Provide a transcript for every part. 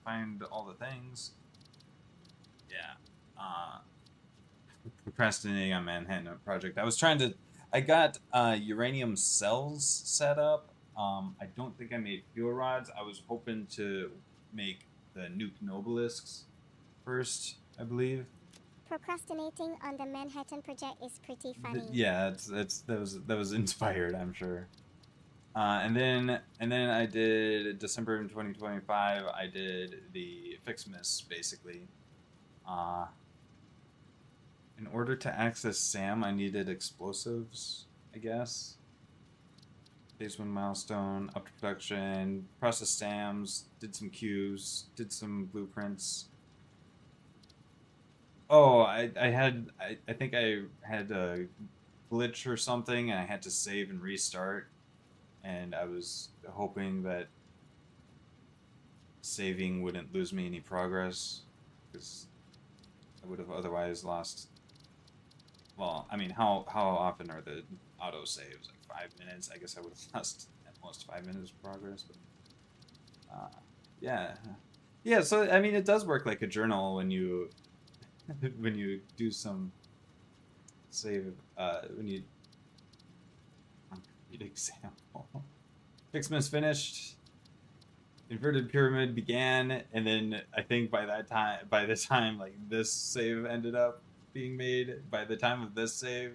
find all the things. Yeah. Procrastinating on Manhattan Project. I got uranium cells set up. I don't think I made fuel rods. I was hoping to make the nuke nobelisks first, I believe. Procrastinating on the Manhattan Project is pretty funny. Yeah, that was inspired, I'm sure. And then I did December in 2025. I did the Fixmas basically. Uh, in order to access SAM, I needed explosives, I guess. Phase 1 milestone, up to production, process SAMs, did some queues, did some blueprints. Oh, I think I had a glitch or something, and I had to save and restart. And I was hoping that saving wouldn't lose me any progress, because I would have otherwise lost. Well, I mean, how often are the auto saves? Like 5 minutes? I guess I would have lost at most 5 minutes of progress. But yeah, yeah. So I mean, it does work like a journal when you when you do some save. When you concrete example. Fixman's finished. Inverted pyramid began, and then I think by the time like this save ended up being made, by the time of this save,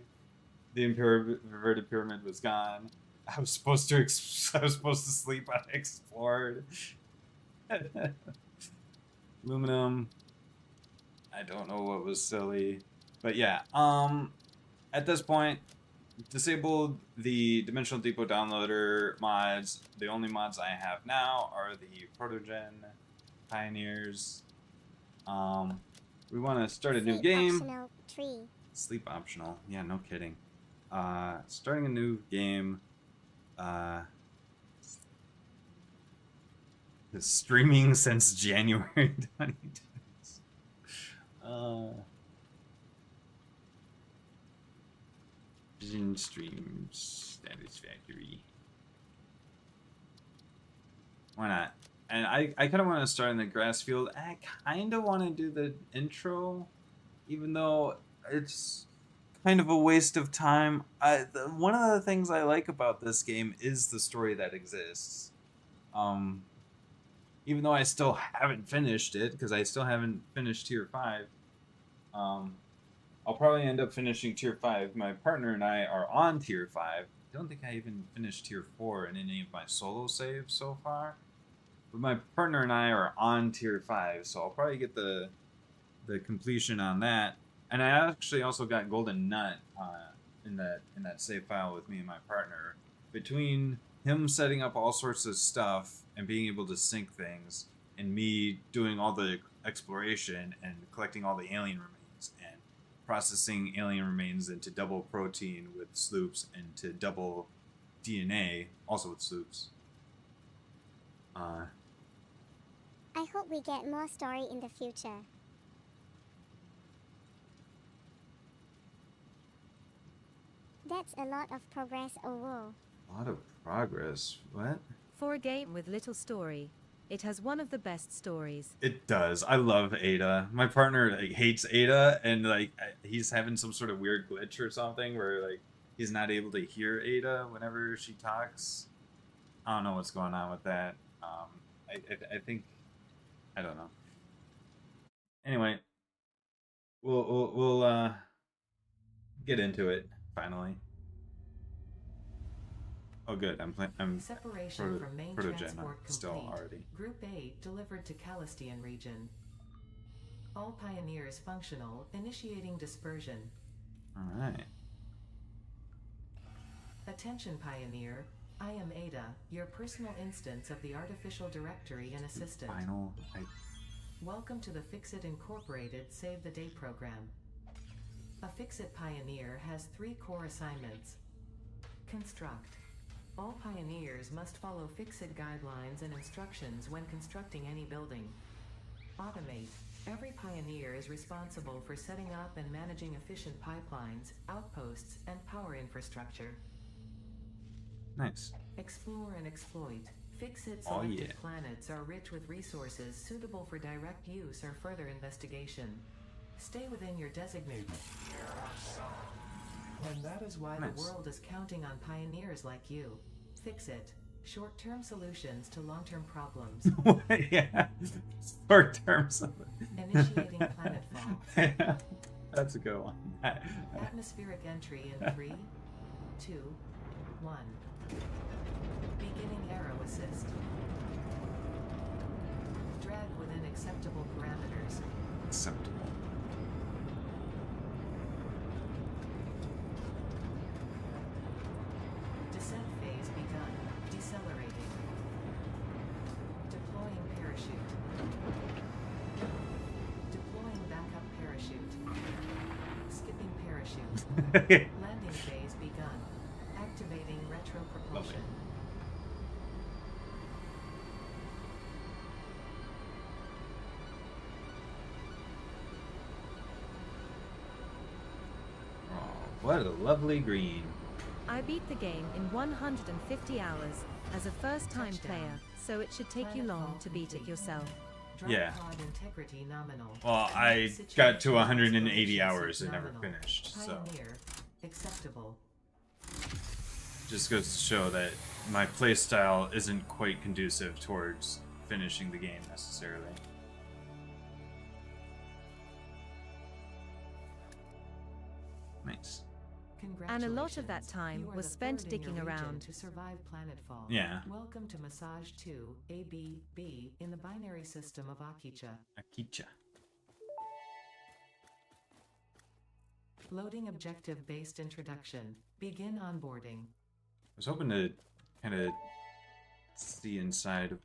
the inverted pyramid was gone. I was supposed to sleep on explored. Aluminum. I don't know what was silly, but yeah. At this point, disabled the Dimensional Depot downloader mods. The only mods I have now are the Protogen Pioneers. We want to start a new game. Optional 3. Sleep optional. Yeah, no kidding. Starting a new game. Streaming since January 2020. Vision streams Satisfactory. Why not? And I kind of want to start in the grass field. I kind of want to do the intro, even though it's kind of a waste of time. One of the things I like about this game is the story that exists. Even though I still haven't finished it, because I still haven't finished Tier 5. I'll probably end up finishing Tier 5. My partner and I are on Tier 5. I don't think I even finished Tier 4 in any of my solo saves so far. But my partner and I are on Tier 5, so I'll probably get the completion on that. And I actually also got Golden Nut in that save file with me and my partner. Between him setting up all sorts of stuff and being able to sync things, and me doing all the exploration and collecting all the alien remains and processing alien remains into double protein with sloops and to double DNA also with sloops. I hope we get more story in the future. That's a lot of progress overall. A lot of progress. What? For a game with little story, it has one of the best stories. It does. I love Ada. My partner hates Ada, and like he's having some sort of weird glitch or something where like he's not able to hear Ada whenever she talks. I don't know what's going on with that. I think I don't know. Anyway, we'll get into it finally. Oh, good. I'm Separation from main transport still complete. already. Group A delivered to Calistian region. All pioneers functional, initiating dispersion. All right. Attention pioneer, I am Ada, your personal instance of the artificial directory and assistant. Welcome to the Fixit Incorporated Save the Day program. A Fixit pioneer has 3 core assignments. Construct. All pioneers must follow Fixit guidelines and instructions when constructing any building. Automate. Every pioneer is responsible for setting up and managing efficient pipelines, outposts, and power infrastructure. Nice. Explore and exploit. Fix-It Oh, selected yeah. planets are rich with resources suitable for direct use or further investigation. Stay within your designated. And that is why Nice. the world is counting on pioneers like you. Fix-It. Short-term solutions to long-term problems. Yeah. Short term. Initiating planetfall. Yeah, that's a good one. Atmospheric entry in 3, 2, 1. Beginning arrow assist. Drag within acceptable parameters. Acceptable. Descent phase begun. Decelerating. Deploying parachute. Deploying backup parachute. Skipping parachute. Landing phase begun. Activating retro propulsion. Oh, what a lovely green. I beat the game in 150 hours as a first-time Touchdown. player, so it should take you long to beat it yourself. Drop Yeah. pod integrity nominal. Well, I Situation got to 180 exploration hours and nominal. never finished, so Pioneer. Acceptable. just goes to show that my playstyle isn't quite conducive towards finishing the game necessarily. Nice. And a lot of that time You are was the spent third in your dicking region around. to survive planetfall. Yeah. Welcome to Massage 2, ABB, in the binary system of Akicha. Akicha. Loading objective-based introduction. Begin onboarding. I was hoping to kind of see inside.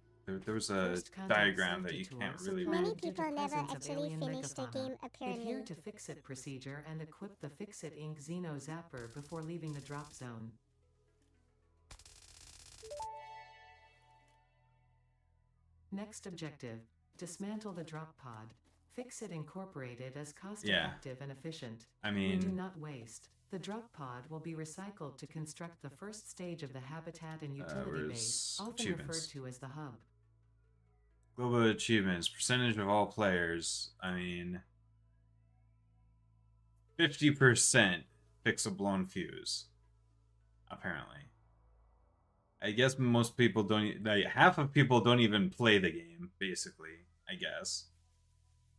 There was a First contact diagram that safety you tour can't really supplied Many read. due to people never presence of actually alien finish the megafauna. game, apparently. Adhere to Fix-It procedure and equip the Fix-It Inc. Xeno Zapper before leaving the drop zone. Next objective. Dismantle the drop pod. Fix-It Incorporated as cost-effective and efficient. I We do mean, not waste. The drop pod will be recycled to construct the first stage of the habitat and utility where's base, often achievements? referred to as the hub. global achievements, percentage of all players. I mean, 50% fix a blown fuse. Apparently, I guess most people don't. Like, half of people don't even play the game. Basically, I guess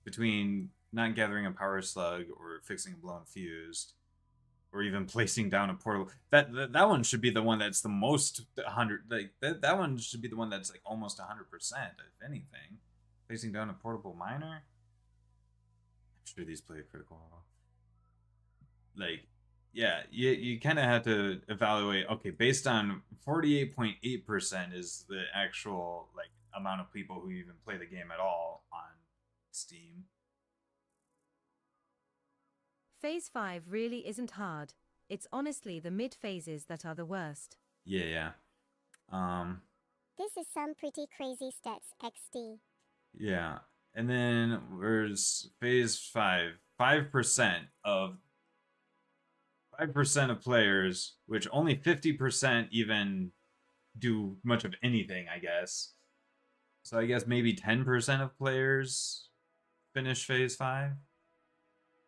between not gathering a power slug or fixing a blown fuse, or even placing down a portal. That one should be the one that's the most 100. Like that one should be the one that's like almost 100%, if anything. Placing down a portable miner. I'm sure these play a critical role. Like, yeah, you kind of have to evaluate. Okay, based on 48.8% is the actual like amount of people who even play the game at all on Steam. Phase 5 really isn't hard. It's honestly the mid phases that are the worst. Yeah. This is some pretty crazy stats, XD. Yeah. And then there's phase 5. 5% of players, which only 50% even do much of anything, I guess. So I guess maybe 10% of players finish phase 5.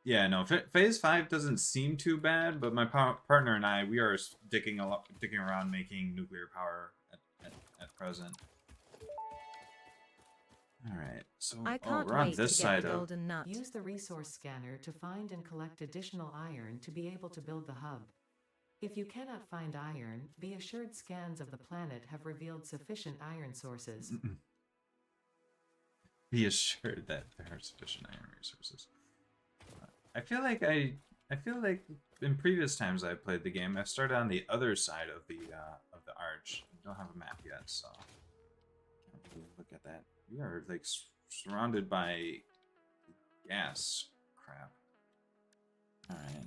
Yeah, no, phase 5 doesn't seem too bad, but my partner and I, we are dicking around making nuclear power at present. All right, so I can't we're on wait this to side get the of. golden nut. Use the resource scanner to find and collect additional iron to be able to build the hub. If you cannot find iron, be assured scans of the planet have revealed sufficient iron sources. Be assured that there are sufficient iron resources. I feel like in previous times I played the game, I've started on the other side of the arch. I don't have a map yet, so can't really look at that. We are like surrounded by gas crap. All right.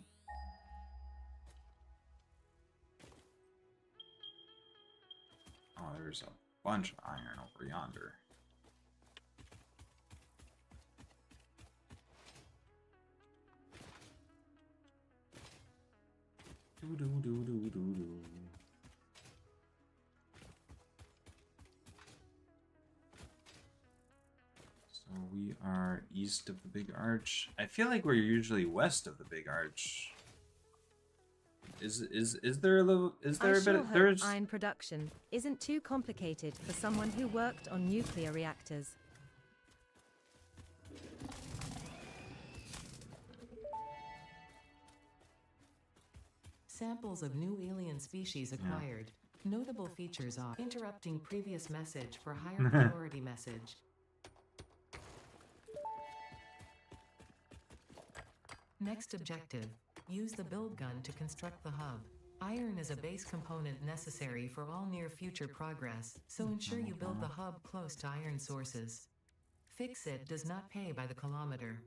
Oh, there's a bunch of iron over yonder. So we are east of the Big Arch. I feel like we're usually west of the Big Arch. Is there a little? Is there I a sure bit? hope There's. iron production isn't too complicated for someone who worked on nuclear reactors. Samples of new alien species acquired. Notable features are interrupting previous message for higher priority message. Next objective. Use the build gun to construct the hub. Iron is a base component necessary for all near future progress, so ensure you build the hub close to iron sources. Fix-It does not pay by the kilometer.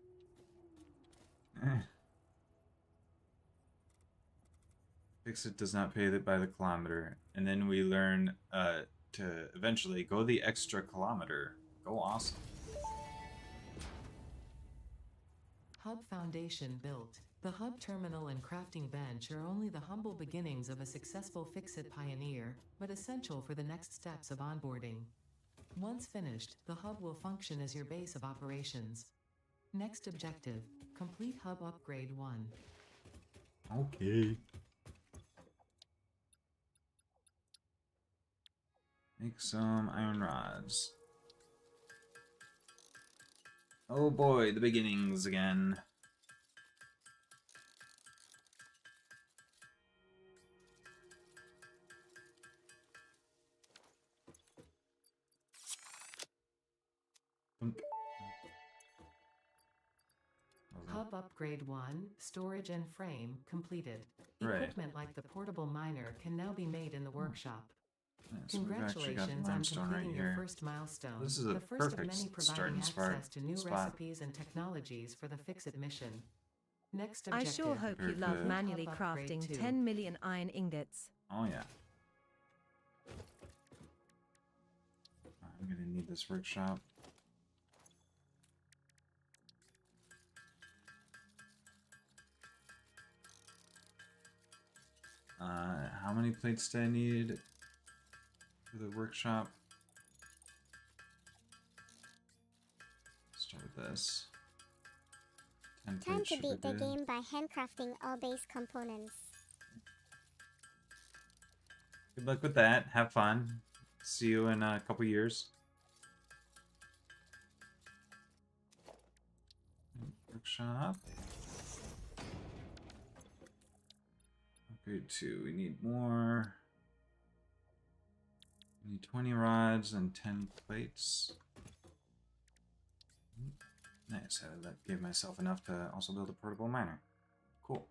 Fix-It does not pay by the kilometer, and then we learn to eventually go the extra kilometer. Go awesome. Hub foundation built. The hub terminal and crafting bench are only the humble beginnings of a successful Fix-It pioneer, but essential for the next steps of onboarding. Once finished, the hub will function as your base of operations. Next objective, complete hub upgrade 1. Okay. Make some iron rods. Oh boy, the beginnings again. Hub upgrade 1, storage and frame, completed. Right. Equipment like the portable miner can now be made in the workshop. Yeah, so we've actually got Congratulations on limestone completing right your here. first milestone. This is a the first of perfect many providing starting access to new spot. recipes and technologies for the Fix-It mission. Next I objective. sure hope you love Perfect. manually Hub upgrade crafting 2. 10 million iron ingots. Oh yeah. I'm gonna need this workshop. How many plates do I need for the workshop? Start with this. 10 Time plates to should be beat the good. game by handcrafting all base components. Good luck with that. Have fun. See you in a couple years. Workshop. Upgrade 2. We need more. We need 20 rods and 10 plates. Nice. That gave myself enough to also build a portable miner. Cool.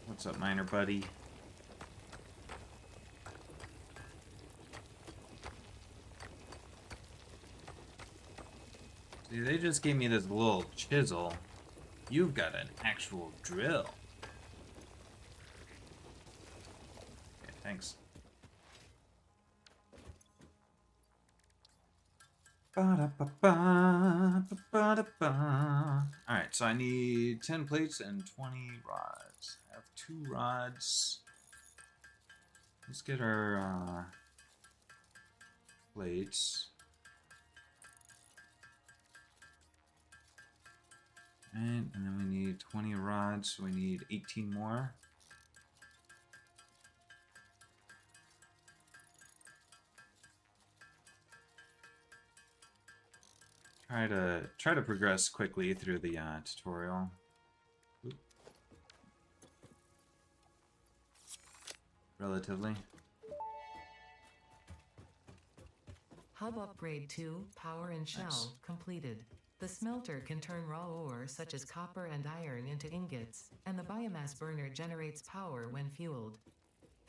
What's up, miner buddy? See, they just gave me this little chisel. You've got an actual drill. Okay, thanks. Alright, so I need 10 plates and 20 rods. I have 2 rods. Let's get our plates. And then we need 20 rods, so we need 18 more. Try to progress quickly through the tutorial. Oop. Relatively. Hub upgrade 2, power and shell, Nice. completed. The smelter can turn raw ore such as copper and iron into ingots, and the biomass burner generates power when fueled.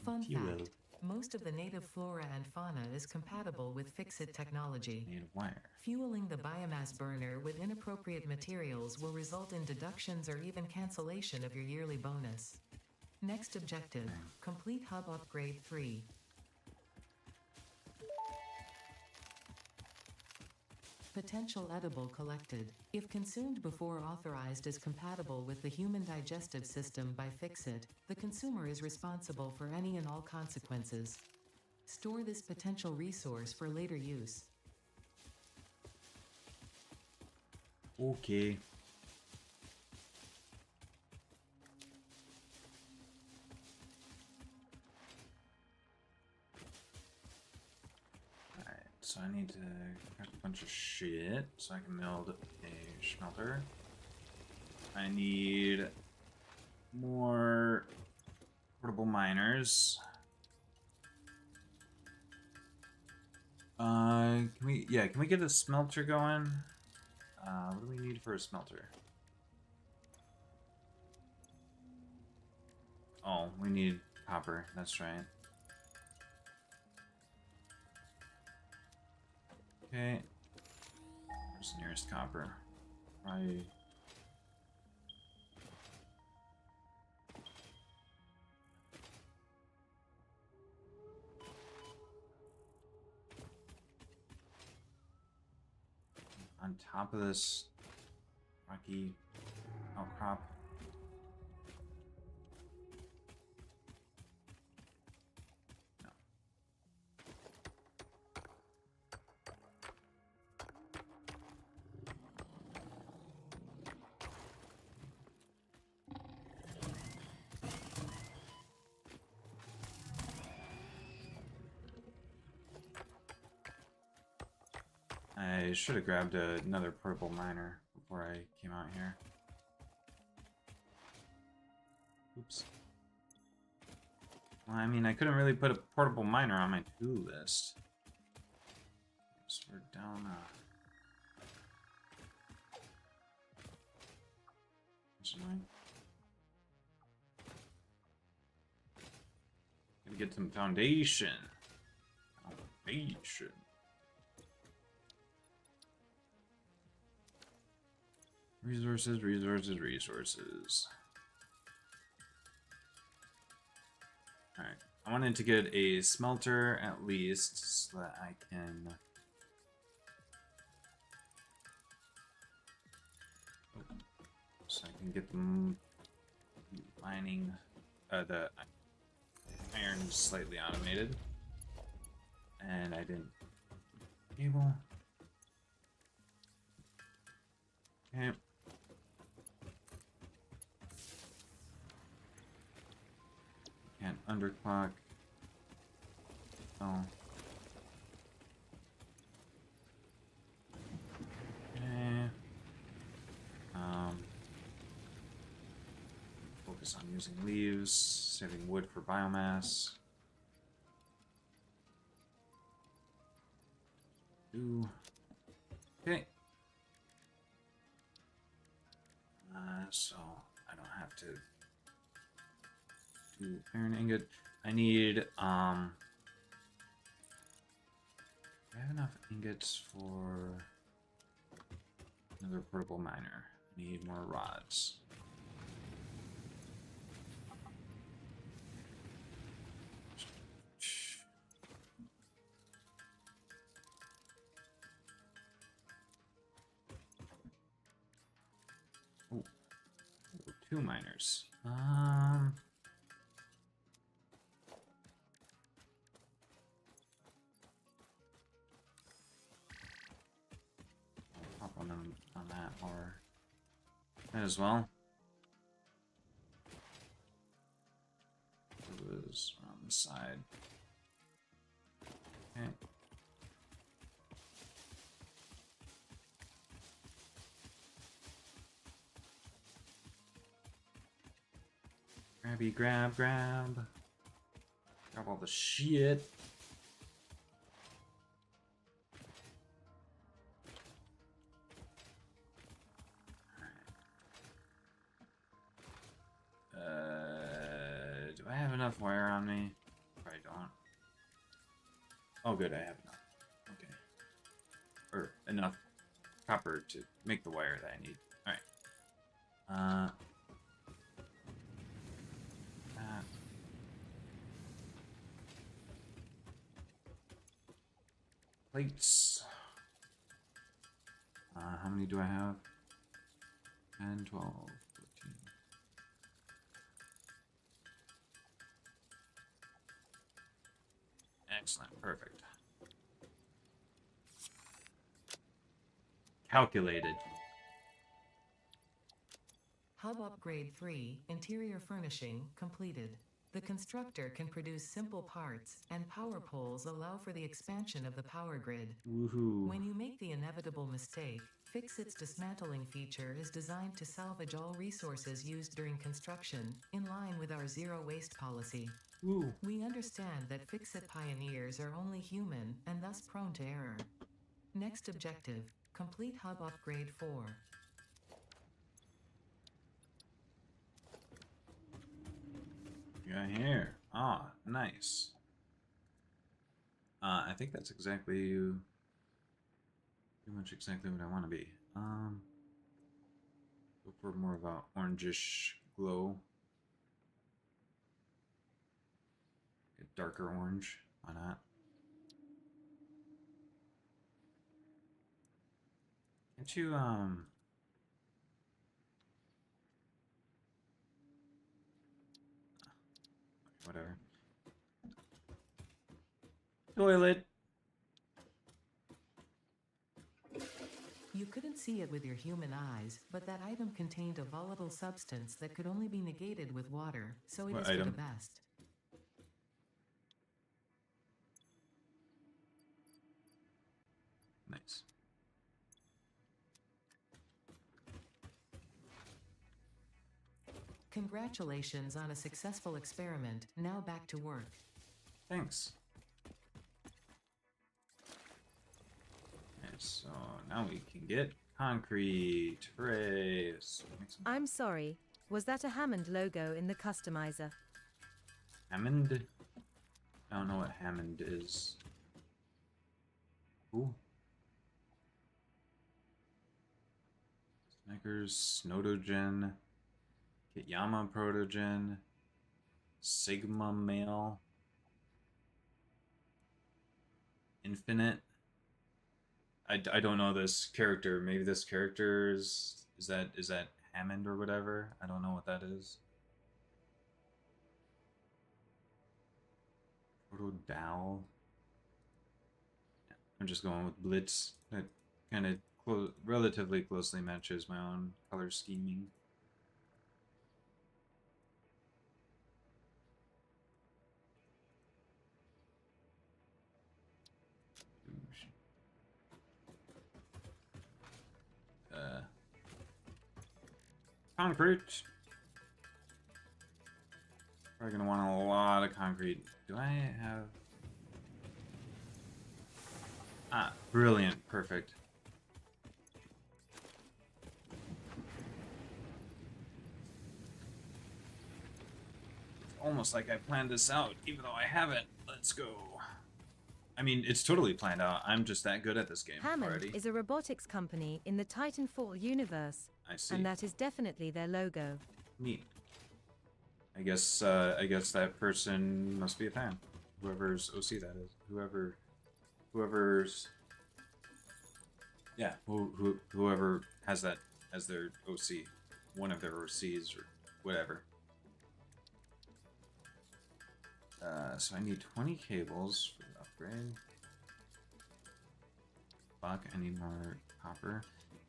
Fun fact, most of the native flora and fauna is compatible with Fix-It technology. Need wire. Fueling the biomass burner with inappropriate materials will result in deductions or even cancellation of your yearly bonus. Next objective, complete hub upgrade 3. Potential edible collected. If consumed before authorized as compatible with the human digestive system by Fixit, the consumer is responsible for any and all consequences. Store this potential resource for later use. Okay. Alright, so I need to craft a bunch of shit so I can build a smelter. I need more portable miners. Can we get a smelter going? What do we need for a smelter? Oh, we need copper, that's right. Okay. Where's the nearest copper? Probably... on top of this rocky outcrop. No. I should have grabbed another portable miner before I came out here. Oops. Well, I mean, I couldn't really put a portable miner on my to-do list. So we're down, Gotta get some foundation. Foundation. Resources, resources, resources. Alright. I wanted to get a smelter at least so that I can... so I can get them mining, the iron slightly automated. And I didn't able. Okay. Can't underclock. Oh. Okay. Focus on using leaves, saving wood for biomass. Ooh. Okay. So I don't have to do iron ingot. I need, do I have enough ingots for another portable miner? I need more rods. Oh, 2 miners. Pop on that, or as well. It was on the side. Okay. Grabby, grab. Grab all the shit. Do I have enough wire on me? Probably don't. Oh, good, I have enough. Okay. Or enough copper to make the wire that I need. Alright. That. Plates. How many do I have? 10, 12, 14. Excellent. Perfect. Calculated. Hub Upgrade 3, Interior Furnishing, completed. The constructor can produce simple parts, and power poles allow for the expansion of the power grid. Woohoo. When you make the inevitable mistake, Fixit's dismantling feature is designed to salvage all resources used during construction, in line with our zero waste policy. Ooh. We understand that Fixit pioneers are only human and thus prone to error. Next objective, complete Hub Upgrade 4. Yeah, here. Ah, nice. I think that's exactly pretty much exactly what I want to be. Go for more of a orangish glow. A darker orange. Why not? Can't you whatever. Toilet. You couldn't see it with your human eyes, but that item contained a volatile substance that could only be negated with water, so it What is for the item? best. Nice. Congratulations on a successful experiment. Now back to work. Thanks. Okay, so now we can get concrete. Hooray. I'm sorry, was that a Hammond logo in the customizer? Hammond? I don't know what Hammond is. Ooh. Snickers, Snodogen, Kityama Protogen, Sigma Male, Infinite. I don't know this character. Maybe this character is that Hammond or whatever. I don't know what that is. Proto Dow. I'm just going with Blitz. That kind of relatively closely matches my own color scheming. Concrete. Probably gonna want a lot of concrete. Do I have? Ah, brilliant, perfect. It's almost like I planned this out, even though I haven't. Let's go. I mean, it's totally planned out. I'm just that good at this game Hammond already. is a robotics company in the Titanfall universe, I see. and that is definitely their logo. Neat. I guess that person must be a fan. Whoever's OC that is. Whoever's yeah, whoever has that as their OC, one of their OCs or whatever. So I need 20 cables for the upgrade. Fuck, I need more copper.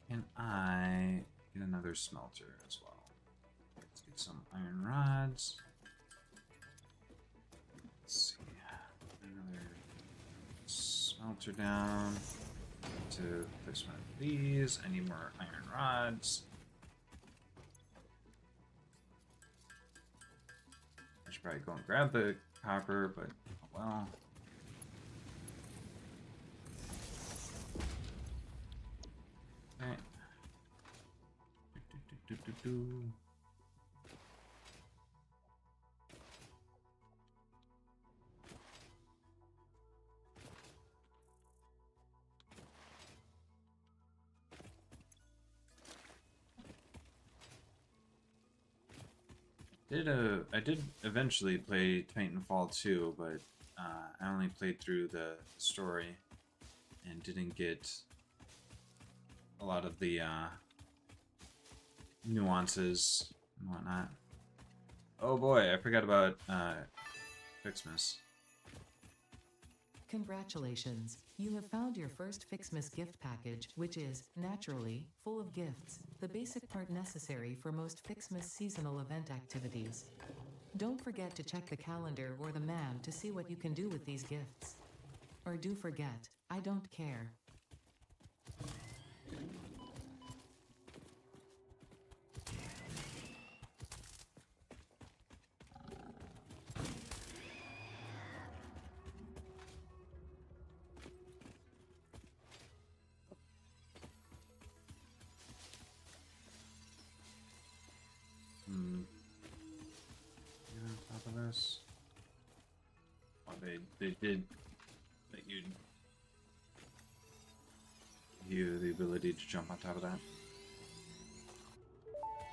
Can I get another smelter as well? Let's get some iron rods. Let's see. Another smelter down. To place one of these. I need more iron rods. I should probably go and grab the copper, but oh well. Okay. Do. I did eventually play Titanfall 2, but I only played through the story, and didn't get a lot of the nuances and whatnot. Oh boy, I forgot about Fixmas. Congratulations, you have found your first Fixmas gift package, which is, naturally, full of gifts, the basic part necessary for most Fixmas seasonal event activities. Don't forget to check the calendar or the MAM to see what you can do with these gifts. Or do forget, I don't care. On top of this. Oh, they did let you the ability to jump on top of that.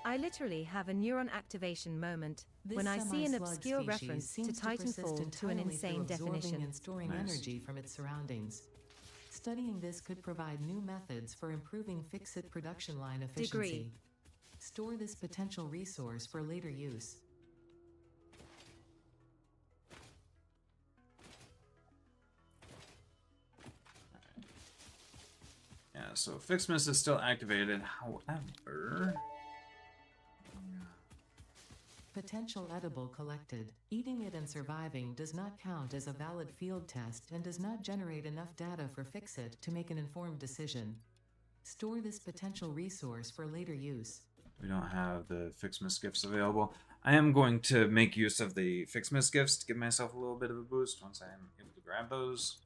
I literally have a neuron activation moment when I see an obscure reference to Titanfall to an insane definition. And storing energy from its surroundings. Studying this could provide new methods for improving Fixit production line efficiency. Degree. Store this potential resource for later use. Yeah, so Fixmas is still activated, however... Potential edible collected. Eating it and surviving does not count as a valid field test and does not generate enough data for Fixit to make an informed decision. Store this potential resource for later use. We don't have the Fixmas gifts available. I am going to make use of the Fixmas gifts to give myself a little bit of a boost once I'm able to grab those.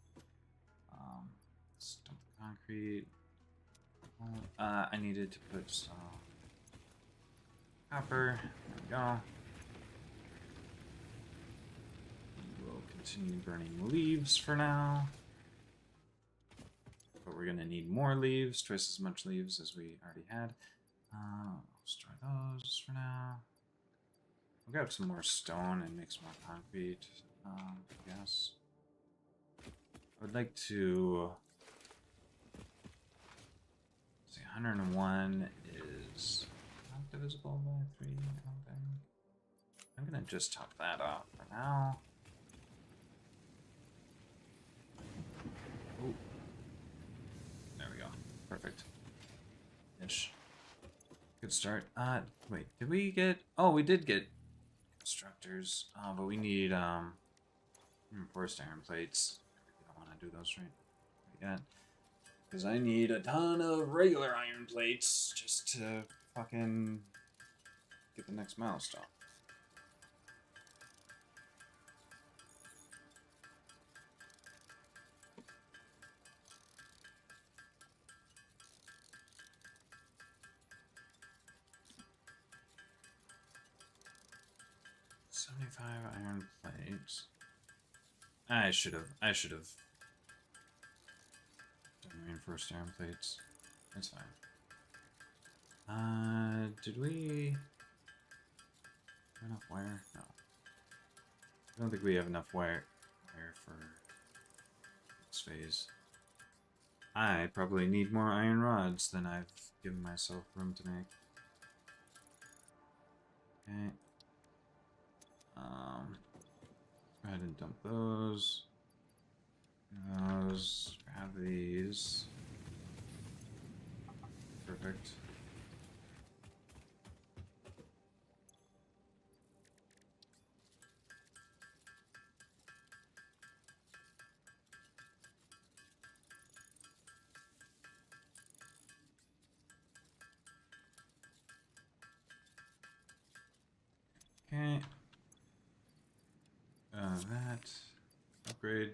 Let's dump the concrete. I needed to put some copper. There we go. We'll continue burning leaves for now. But we're going to need more leaves, twice as much leaves as we already had. Let's try those for now. We'll grab some more stone and make some more concrete, I guess. I would like to... see, 101 is not divisible by 3, I don't think. I'm going to just top that off for now. Ooh. There we go. Perfect. Ish. Good start. Wait, did we get... oh, we did get constructors. But we need, reinforced iron plates. I don't want to do those right yet. Because I need a ton of regular iron plates just to fucking get the next milestone. Iron plates. I should have done reinforced iron plates. That's fine. Did we have enough wire? No. I don't think we have enough wire for this phase. I probably need more iron rods than I've given myself room to make. Okay. Go ahead and dump those. Those. Grab these. Perfect. Okay. That. Upgrade.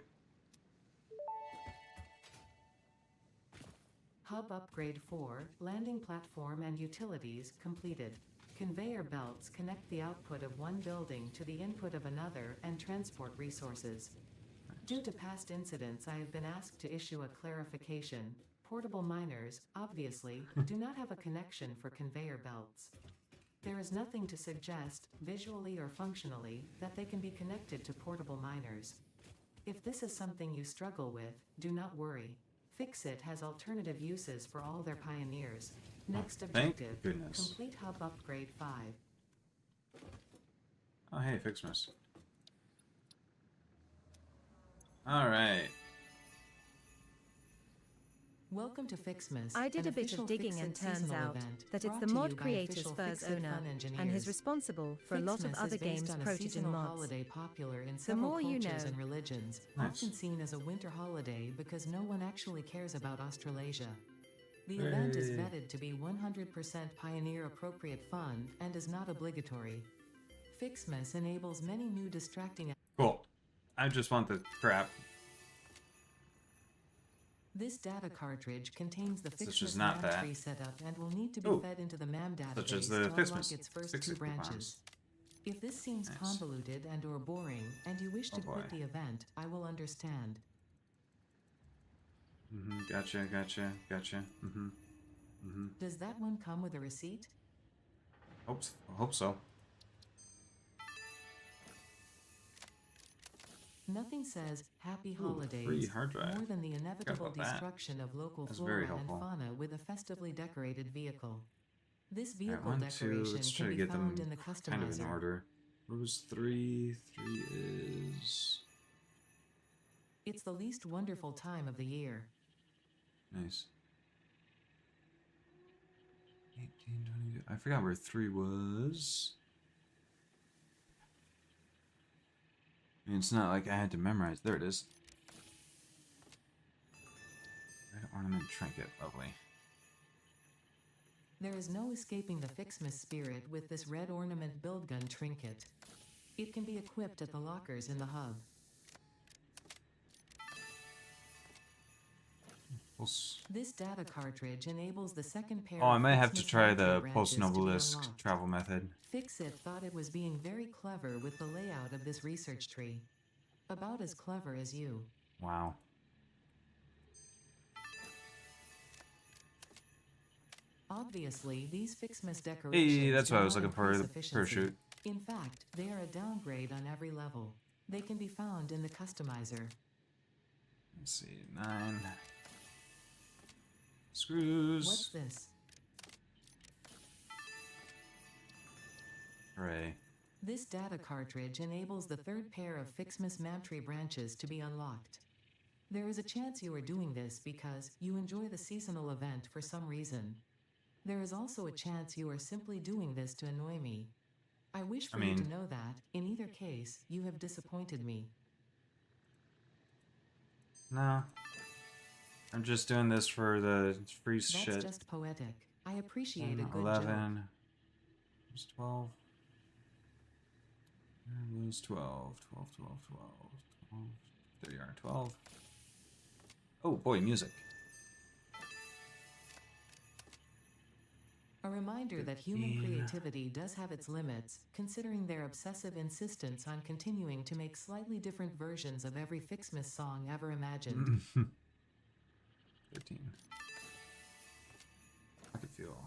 Hub upgrade 4, landing platform and utilities completed. Conveyor belts connect the output of one building to the input of another and transport resources. Due to past incidents, I have been asked to issue a clarification. Portable miners, obviously, do not have a connection for conveyor belts. There is nothing to suggest, visually or functionally, that they can be connected to portable miners. If this is something you struggle with, do not worry. Fixit has alternative uses for all their pioneers. Next Thank objective, goodness. complete hub upgrade 5. Oh, hey, Fixmas. Alright. Welcome to Fixmas. I did an a bit of official digging and Fixit turns seasonal out event that it's brought the to mod you by creator's official first Fixit owner, Fun and he's engineers. responsible for a lot of Fixmas other is based games' on a protogen seasonal mods. holiday popular in The several more you cultures know. and religions, Nice. often seen as a winter holiday because no one actually cares about Australasia. The event is Hey. vetted to be 100% pioneer-appropriate fun and is not obligatory. Fixmas enables many new distracting. Cool. I just want the crap. This data cartridge contains the Such as Fixmas not MAM that. tree setup and will need to be Ooh. fed into the MAM database Such as the to unlock Fixmas. its first Fix 2 It coupons. branches. If this seems Nice. convoluted and or boring, and you wish Oh to boy. quit the event, I will understand. Gotcha. Does that one come with a receipt? Hope so. Nothing says Happy Ooh, Holidays free hard drive. more than the inevitable about that. destruction of local That's flora very and helpful. fauna with a festively decorated vehicle. This Alright, vehicle 1, 2. decoration Let's try can to be get found them in the kind of in customizer. order. What was 3? 3 is It's the least wonderful time of the year. nice. 18, 20. I forgot where 3 was. I mean, it's not like I had to memorize. There it is. Red ornament trinket. Lovely. There is no escaping the Fixmas spirit with this red ornament build gun trinket. It can be equipped at the lockers in the hub. This data cartridge enables the second pair Oh, I of might have to Fixmas try Matrix the branches post to be Novelist unlocked. travel method. Fixit thought it was being very clever with the layout of this research tree. About as clever as you. Wow. Obviously, these Fixmas decorations Hey, that's do what I was not looking for, increase the efficiency. parachute. In fact, they are a downgrade on every level. They can be found in the customizer. Let's see, 9 screws. What's this? Hooray. This data cartridge enables the third pair of Fixmas Mantry branches to be unlocked. There is a chance you are doing this because you enjoy the seasonal event for some reason. There is also a chance you are simply doing this to annoy me. I wish for you to know that, in either case, you have disappointed me. No. I'm just doing this for the free That's shit. just poetic. I appreciate a good 11. joke. It was 12. It was 12. 12. There you are, 12. Oh boy, music. A reminder that human creativity does have its limits, considering their obsessive insistence on continuing to make slightly different versions of every Fixmas song ever imagined. 13. I could feel.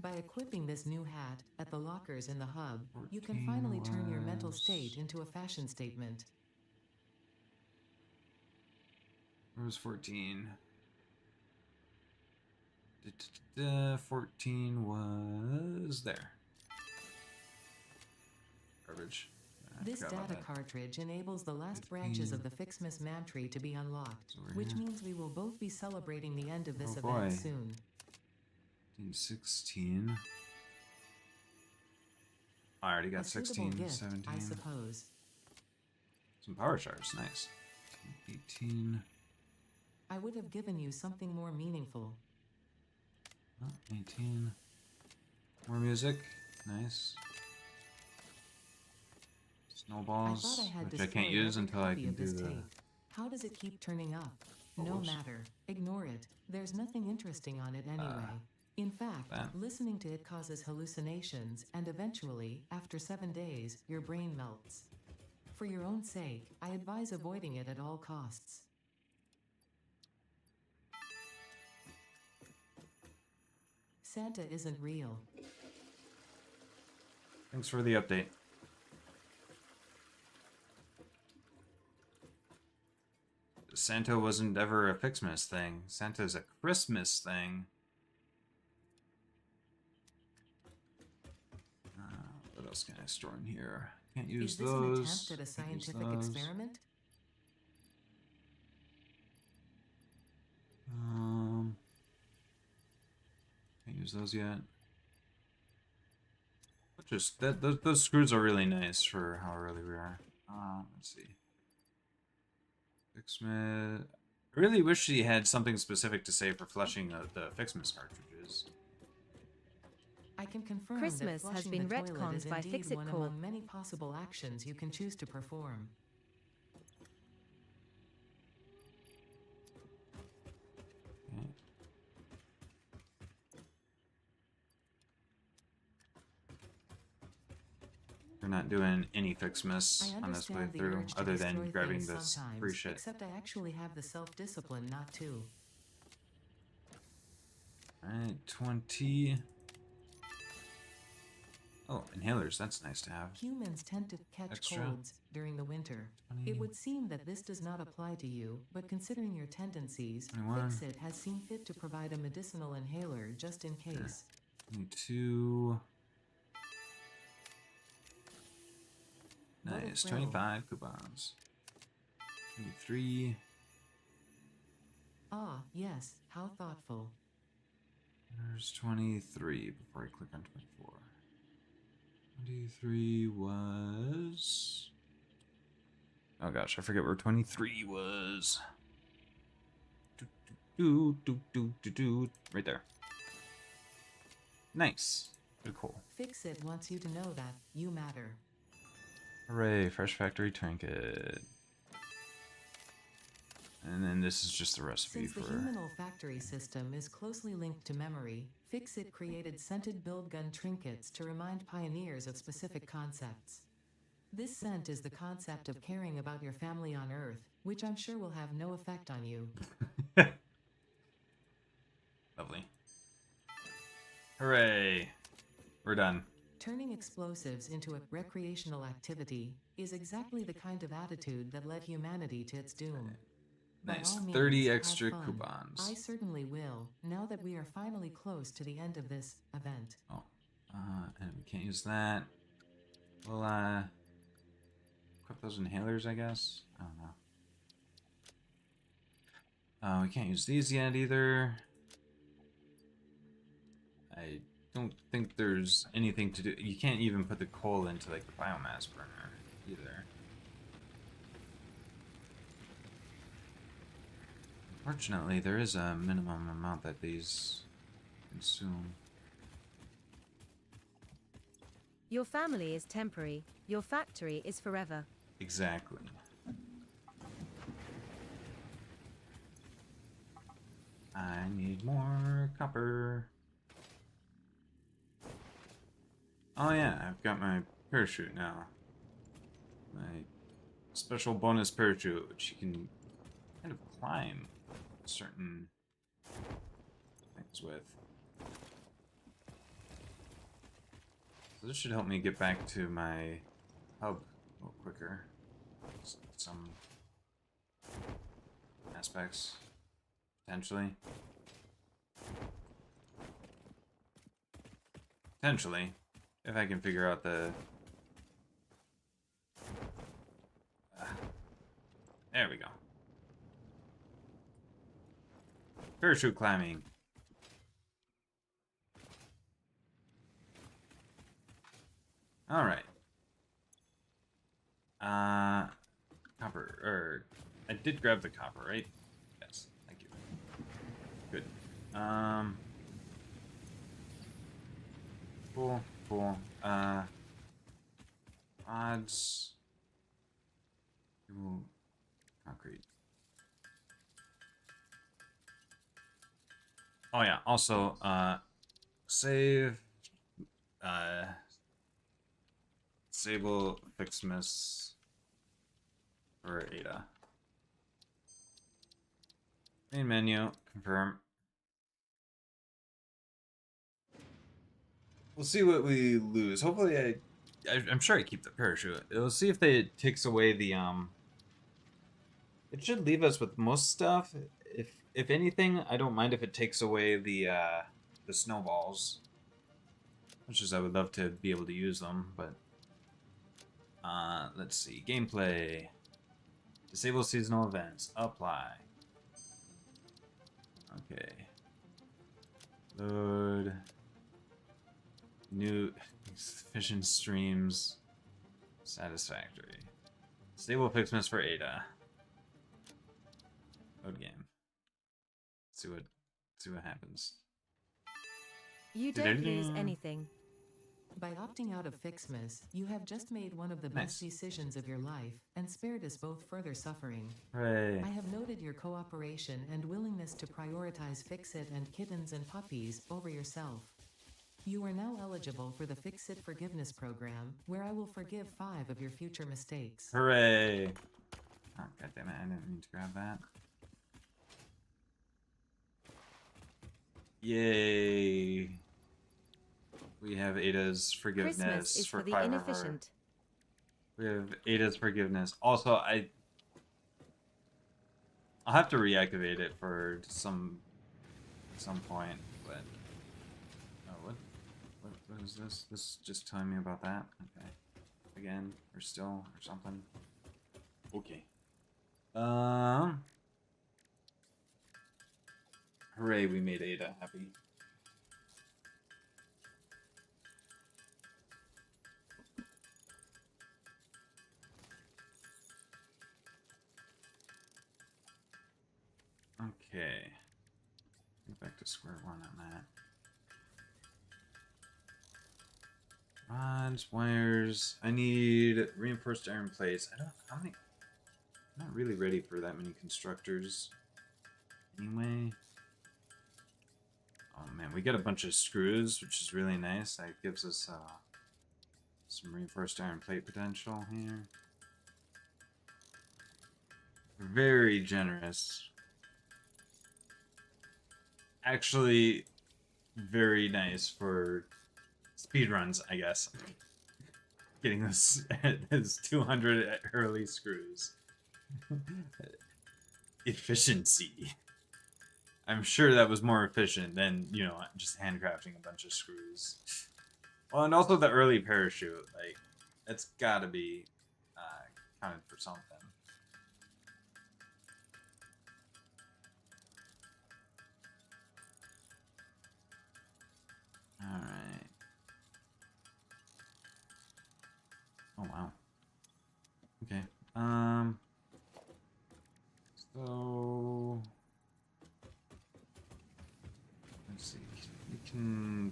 By equipping this new hat at the lockers in the hub, you can 14 finally turn your mental was- state into a fashion statement. Where was 14? 14 was there. Garbage. I This forgot about data that. cartridge enables the last branches of the Fixmas Mantry to be unlocked, So we're which here. means we will both be celebrating the end of this Oh, event boy. soon. 16. I already got A suitable 16, gift, 17. I suppose. Some power shards, nice. 18. I would have given you something more meaningful. Oh, 18. More music, nice. I Snowballs, thought I had which I can't destroyed use every until I copy can of do this the. tape. How does it keep turning up? No Whoops. matter. Ignore it. There's nothing interesting on it anyway. In fact, that. listening to it causes hallucinations, and eventually, after 7 days, your brain melts. For your own sake, I advise avoiding it at all costs. Santa isn't real. Thanks for the update. Santa wasn't ever a Fixmas thing. Santa's a Christmas thing. What else can I store in here? Can't use those. Is this an attempt at a scientific experiment? Can't use those yet. Just those screws are really nice for how early we are. Let's see. Fixmas. I really wish he had something specific to say for flushing the Fixmas cartridges. I can confirm Christmas that has flushing been the toilet retconned is by indeed Fix-It one Corp. among many possible actions you can choose to perform. We're not doing any Fixmas on this playthrough, other than grabbing this free shit. Except I actually have the self-discipline not to. Alright, 20. Oh, inhalers, that's nice to have. Humans tend to catch Extra. colds during the winter. 20. It would seem that this does not apply to you, but considering your tendencies, 21. Fix-It has seen fit to provide a medicinal inhaler just in case. 22. Nice, 25 coupons. 23. Ah, yes, how thoughtful. There's 23 before I click on 24. 23 was... Oh gosh, I forget where 23 was. Right there. Nice. Good, cool. Fix-It wants you to know that you matter. Hooray, fresh factory trinket. And then this is just the recipe Since for... the human olfactory system is closely linked to memory, Fix-It created scented build gun trinkets to remind pioneers of specific concepts. This scent is the concept of caring about your family on Earth, which I'm sure will have no effect on you. Lovely. Hooray. We're done. Turning explosives into a recreational activity is exactly the kind of attitude that led humanity to its doom. Nice. By all 30 means, have extra fun. coupons. I certainly will, now that we are finally close to the end of this event. Oh. And we can't use that. We'll, equip those inhalers, I guess? I don't know. We can't use these yet, either. I don't think there's anything to do. You can't even put the coal into, like, the biomass burner, either. Unfortunately, there is a minimum amount that these consume. Your family is temporary, your factory is forever. Exactly. I need more copper. Oh yeah, I've got my parachute now. My special bonus parachute, which you can kind of climb certain things with. So this should help me get back to my hub a little quicker. Some aspects, potentially. Potentially, if I can figure out the... there we go. Parachute climbing. All right. Copper, or I did grab the copper, right? Yes, thank you. Good. Cool, cool. Odds. Ooh, concrete. Oh yeah, also, save, disable Fixmas for Ada. Main menu, confirm. We'll see what we lose. Hopefully I'm sure I keep the parachute. We'll see if it takes away the, It should leave us with most stuff. If anything, I don't mind if it takes away the snowballs. Much as I would love to be able to use them, but let's see. Gameplay. Disable seasonal events. Apply. Okay. Load. New efficient streams. Satisfactory. Stable Fixmas for Ada. Load game. See what happens. You don't lose anything. By opting out of Fixmas, you have just made one of the best decisions of your life, and spared us both further suffering. Hooray. I have noted your cooperation and willingness to prioritize Fix-It and kittens and puppies over yourself. You are now eligible for the Fix-It Forgiveness Program, where I will forgive 5 of your future mistakes. Hooray. Oh, goddammit, I didn't mean to grab that. Yay. We have Ada's forgiveness. Christmas is for the 5 inefficient. We have Ada's forgiveness. Also, I'll have to reactivate it for some point, but what is this? This is just telling me about that. Okay. Again, or still, or something. Okay. Hooray, we made Ada happy. Okay. Get back to square one on that. Rods, wires. I need reinforced iron plates. How many? I'm not really ready for that many constructors. Anyway. Oh man, we got a bunch of screws, which is really nice. That gives us some reinforced iron plate potential here. Very generous. Actually, very nice for speedruns, I guess. Getting this as 200 early screws. Efficiency. I'm sure that was more efficient than, you know, just handcrafting a bunch of screws. Well, and also the early parachute, like, that's gotta be counted for something. Alright. Oh, wow. Okay. So... let's see. We can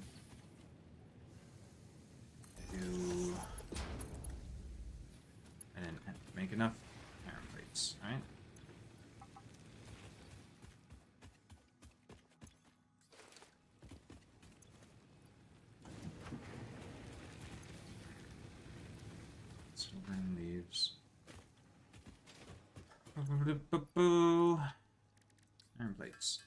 do... I didn't make enough iron plates, right? Still burning leaves. Iron plates.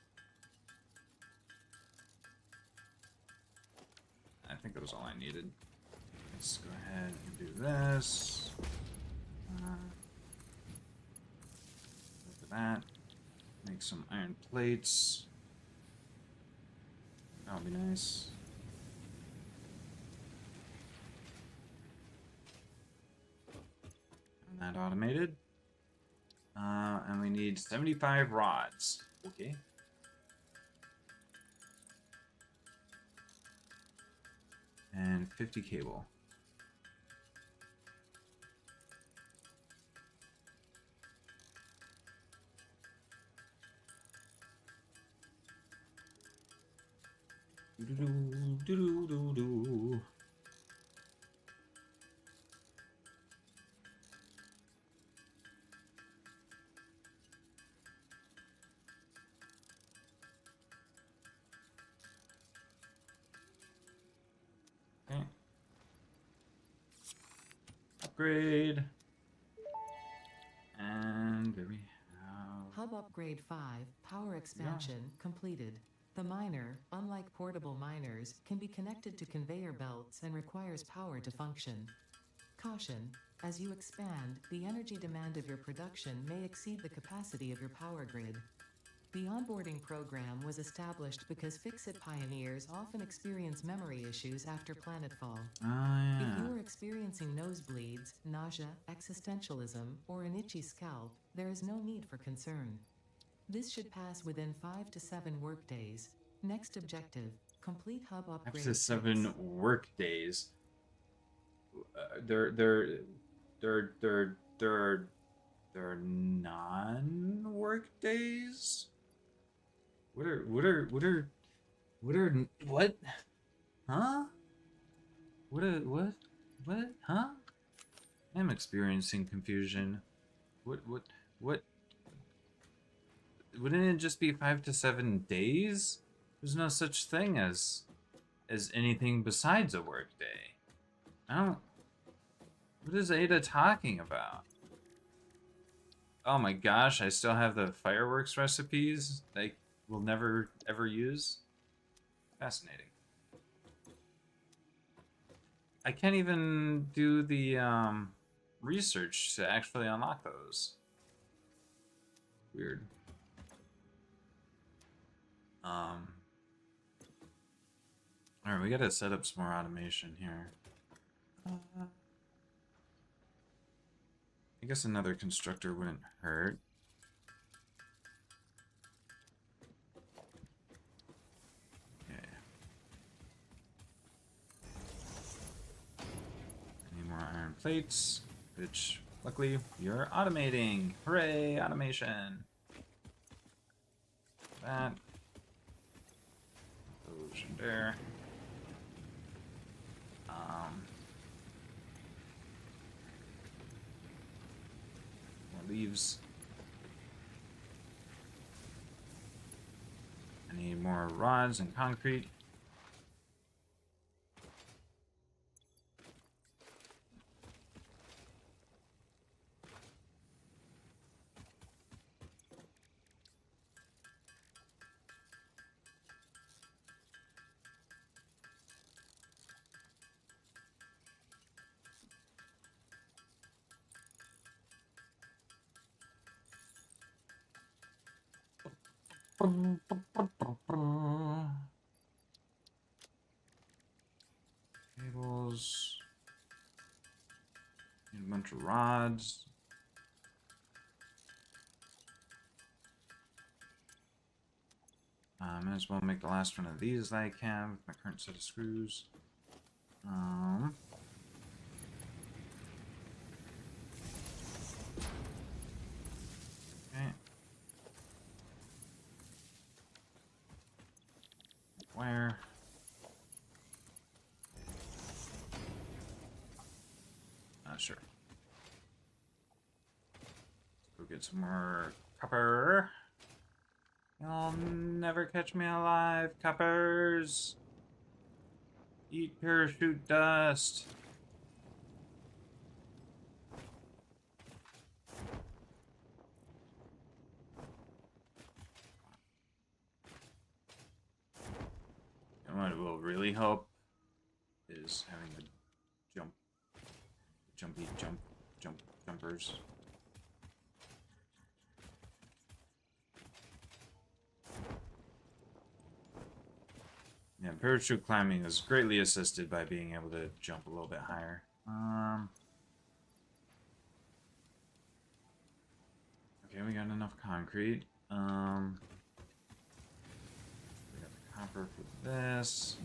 I think that was all I needed. Let's go ahead and do this. Look at that. Make some iron plates. That'll be nice. And that automated. And we need 75 rods. Okay. And 50 cable. Do-do-do-do-do-do. Okay. Upgrade. And there we have... Hub Upgrade 5, Power Expansion, completed. The miner, unlike portable miners, can be connected to conveyor belts and requires power to function. Caution. As you expand, the energy demand of your production may exceed the capacity of your power grid. The onboarding program was established because Fix-It pioneers often experience memory issues after planetfall. Yeah. If you are experiencing nosebleeds, nausea, existentialism, or an itchy scalp, there is no need for concern. This should pass within 5 to 7 workdays. Next objective, complete hub upgrade. Up to 7 work days. They're non-work days. What? Huh? What? Huh? I'm experiencing confusion. What? Wouldn't it just be 5 to 7 days? There's no such thing as anything besides a work day. I don't... What is Ada talking about? Oh my gosh, I still have the fireworks recipes that I will never ever use? Fascinating. I can't even do the research to actually unlock those. Weird. Alright, we gotta set up some more automation here. I guess another constructor wouldn't hurt. Okay. I need more iron plates, which luckily you're automating. Hooray, automation. That. Ocean there. More leaves. I need more rods and concrete. Cables. Need a bunch of rods. Might as well make the last one of these that I can with my current set of screws. Okay. Where? Sure. Let's go get some more copper. You'll never catch me alive, coppers. Eat parachute dust. And what will really help is having the jumpers. Yeah, parachute climbing is greatly assisted by being able to jump a little bit higher. Okay, we got enough concrete. We got the copper for this.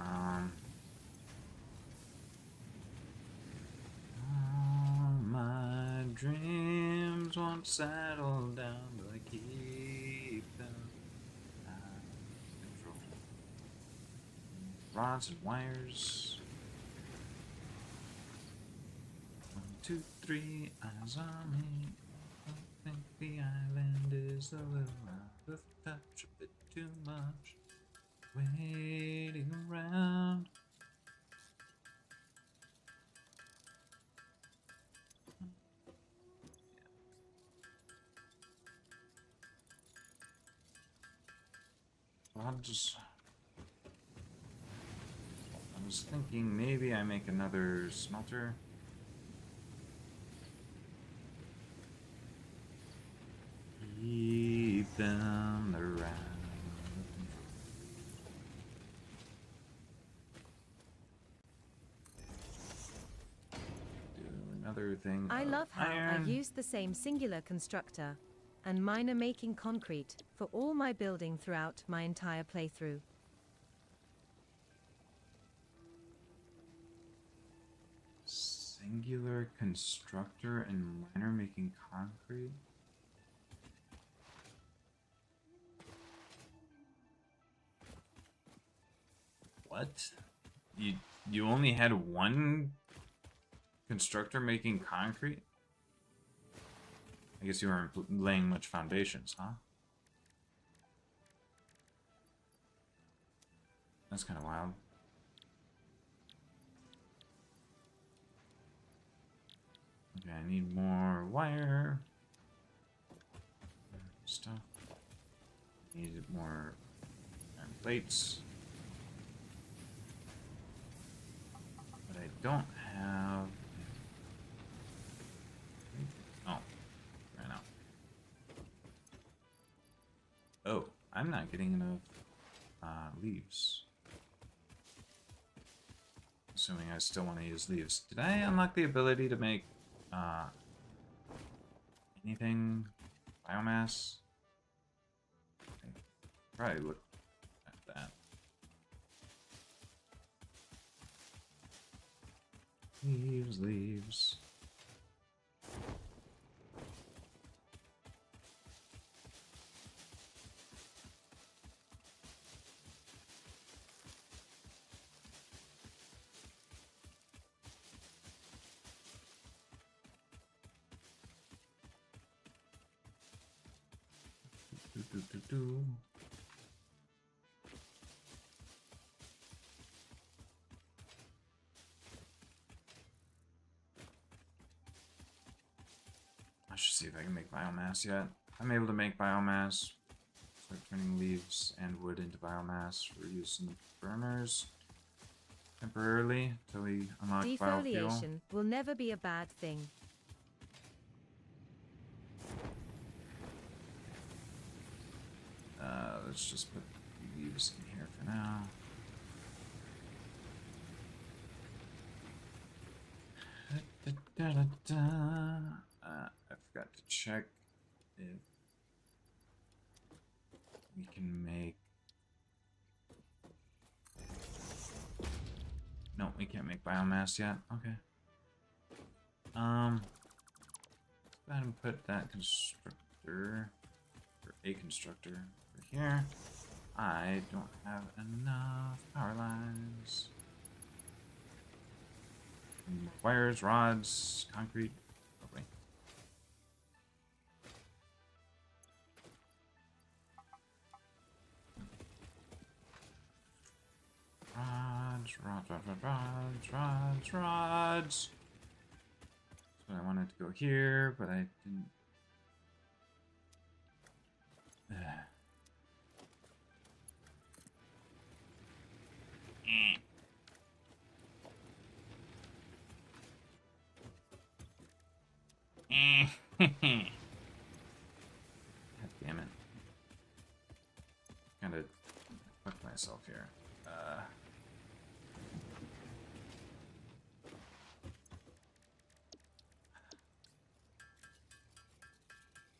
All my dreams won't settle down, but I keep them. Rods and wires. 1, 2, 3, eyes on me. I think the island is a little out of touch, a bit too much. Waiting around. I'll just was thinking maybe I make another smelter. Keep them around. Do another thing. I love how iron. I used the same singular constructor and miner making concrete for all my building throughout my entire playthrough. Singular constructor and miner making concrete. What? You only had one constructor making concrete? I guess you weren't laying much foundations, huh? That's kind of wild. Okay, I need more wire. Stuff. Need more iron plates. But I don't have... Oh, right now. Oh, I'm not getting enough leaves. Assuming I still want to use leaves. Did I unlock the ability to make anything biomass? I probably look at that. Leaves, leaves. Do. I should see if I can make biomass yet. I'm able to make biomass. Start turning leaves and wood into biomass for use in the burners temporarily until we unlock biofuel. Defoliation will never be a bad thing. Let's just put leaves in here for now. I forgot to check if we can make... No, we can't make biomass yet. Okay. Go ahead and put that constructor, or a constructor, over here. I don't have enough power lines. Wires, rods, concrete. Lovely. Rods. So I wanted to go here, but I didn't. God damn it. Kinda fucked myself here.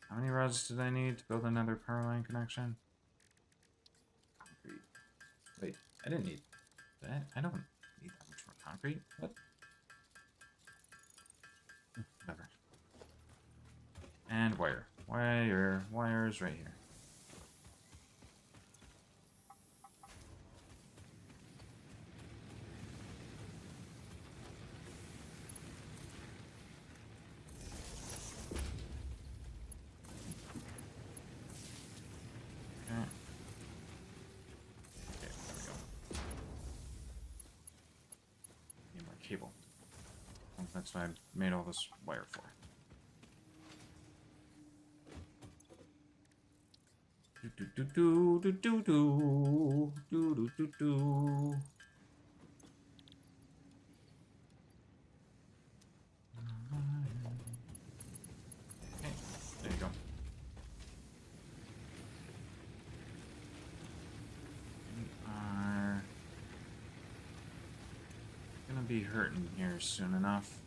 How many rods did I need to build another power line connection? Concrete. Wait, I didn't need that. I don't need that much more concrete. What? Whatever. And wire. Wires right here. Okay. Okay, there we go. Need more cable. Well, that's what I made all this wire for. be hurting here soon enough.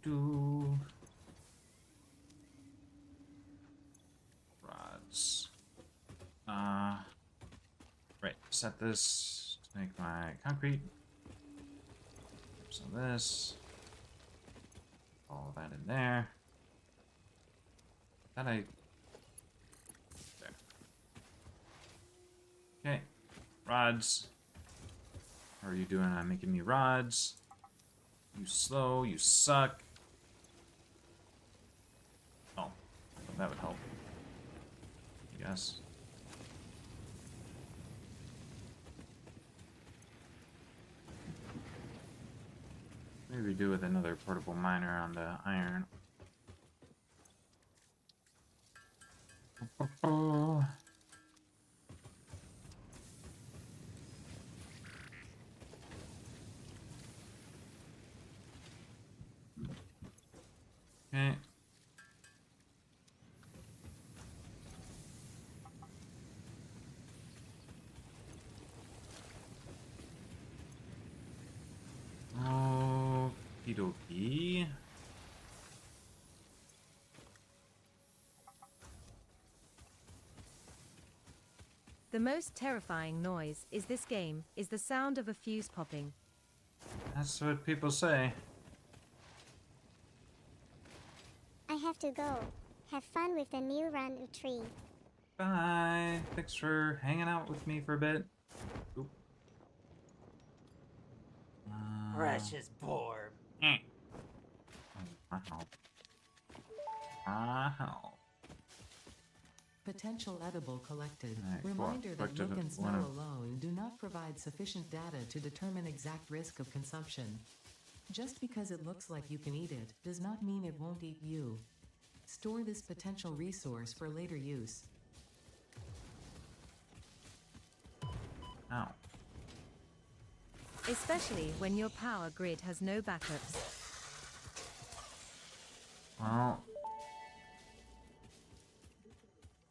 Do. Rods. Right. Set this to make my concrete. So this. All that in there. That I. There. Okay. Rods. How are you doing on making me rods? You slow, you suck. Oh, well, that would help. Yes. Maybe do with another portable miner on the iron. Oh. Okay. Okie dokie. The most terrifying noise is this game is the sound of a fuse popping. That's what people say. I have to go. Have fun with the new run tree. Bye. Thanks for hanging out with me for a bit. Oop. Precious poor. Oh, wow. Wow. Potential edible collected. Alright, cool. Reminder that Collected look and one smell of- alone do not provide sufficient data to determine exact risk of consumption. Just because it looks like you can eat it, does not mean it won't eat you. Store this potential resource for later use. Ow. Especially when your power grid has no backups. Well,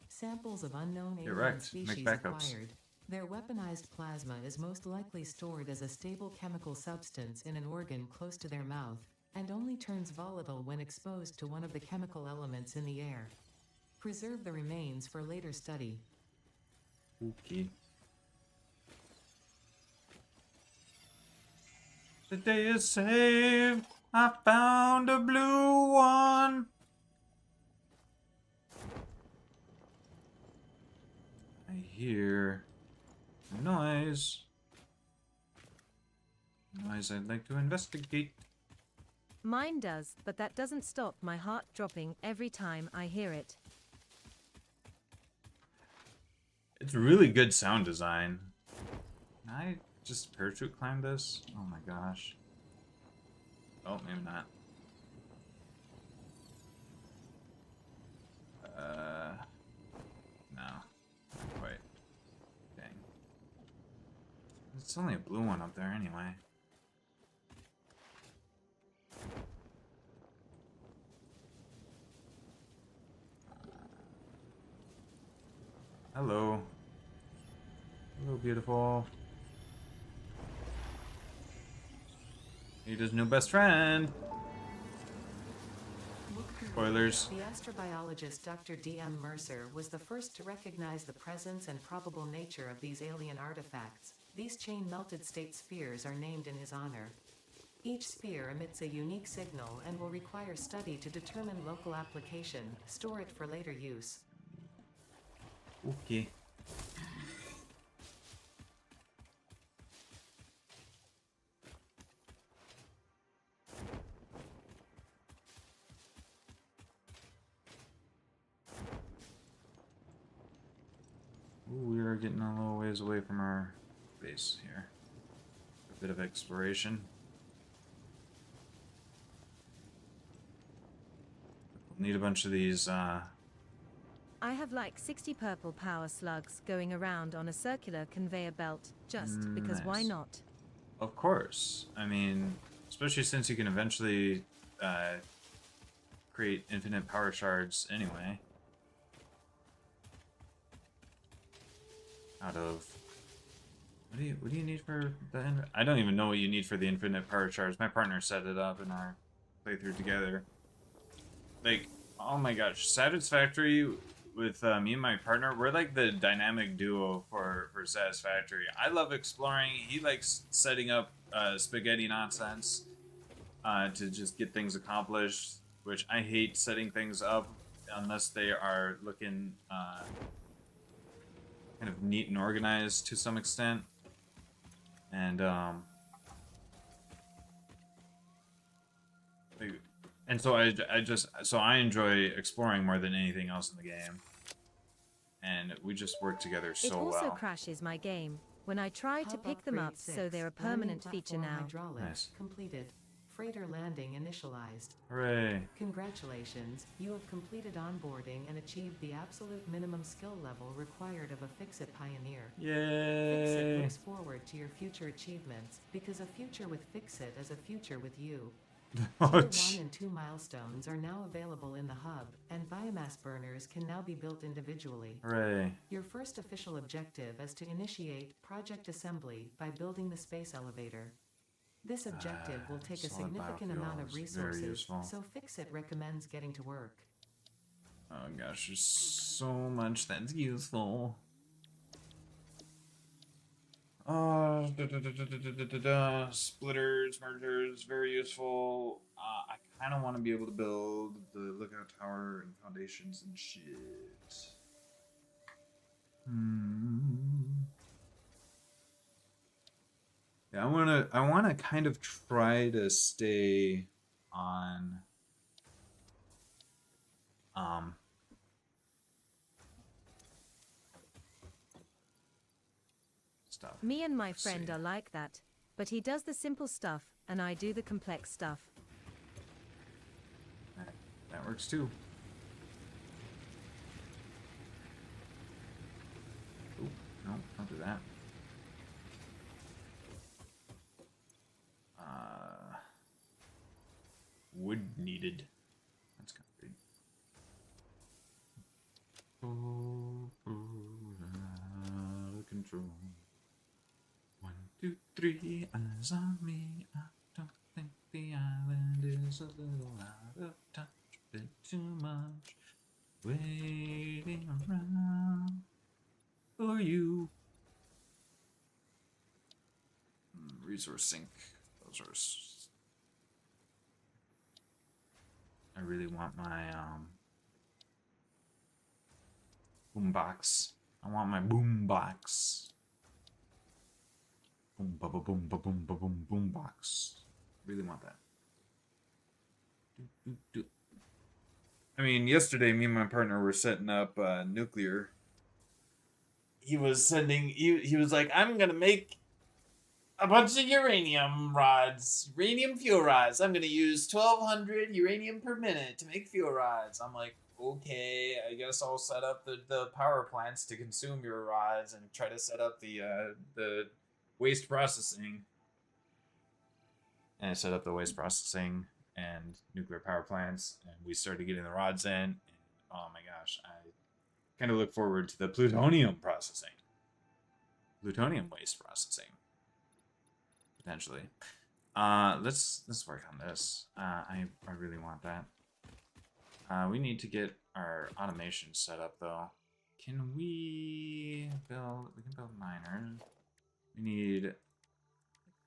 Samples of unknown alien Correct. Make species backups. acquired. Their weaponized plasma is most likely stored as a stable chemical substance in an organ close to their mouth, and only turns volatile when exposed to one of the chemical elements in the air. Preserve the remains for later study. okay. The day is saved. I found a blue one. I hear a noise. Noise I'd like to investigate. Mine does, but that doesn't stop my heart dropping every time I hear it. It's really good sound design. Can I just parachute climb this? Oh my gosh. Oh, maybe not. No. Not quite. Dang. It's only a blue one up there anyway. Hello. Hello, beautiful. Ada's new best friend. Spoilers. The astrobiologist Dr. D.M. Mercer was the first to recognize the presence and probable nature of these alien artifacts. These chain-melted state spheres are named in his honor. Each sphere emits a unique signal and will require study to determine local application. Store it for later use. Okay. Ooh, we are getting a little ways away from our base here. A bit of exploration. We'll need a bunch of these, I have like 60 purple power slugs going around on a circular conveyor belt, just because why Nice. not? Of course. I mean, especially since you can eventually create infinite power shards anyway. Out of What do you need for the? I don't even know what you need for the infinite power charge. My partner set it up in our playthrough together. Like, oh my gosh, Satisfactory with me and my partner, we're like the dynamic duo for Satisfactory. I love exploring. He likes setting up spaghetti nonsense to just get things accomplished, which I hate setting things up unless they are looking kind of neat and organized to some extent. And so I enjoy exploring more than anything else in the game, and we just work together so well. It also crashes my game when I try to pick them up, so they're a permanent feature now. Nice. Completed. Freighter landing initialized. Hooray! Congratulations, you have completed onboarding and achieved the absolute minimum skill level required of a Fix-It Pioneer. Yay! Fix-It looks forward to your future achievements, because a future with Fix-It is a future with you. Tier 1 and 2 milestones are now available in the hub, and biomass burners can now be built individually. Hooray! Your first official objective is to initiate Project Assembly by building the space elevator. This objective will take a significant amount of resources, so Fix-It recommends getting to work. Oh gosh, there's so much that's useful. Splitters, mergers, very useful. I kind of want to be able to build the lookout tower and foundations and shit. Yeah, I wanna kind of try to stay on stuff. Me and my friend are like that, but he does the simple stuff and I do the complex stuff. That works too. Oh, no, don't do that. Wood needed. That's kind of big. Out of control. 1, 2, 3, eyes on me. I don't think the island is a little out of touch. A bit too much. Waiting around for you. Resource sink. Those are. I really want my boombox. I want my boombox. Boom ba ba boom ba boom ba boom boombox. Really want that. I mean, yesterday me and my partner were setting up nuclear. He was like, I'm gonna make a bunch of uranium rods, uranium fuel rods. I'm gonna use 1,200 uranium per minute to make fuel rods. I'm like, okay, I guess I'll set up the power plants to consume your rods and try to set up the waste processing. And I set up the waste processing and nuclear power plants, and we started getting the rods in. And, oh my gosh, I kind of look forward to the plutonium processing, plutonium waste processing. Potentially. Let's work on this. I really want that. We need to get our automation set up though. Can we build? We can build miners. We need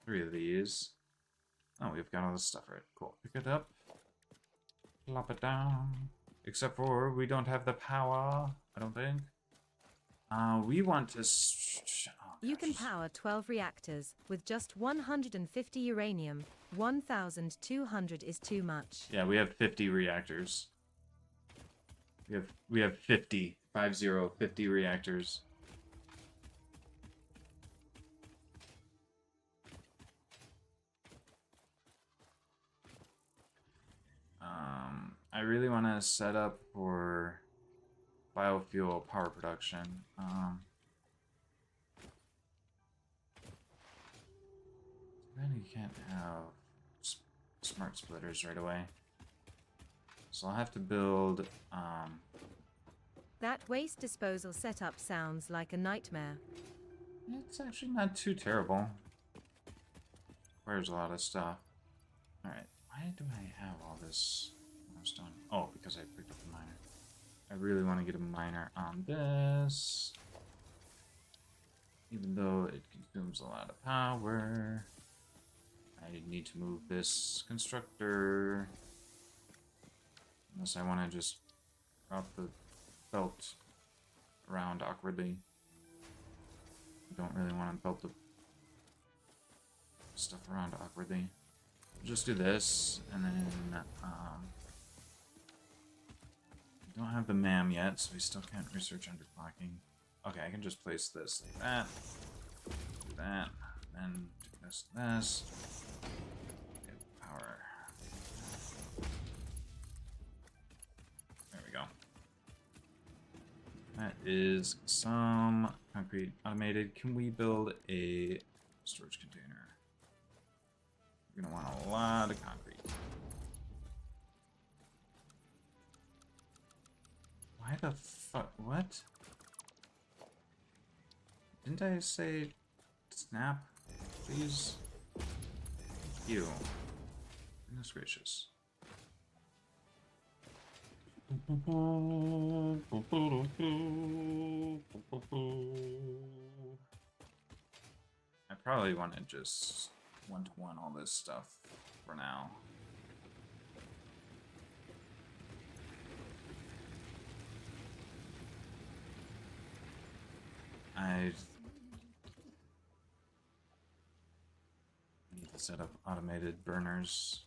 3 of these. Oh, we've got all this stuff right. Cool. Pick it up. Plop it down. Except for we don't have the power. I don't think. We want to. You can power 12 reactors with just 150 uranium. 1,200 is too much. Yeah, we have 50 reactors. We have 50 reactors. I really want to set up for biofuel power production. Then you can't have smart splitters right away. So I'll have to build, That waste disposal setup sounds like a nightmare. It's actually not too terrible. Requires a lot of stuff. Alright, why do I have all this stone? Oh, because I picked up the miner. I really want to get a miner on this. Even though it consumes a lot of power. I need to move this constructor. Unless I want to just drop the belt around awkwardly. I don't really want to belt the stuff around awkwardly. Just do this, and then we don't have the MAM yet, so we still can't research underclocking. Okay, I can just place this like that, do that, then do this, this. Get power. There we go. That is some concrete automated. Can we build a storage container? We're gonna want a lot of concrete. Why the fuck? What? Didn't I say snap? Please? Thank you. Goodness gracious. I probably want to just one-to-one all this stuff for now. I need to set up automated burners.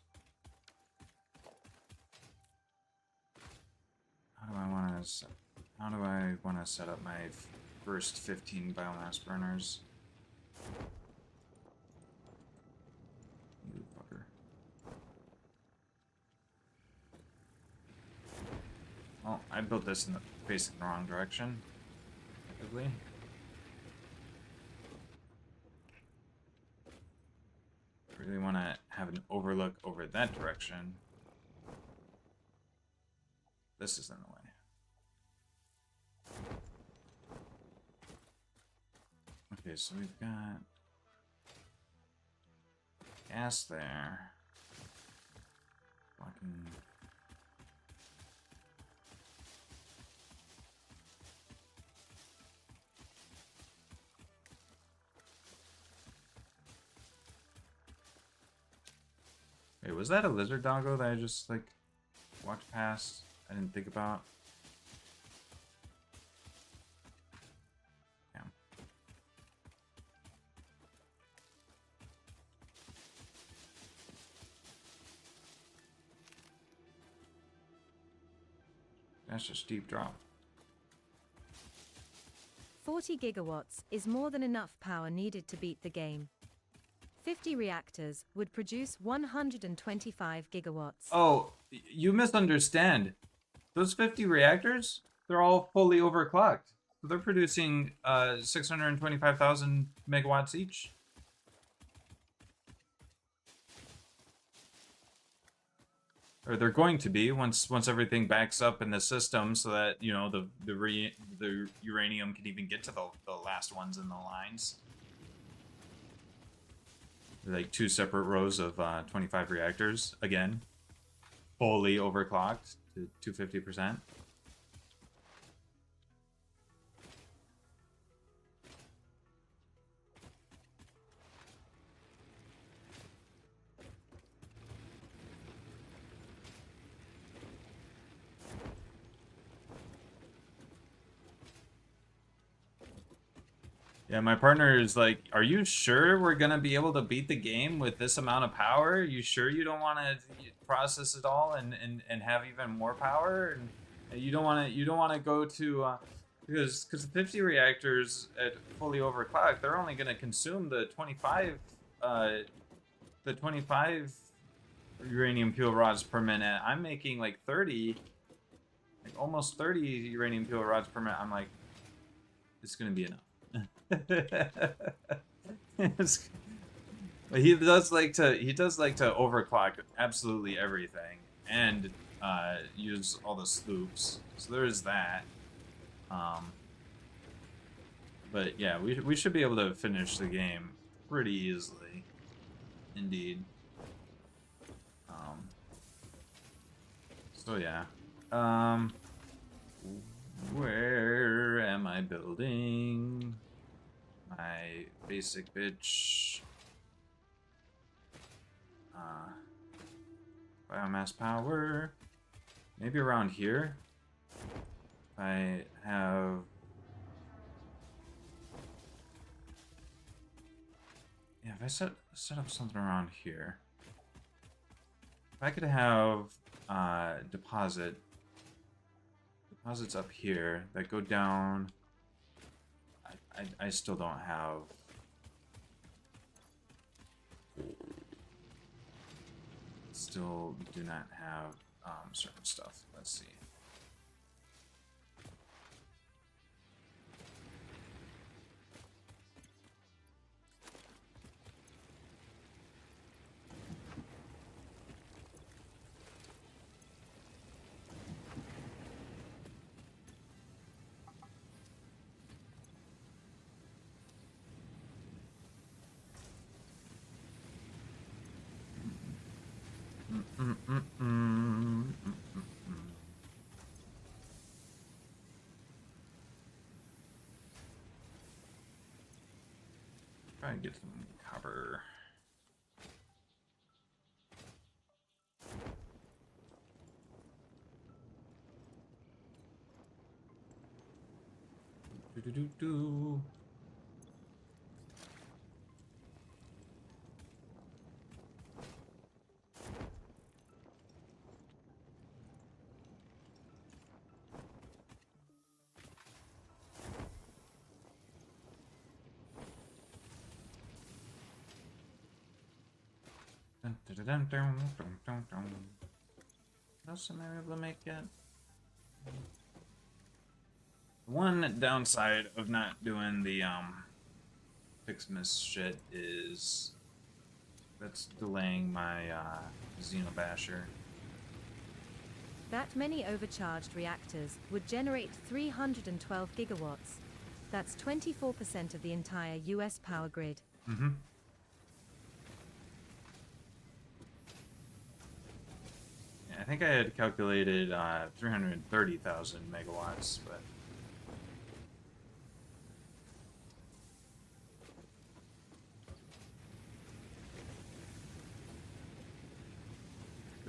How do I want to set up my first 15 biomass burners? You fucker. Well, I built this in facing the wrong direction. Effectively. I really want to have an overlook over that direction. This is in the way. Okay, so we've got gas there. Blocking. Wait, was that a lizard doggo that I just like walked past? I didn't think about. Damn. That's a steep drop. 40 gigawatts is more than enough power needed to beat the game. 50 reactors would produce 125 gigawatts. Oh, you misunderstand. Those 50 reactors, they're all fully overclocked. So they're producing 625,000 megawatts each. Or they're going to be once everything backs up in the system, so that you know the uranium can even get to the last ones in the lines. Like 2 separate rows of 25 reactors again, fully overclocked to 250%. Yeah, my partner is like, are you sure we're gonna be able to beat the game with this amount of power? You sure you don't want to process it all and have even more power? And you don't want to go to because the 50 reactors at fully overclocked, they're only gonna consume the 25 uranium fuel rods per minute. I'm making like 30, like almost 30 uranium fuel rods per minute. I'm like, it's gonna be enough. But he does like to overclock absolutely everything and use all the sloops. So there is that. But yeah, we should be able to finish the game pretty easily, indeed. So yeah, where am I building my basic bitch? Biomass power, maybe around here. I have. Yeah, if I set up something around here. If I could have deposits up here that go down. I still don't have. Still do not have certain stuff. Let's see. Try and get some cover. Do. What else am I able to make yet? One downside of not doing the Fixmas shit is that's delaying my Xenobasher. That many overcharged reactors would generate 312 gigawatts. That's 24% of the entire US power grid. Mm-hmm. Yeah, I think I had calculated 330,000 megawatts, but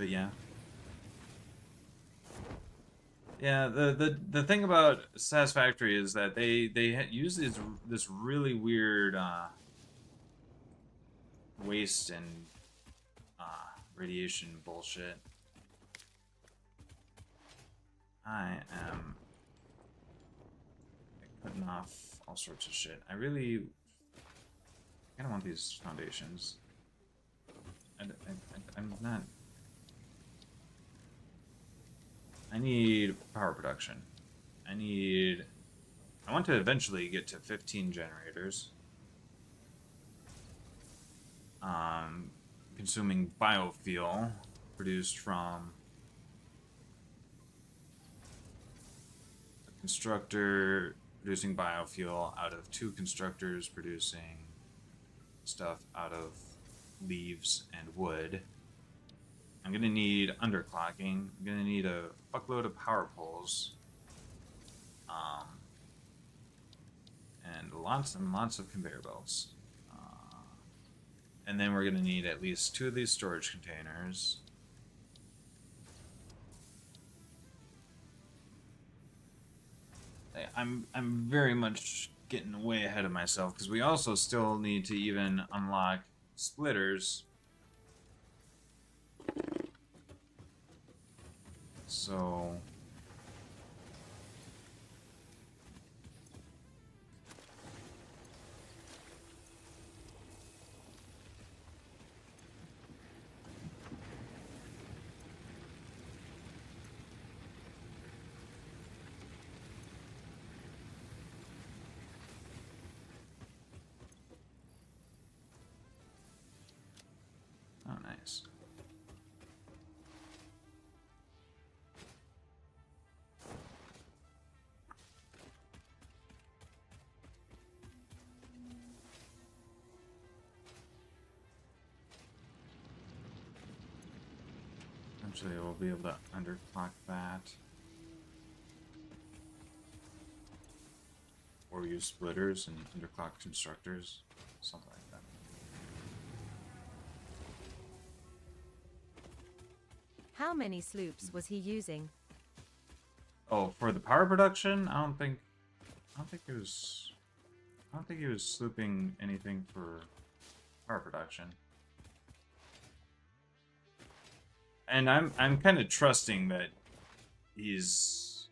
yeah. Yeah, the thing about Satisfactory is that they use this really weird waste and radiation bullshit. I am cutting off all sorts of shit. I really kind of want these foundations. I'm not. I need power production. I want to eventually get to 15 generators. Consuming biofuel produced from a constructor producing biofuel out of 2 constructors producing stuff out of leaves and wood. I'm gonna need underclocking. I'm gonna need a fuckload of power poles. And lots of conveyor belts. And then we're gonna need at least 2 of these storage containers. I'm very much getting way ahead of myself because we also still need to even unlock splitters. So oh, nice. Eventually we'll be able to underclock that. Or use splitters and underclock constructors. Something like that. How many sloops was he using? Oh, for the power production, I don't think it was. I don't think he was slooping anything for power production. And I'm kind of trusting that he's.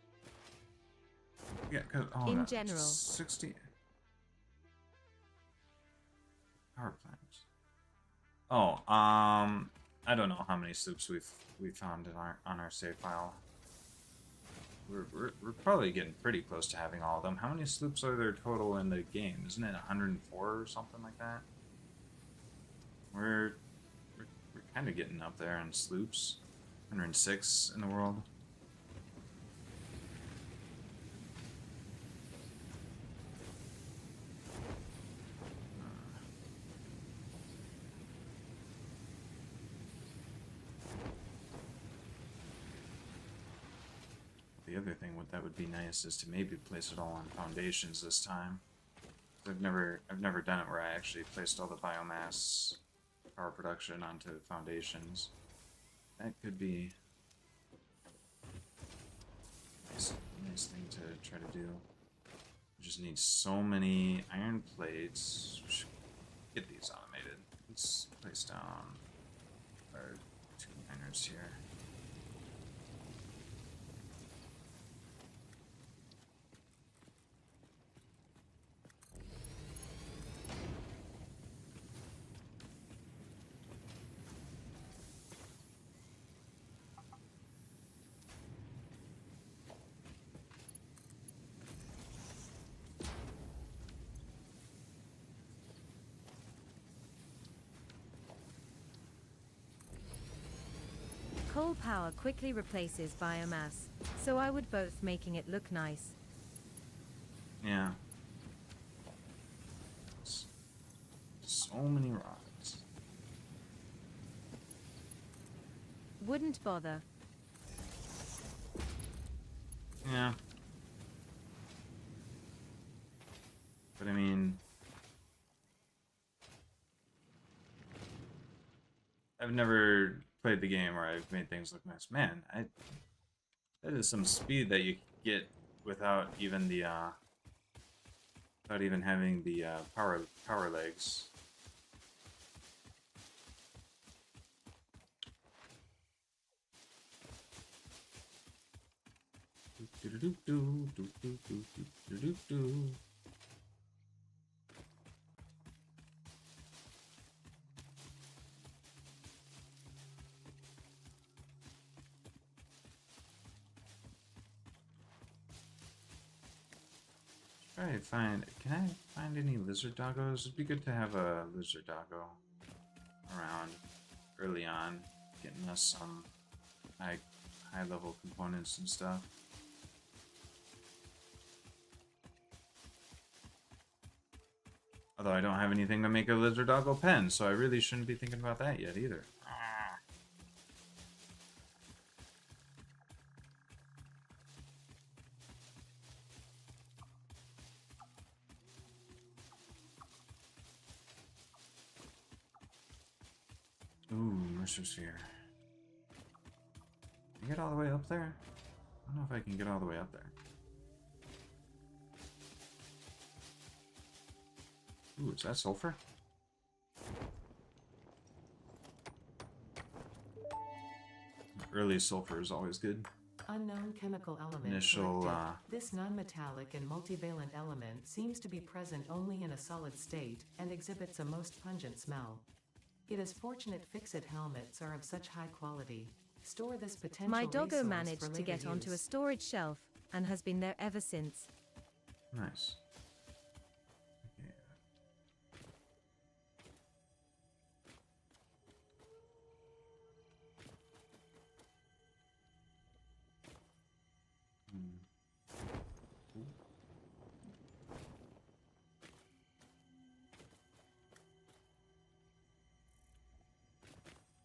Yeah, cause oh, In no, general. 60 power plants. Oh, I don't know how many sloops we found in on our save file. We're probably getting pretty close to having all of them. How many sloops are there total in the game? Isn't it 104 or something like that? We're kind of getting up there on sloops. 106 in the world. The other thing that would be nice is to maybe place it all on foundations this time. I've never done it where I actually placed all the biomass power production onto foundations. That could be a nice thing to try to do. We just need so many iron plates. Get these automated. Let's place down our 2 miners here. Coal power quickly replaces biomass, so I would both making it look nice. Yeah. So many rocks. Wouldn't bother. Yeah. But I mean, I've never played the game where I've made things look nice. Man, that is some speed that you get without even the without even having the power legs. Try to find. Can I find any lizard doggos? It'd be good to have a lizard doggo around early on, getting us some high level components and stuff. Although I don't have anything to make a lizard doggo pen, so I really shouldn't be thinking about that yet either. Ooh, Mercer Sphere. Can you get all the way up there? I don't know if I can get all the way up there. Ooh, is that sulfur? Early sulfur is always good. Unknown chemical element Initial, collected. This non-metallic and multivalent element seems to be present only in a solid state and exhibits a most pungent smell. It is fortunate fixit helmets are of such high quality. Store this potential My doggo resource managed for to later get onto a use. storage shelf and has been there ever since. Nice. Okay.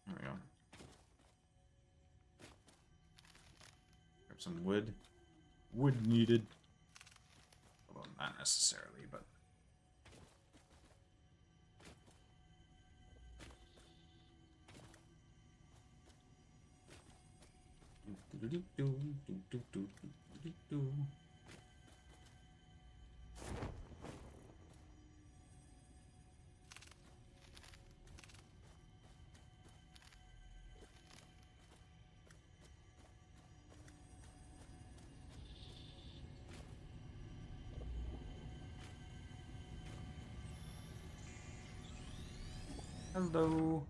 There we go. some wood. Wood needed. Well, not necessarily, but... Hello.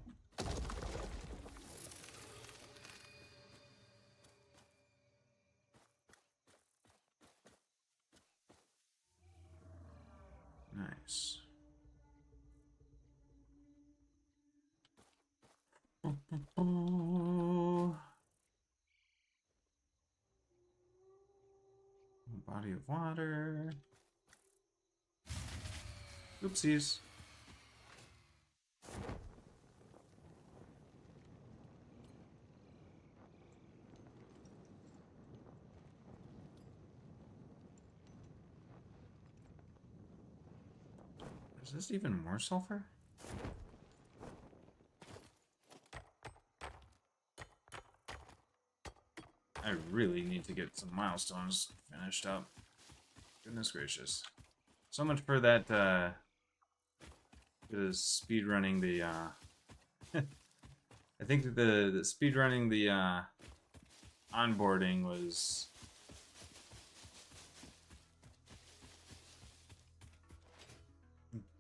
Nice. Body of water. Oopsies. Is this even more sulfur? I really need to get some milestones finished up. Goodness gracious. So much for that, speed running the, I think that the speed running the, onboarding was...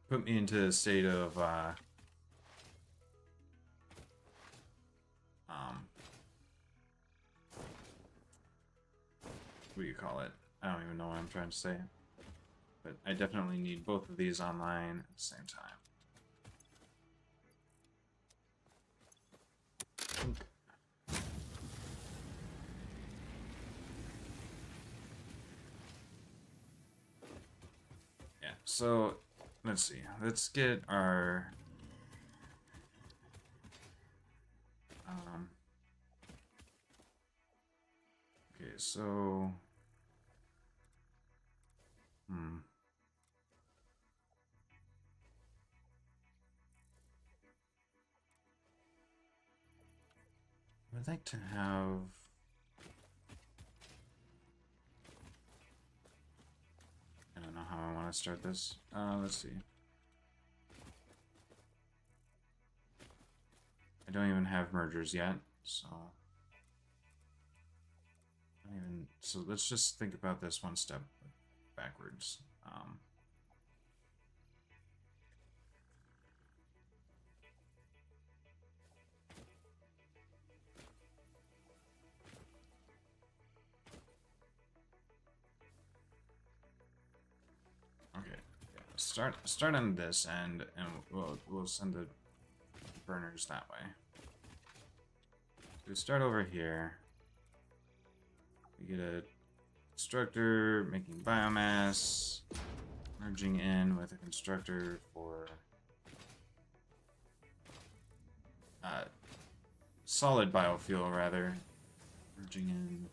put me into a state of, what do you call it? I don't even know what I'm trying to say. But I definitely need both of these online at the same time. Yeah, so let's see. Let's get our okay, so I'd like to have I don't know how I want to start this. Let's see. I don't even have mergers yet, so so let's just think about this one step backwards. Okay, yeah, start on this end, and we'll send the burners that way. We start over here. We get a constructor making biomass, merging in with a constructor for solid biofuel, rather. Merging in.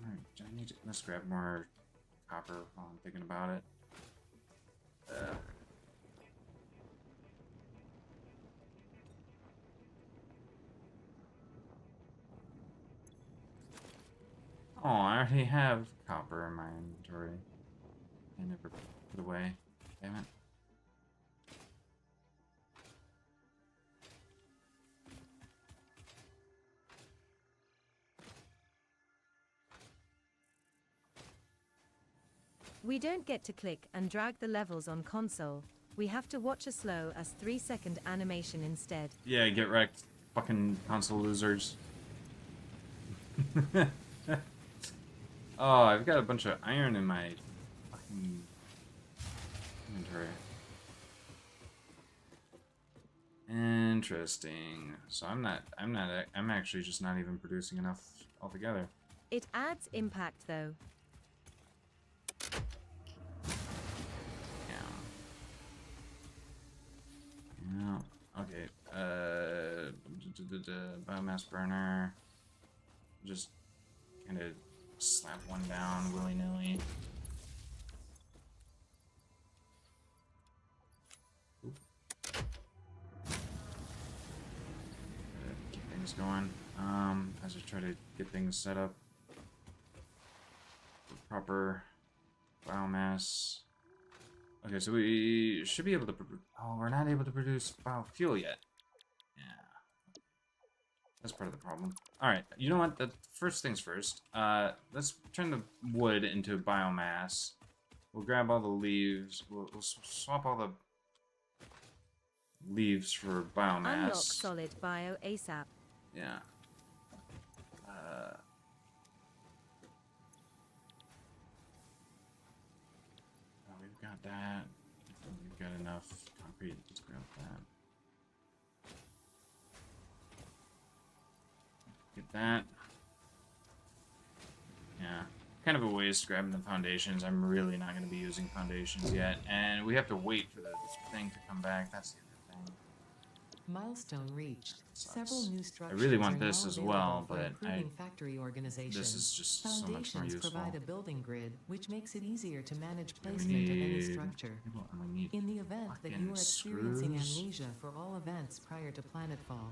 Alright, let's grab more copper while I'm thinking about it. Oh, I already have copper in my inventory. I never put it away. Damn it. We don't get to click and drag the levels on console. We have to watch a slow as 3-second animation instead. Yeah, get wrecked, fucking console losers. Oh, I've got a bunch of iron in my fucking inventory. Interesting. So I'm actually just not even producing enough altogether. It adds impact though. Yeah. Okay. Biomass burner. Just kind of slap one down willy-nilly. Keep things going as I try to get things set up for proper biomass. Okay, so we should be able to... Oh, we're not able to produce biofuel yet. Yeah. That's part of the problem. Alright, you know what? The first things first. Let's turn the wood into biomass. We'll grab all the leaves. We'll swap all the leaves for biomass. Unlock solid bio ASAP. Yeah. We've got that. We've got enough concrete. Let's grab that. Get that. Yeah. Kind of a waste grabbing the foundations. I'm really not going to be using foundations yet. And we have to wait for this thing to come back. That's the other thing. Milestone reached. Sucks. Several new structures I really want are this now as well, available for but improving factory organization. this is just so much more Foundations useful. provide a building grid, which makes it easier to manage We placement of any need- structure. we need In the event that you are fucking experiencing screws. amnesia for all events prior to planetfall,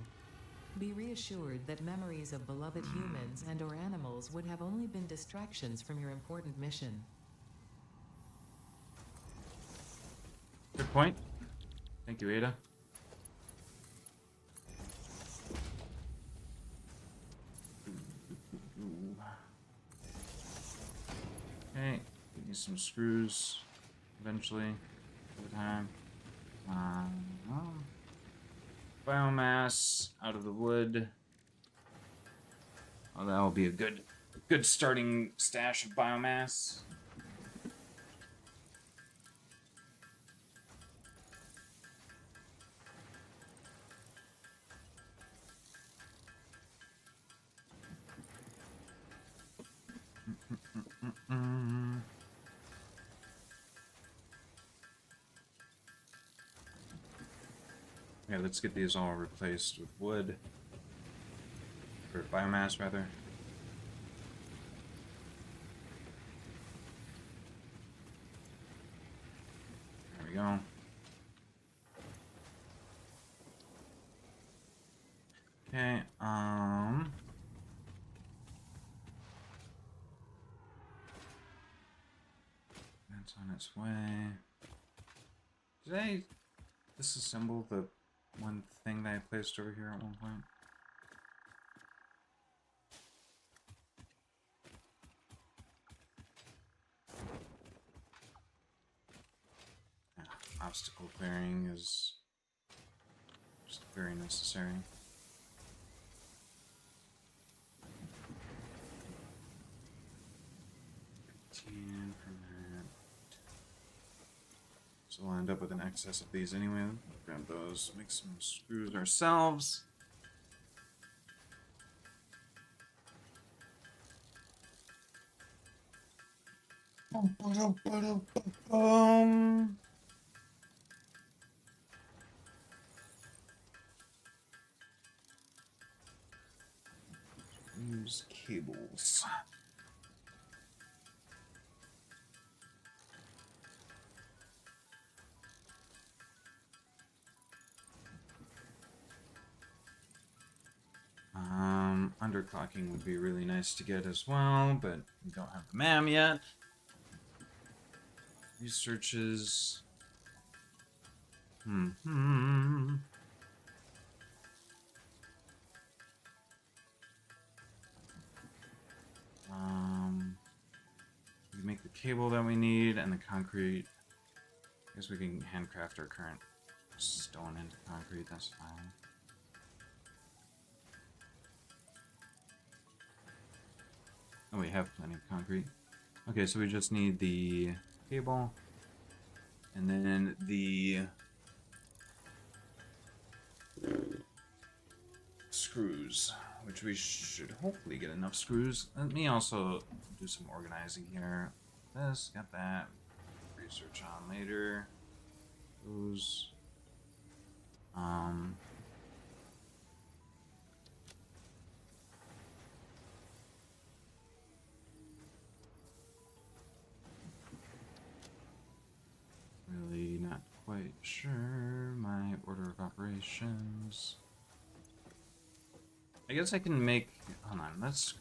be reassured that memories of beloved humans and/or animals would have only been distractions from your important mission. Good point. Thank you, Ada. Okay, need some screws eventually over time. Biomass out of the wood. Oh, that will be a good starting stash of biomass. Okay, let's get these all replaced with wood. Or biomass, rather. There we go. Okay, that's on its way. Did I disassemble the one thing that I placed over here at one point? Yeah, obstacle clearing is just very necessary. So we'll end up with an excess of these anyway. Grab those, make some screws ourselves. Use cables. Underclocking would be really nice to get as well, but we don't have the MAM yet. Researches. We make the cable that we need and the concrete. I guess we can handcraft our current stone into concrete, that's fine. Oh, we have plenty of concrete. Okay, so we just need the cable and then the screws, which we should hopefully get enough screws. Let me also do some organizing here. This, got that. Research on later. Those. Sure, my order of operations. I guess I can make. Hold on, let's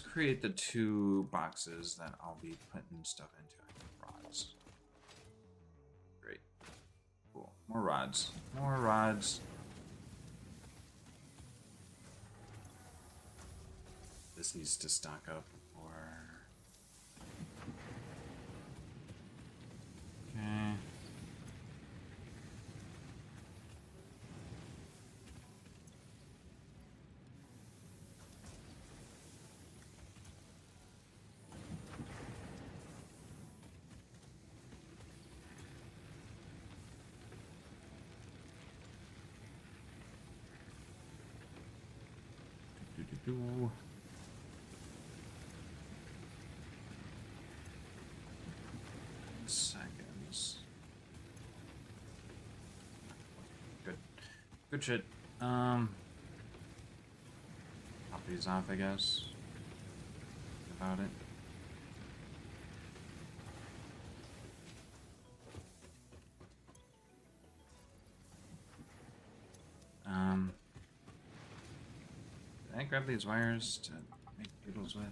create the 2 boxes that I'll be putting stuff into. Rods. Great. Cool. More rods. More rods. This needs to stock up for. Okay. Do. Seconds. Good. Good shit. Pop these off, I guess. About it. Did I grab these wires to make cables with?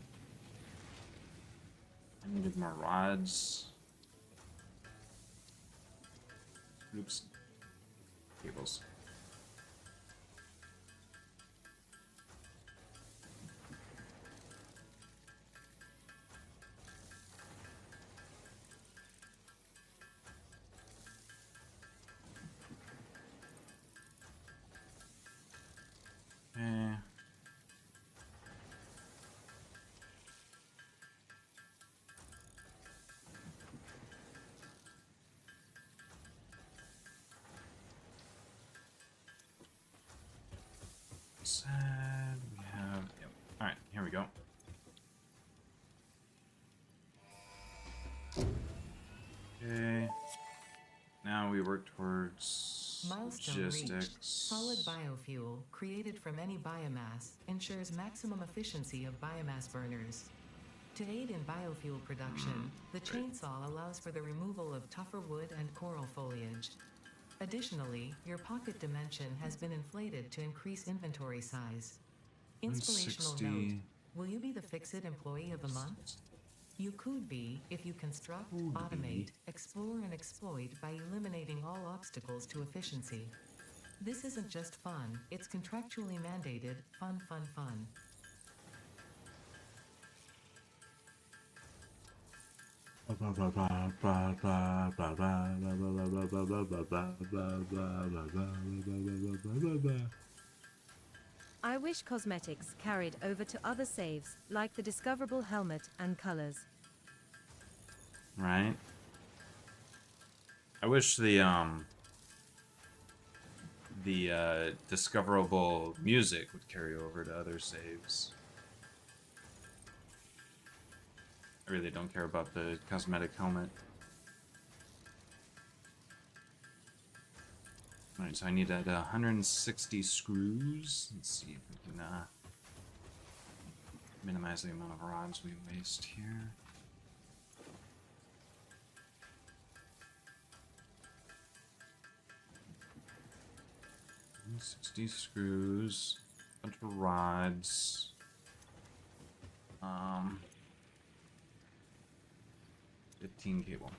I needed more rods. Oops. Cables. Okay. Sad. We have. Yep. All right. Here we go. Okay. Now we work towards Milestone logistics. reached. Solid biofuel, created from any biomass, ensures maximum efficiency of biomass burners. To aid in biofuel production, the chainsaw allows for the removal of tougher wood and coral foliage. Additionally, your pocket dimension has been inflated to increase inventory size. Inspirational 160. note: will you be the Fix-It Employee of the Month? You could be if you construct, automate, explore, and exploit by eliminating all obstacles to efficiency. This isn't just fun, it's contractually mandated fun, fun, fun. I wish cosmetics carried over to other saves, like the discoverable helmet and colors. Right. I wish the discoverable music would carry over to other saves. I really don't care about the cosmetic helmet. Alright, so I need 160 screws. Let's see if we can minimize the amount of rods we waste here. And 60 screws, bunch of rods. 15 cable.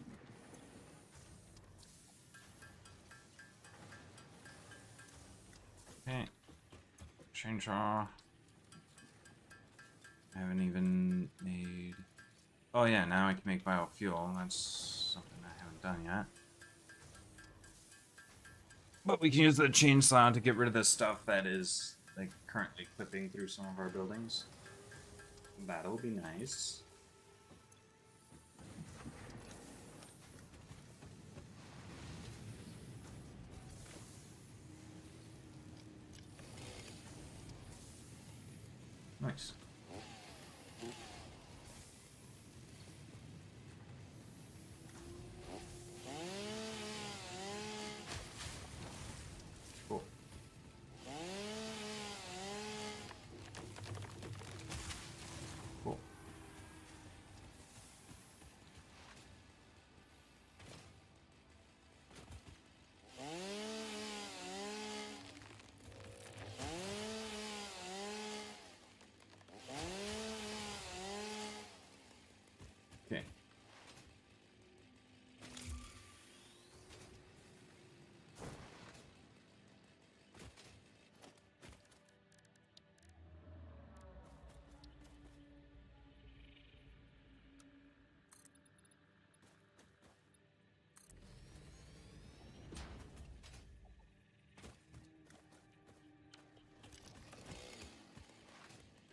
Okay. Chainsaw. I haven't even made. Oh yeah, now I can make biofuel. That's something I haven't done yet. But we can use the chainsaw to get rid of the stuff that is like currently clipping through some of our buildings. That'll be nice. Nice. Cool. Cool.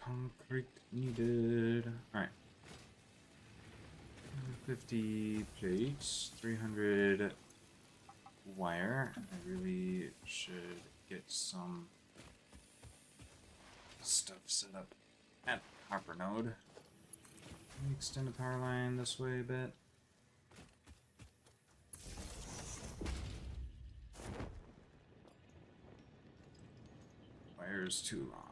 Concrete needed. Alright. 50 plates, 300 wire. I really should get some stuff set up at the copper node. Let me extend the power line this way a bit. Wire is too long.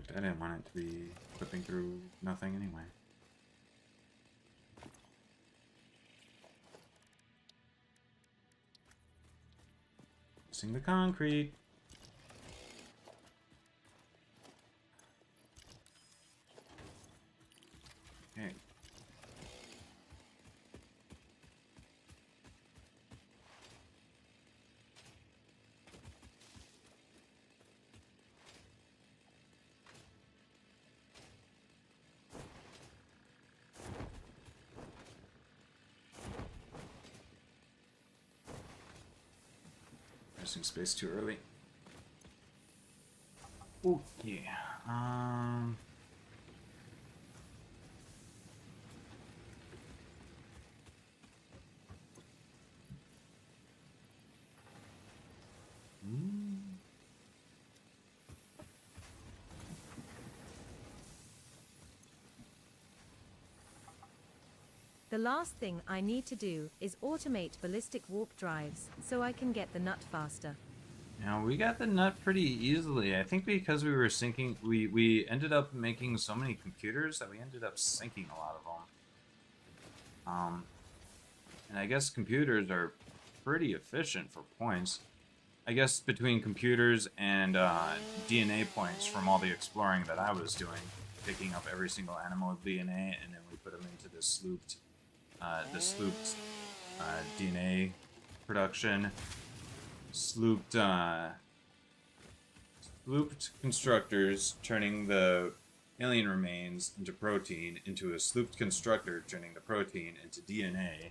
I didn't want it to be clipping through nothing anyway. Mixing the concrete. Okay. Pressing space too early. Okay. The last thing I need to do is automate ballistic warp drives so I can get the nut faster. Now we got the nut pretty easily. I think because we were syncing, we ended up making so many computers that we ended up syncing a lot of them. And I guess computers are pretty efficient for points. I guess between computers and DNA points from all the exploring that I was doing, picking up every single animal DNA and then we put them into this slooped DNA production. Slooped constructors turning the alien remains into protein, into a slooped constructor turning the protein into DNA.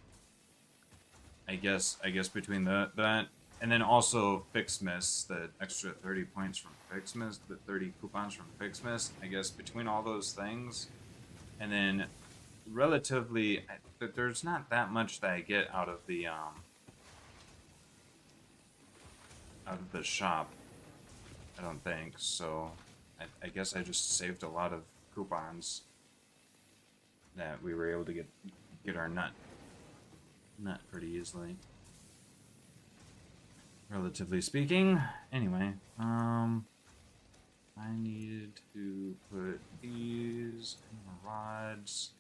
I guess between that and then also Fixmas, the extra 30 points from Fixmas, the 30 coupons from Fixmas. I guess between all those things, and then relatively, there's not that much that I get out of the shop, I don't think, so I guess I just saved a lot of coupons that we were able to get our nut pretty easily, relatively speaking. Anyway, I needed to put these in the rods.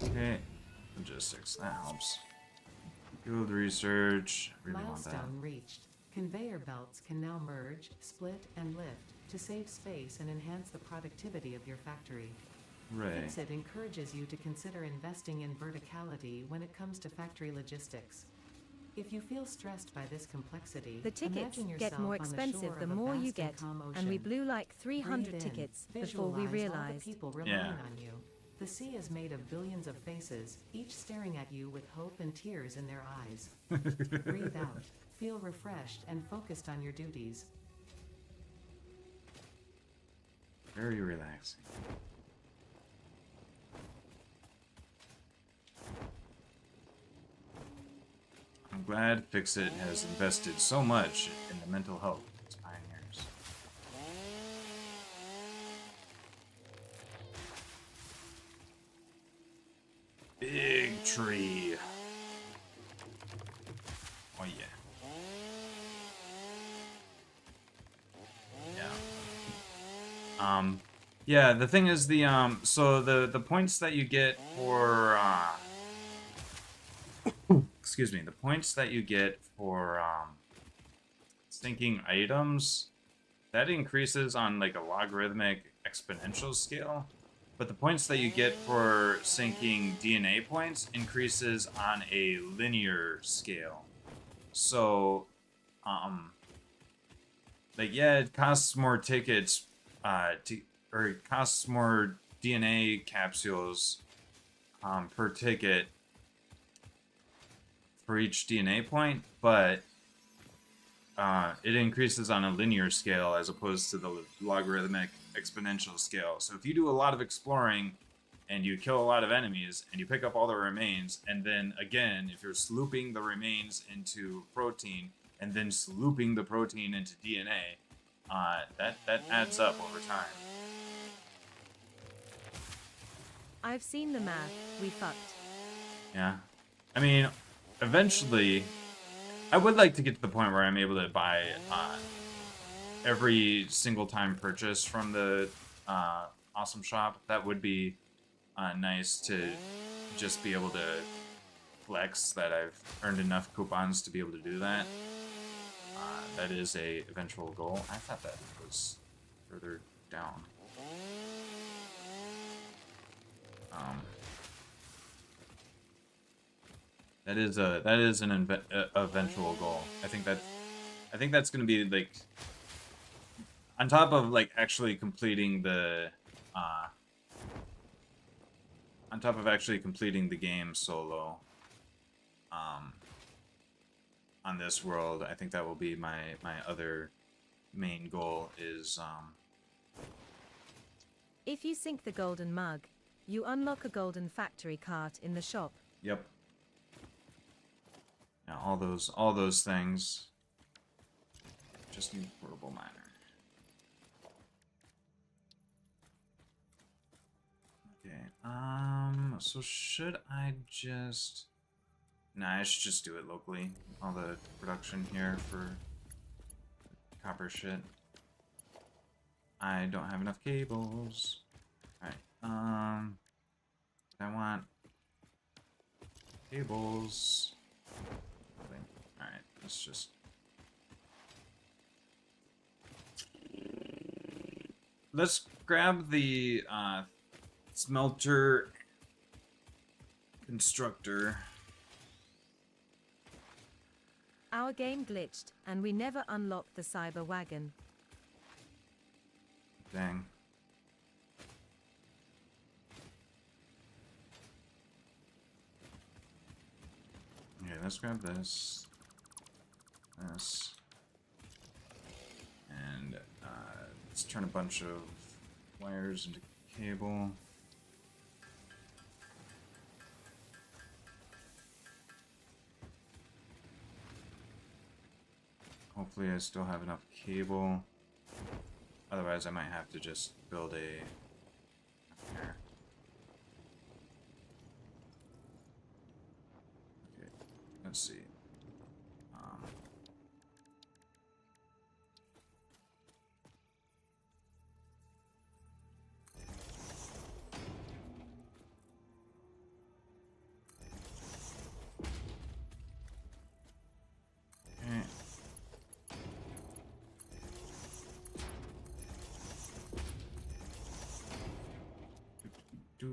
Okay, logistics, that helps. Field research, really want that. Milestone reached. Conveyor belts can now merge, split, and lift to save space and enhance the productivity of your factory. Right. Fixit encourages you to consider investing in verticality when it comes to factory logistics. If you feel stressed by this complexity, The tickets imagine get yourself more on the expensive shore the of a more you vast get, and calm and we ocean. blew like 300 Breathe in, tickets before we visualize all the realized. people relying Yeah. on you. The sea is made of billions of faces, each staring at you with hope and tears in their eyes. Breathe out, feel refreshed and focused on your duties. Very relaxing. I'm glad Fixit has invested so much in the mental health of its pioneers. Big tree. Oh yeah. Yeah, the thing is so the points that you get for excuse me, the points that you get for sinking items, that increases on like a logarithmic exponential scale. But the points that you get for sinking DNA points increases on a linear scale. So, like, yeah, it costs more tickets, or it costs more DNA capsules, per ticket for each DNA point, but it increases on a linear scale as opposed to the logarithmic exponential scale. So if you do a lot of exploring and you kill a lot of enemies and you pick up all the remains, and then again, if you're slooping the remains into protein and then slooping the protein into DNA, that adds up over time. I've seen the math, we fucked. Yeah. I mean, eventually, I would like to get to the point where I'm able to buy every single time purchase from the Awesome Shop. That would be nice to just be able to flex that I've earned enough coupons to be able to do that. That is a eventual goal. I thought that was further down. That is an eventual goal. I think that's going to be like on top of like actually completing the game solo on this world. I think that will be my other main goal is If you sink the golden mug, you unlock a golden factory cart in the shop. Yep. Yeah, all those things. Just need portable miner. Okay. So should I just? Nah, I should just do it locally. All the production here for copper shit. I don't have enough cables. Alright. I want cables. Alright, let's just. Let's grab the smelter constructor. Our game glitched, and we never unlocked the cyber wagon. Dang. Okay, let's grab this. This. And let's turn a bunch of wires into cable. Hopefully I still have enough cable. Otherwise I might have to just build a here. Okay, let's see. Okay. Do.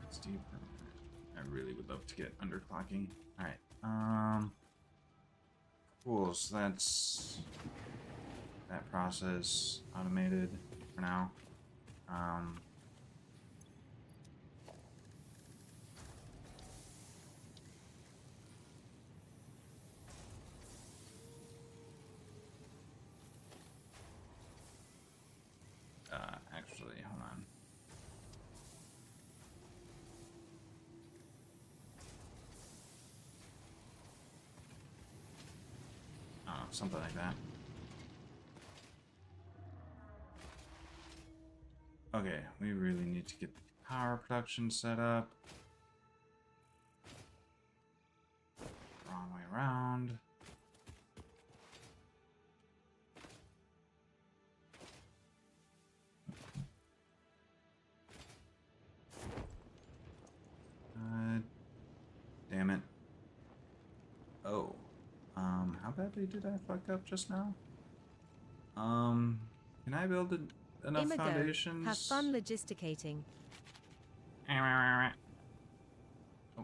It's deep. I really would love to get underclocking. Alright, cool, so that's that process automated for now. Actually, hold on. Something like that. Okay, we really need to get the power production set up. Wrong way around. Damn it. Oh. How badly did I fuck up just now? Can I build enough Imago, foundations? have fun logisticating. Oh,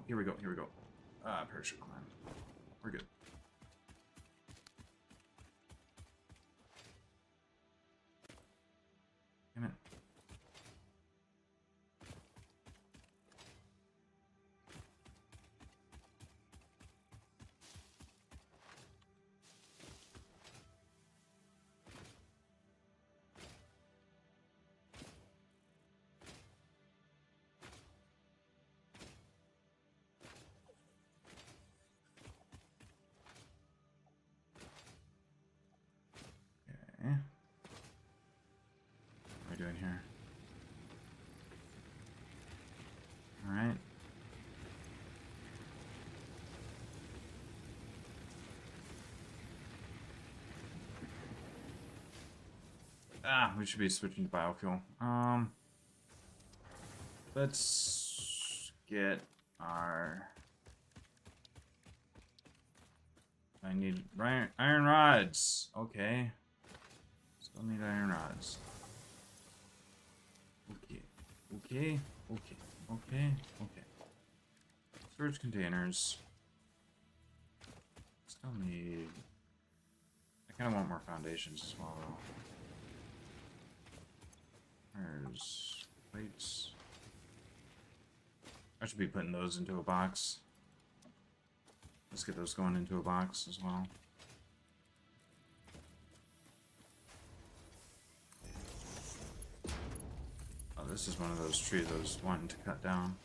here we go, here we go. Parachute climb. We're good. Damn it. Okay. What am I doing here? Alright. We should be switching to biofuel. Let's get our... I need iron rods. Okay. Still need iron rods. Okay. Okay. Okay. Okay. Okay. Storage containers. Still need... I kind of want more foundations as well, though. There's plates. I should be putting those into a box. Let's get those going into a box as well. Oh, this is one of those trees I was wanting to cut down.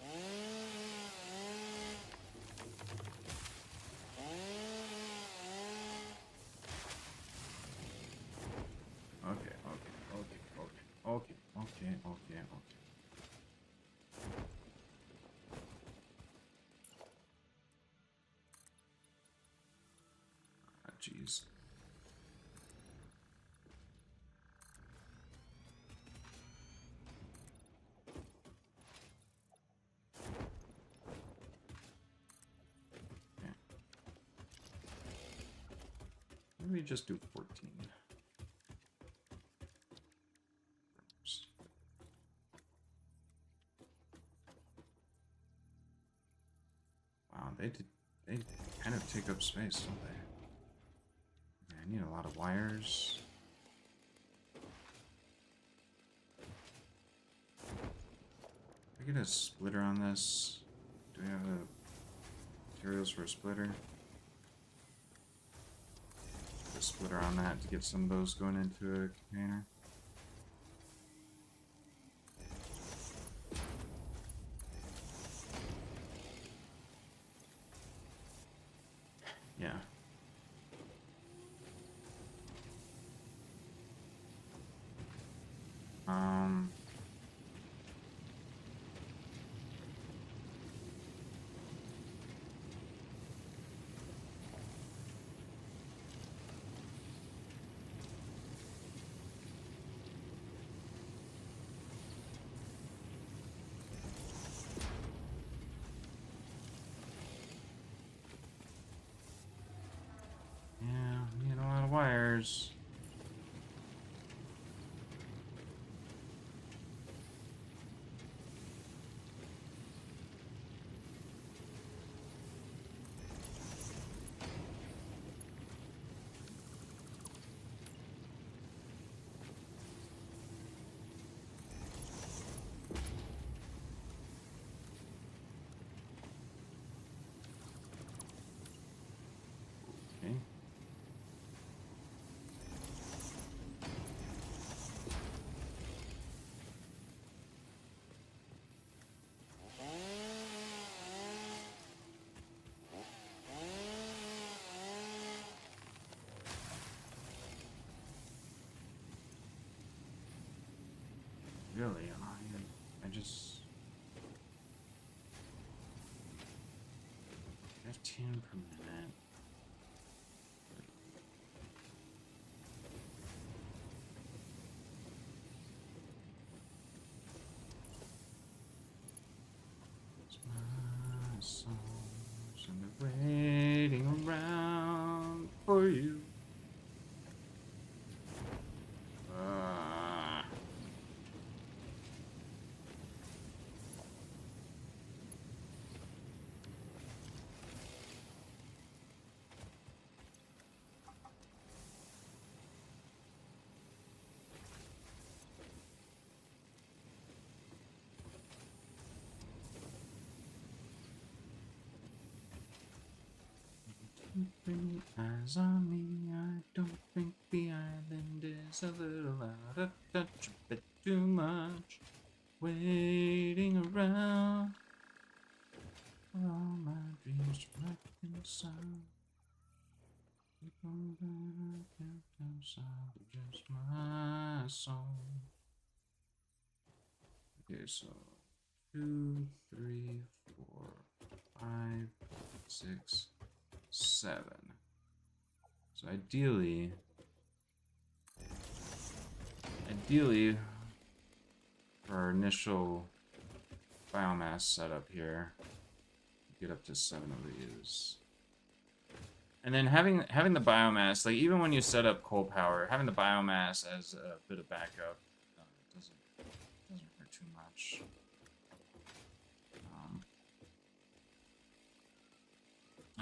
Okay. Ah, jeez. Okay. Maybe just do 14. Wow, they kind of take up space, don't they? Okay, I need a lot of wires. Can I get a splitter on this? Do we have materials for a splitter? Put a splitter on that to get some of those going into a container. Yeah. Yeah, we need a lot of wires. Okay. Really? 15 per minute. My songs and they're waiting around for you. Three eyes on me, I don't think the island is a little out of touch, a bit too much. Waiting around for all my dreams to reconcile. People that I can't outside of just my song. Okay, so 2, 3, 4, 5, 6, 7. So ideally, for our initial biomass setup here, get up to 7 of these. And then having the biomass, like even when you set up coal power, having the biomass as a bit of backup doesn't hurt too much.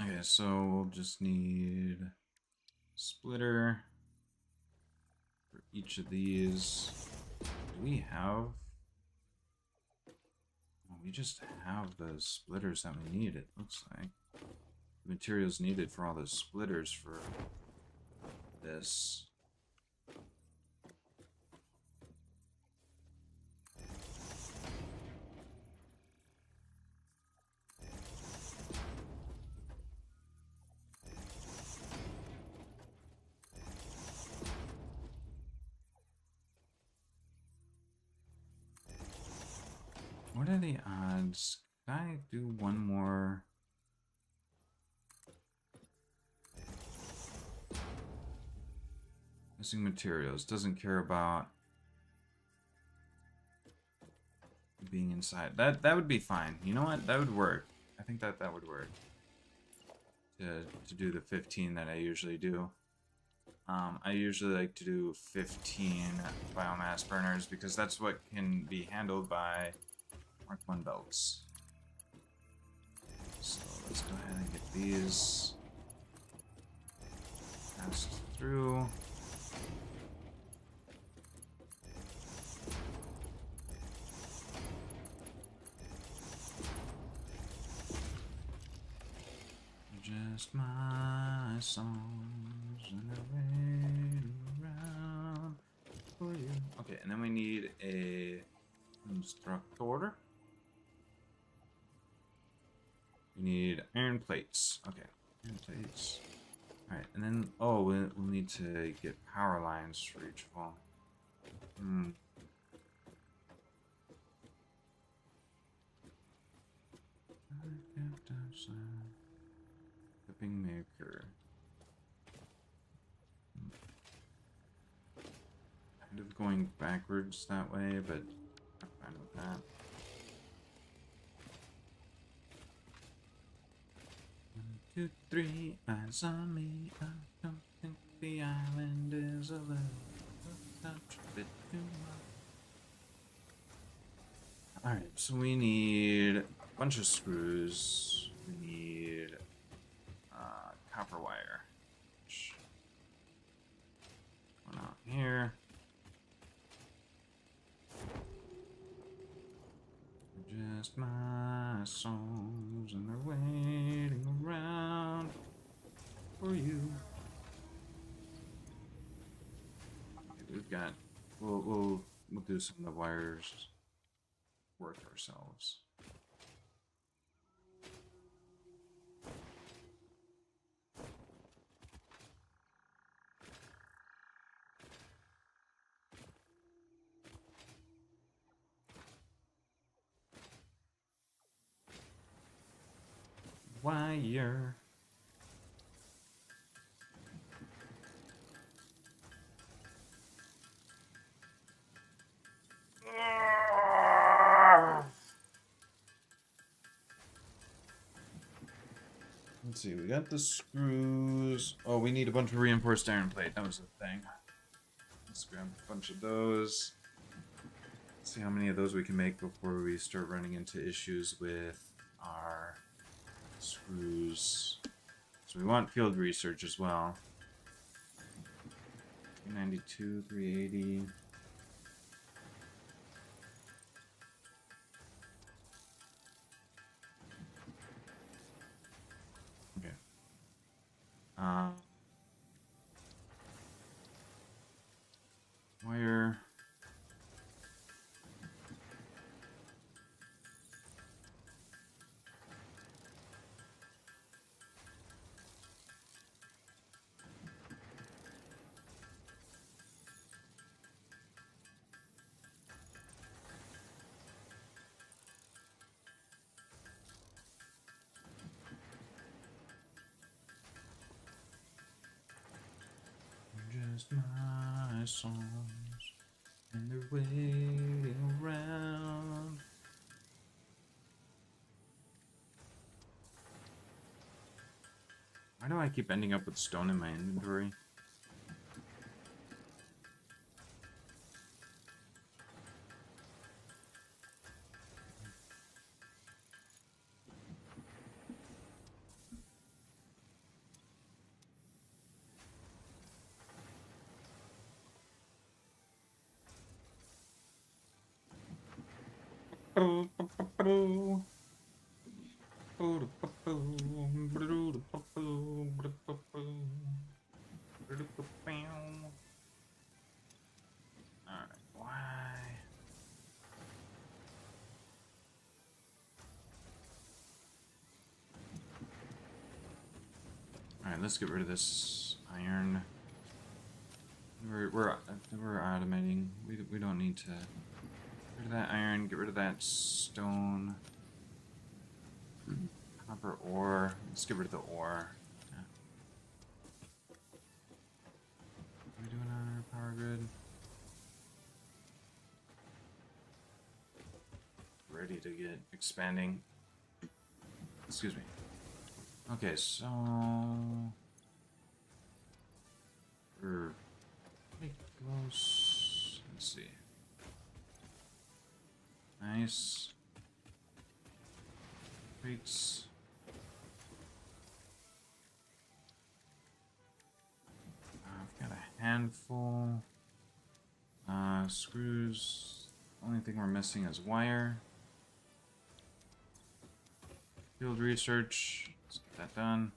Okay, so we'll just need splitter for each of these. Do we have? Well, we just have the splitters that we need, it looks like. The materials needed for all the splitters for this. What are the odds? Can I do one more? Missing materials. Doesn't care about being inside. That would be fine. You know what? That would work. I think that would work. To do the 15 that I usually do. I usually like to do 15 biomass burners because that's what can be handled by Mark 1 belts. So let's go ahead and get these passed through. Just my songs and they're waiting around for you. Okay, and then we need a instructor. We need iron plates. Okay, iron plates. Alright, and then, oh, we'll need to get power lines for each of them. Clipping maker. Kind of going backwards that way, but I'm fine with that. 1, 2, 3, eyes on me. I don't think the island is a little touch a bit too much. Alright, so we need a bunch of screws. We need copper wire. One out here. Just my songs and they're waiting around for you. Okay, we've got. We'll do some of the wires work ourselves. wire. Let's see, we got the screws. Oh, we need a bunch of reinforced iron plate. That was the thing. Let's grab a bunch of those. See how many of those we can make before we start running into issues with our screws. So we want field research as well. 392, 380. Okay. Wire. Just my songs, and they're waiting around. Why do I keep ending up with stone in my inventory? Alright, why? Alright, let's get rid of this iron. We're automating. We don't need to get rid of that iron, get rid of that stone. Copper ore. Let's get rid of the ore. Yeah. What are we doing on our power grid? Ready to get expanding. Excuse me. Okay, so we're pretty close. Let's see. Nice. Crates. I've got a handful. Screws. Only thing we're missing is wire. Field research. Let's get that done.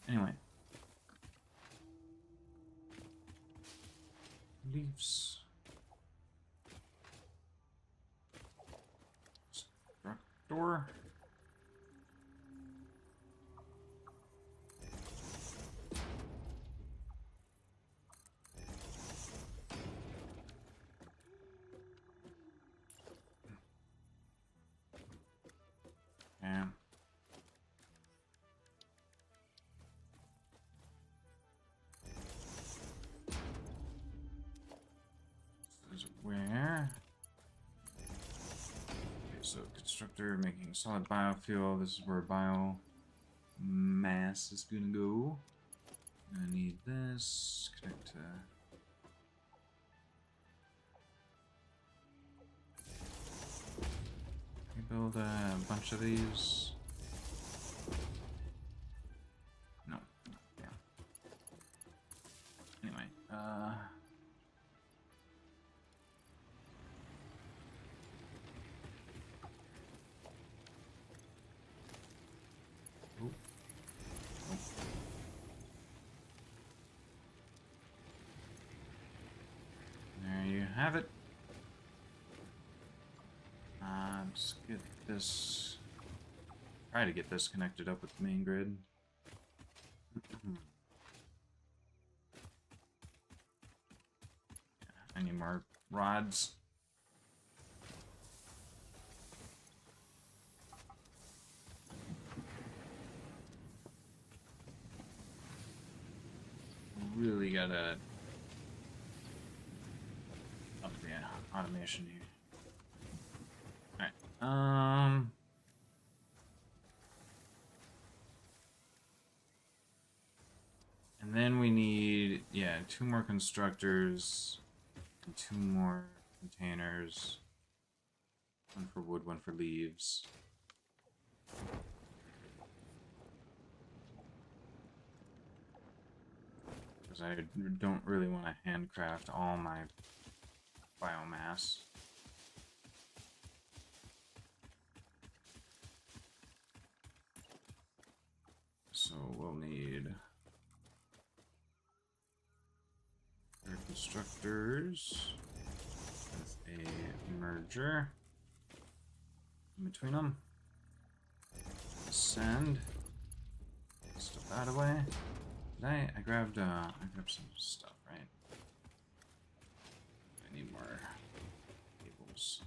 Anyway. Leaves. Door. Yeah. This is where? Okay, so constructor making solid biofuel. This is where biomass is gonna go. I need this. Connect to. Build a bunch of these. have it. Let's get this. Try to get this connected up with the main grid. I need more rods. Really gotta up the automation here. Alright. And then we need, yeah, 2 more constructors and 2 more containers. 1 for wood, 1 for leaves. Because I don't really want to handcraft all my biomass. So we'll need constructors with a merger in between them. Send stuff out of the way. Did I grabbed some stuff, right? I need more cables.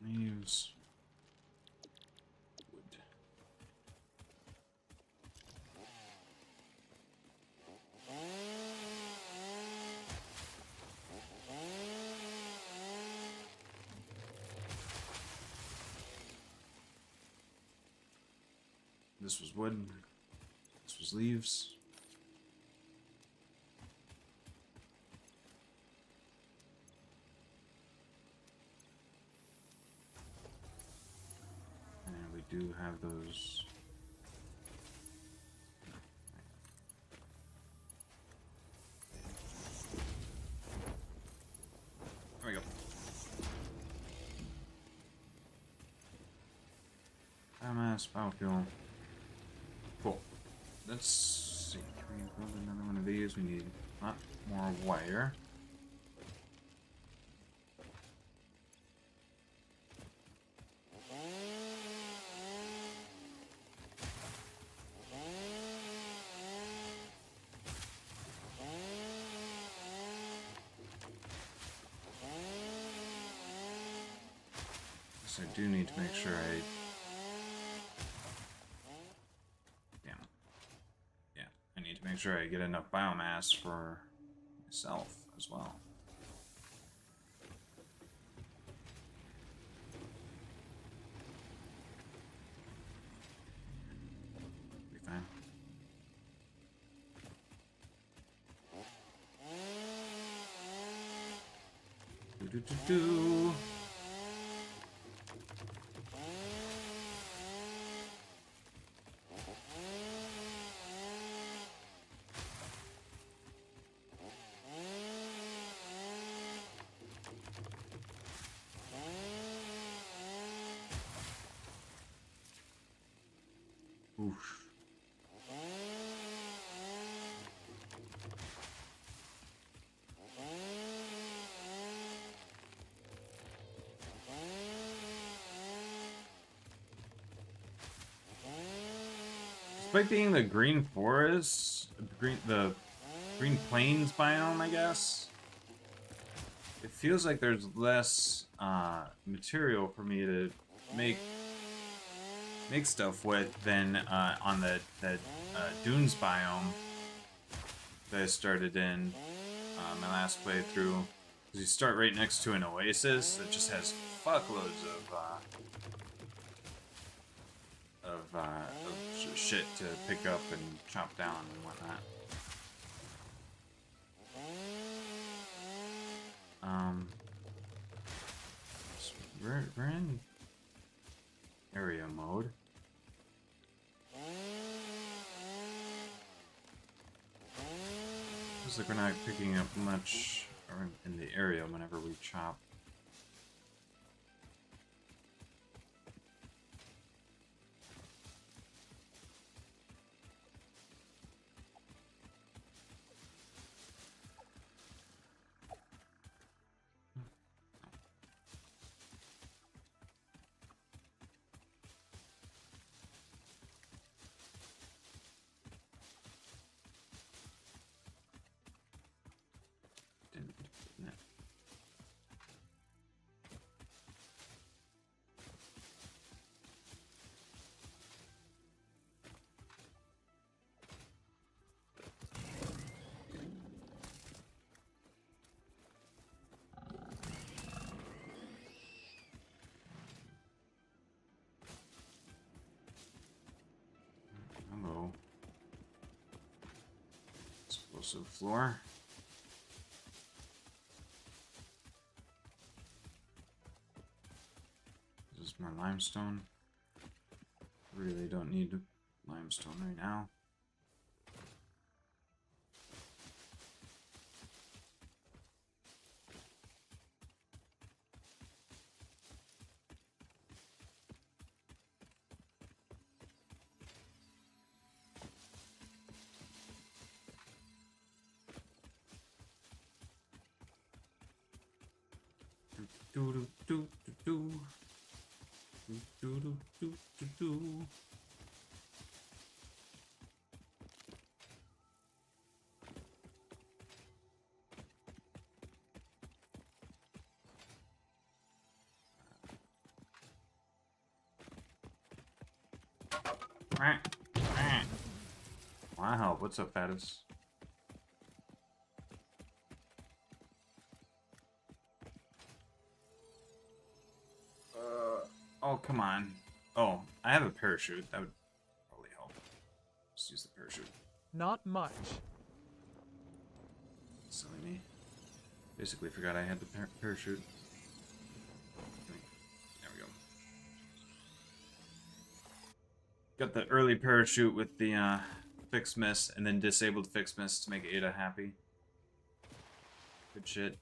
Leaves. Wood. This was wood. This was leaves. Do have those. There we go. Biomass, biofuel. Cool. Let's see. Can we build another one of these? We need a lot more wire. I do need to make sure I need to make sure I get enough biomass for myself as well. Be fine. Do. Oof. Despite being the green forest, the green plains biome, I guess, it feels like there's less material for me to make stuff with than on the dunes biome that I started in my last playthrough. Because you start right next to an oasis that just has fuckloads of shit to pick up and chop down and whatnot. So we're in area mode. Looks like we're not picking up much in the area whenever we chop. Hello. Explosive floor. This is more limestone. Really don't need limestone right now. Do do do do do do do do do do. Wow, what's up, Fatus? Oh, come on. Oh, I have a parachute. That would probably help. Just use the parachute. Not much. Silly me. Basically forgot I had the parachute. There we go. Got the early parachute with the fixed miss, and then disabled fixed miss to make Ada happy. Good shit.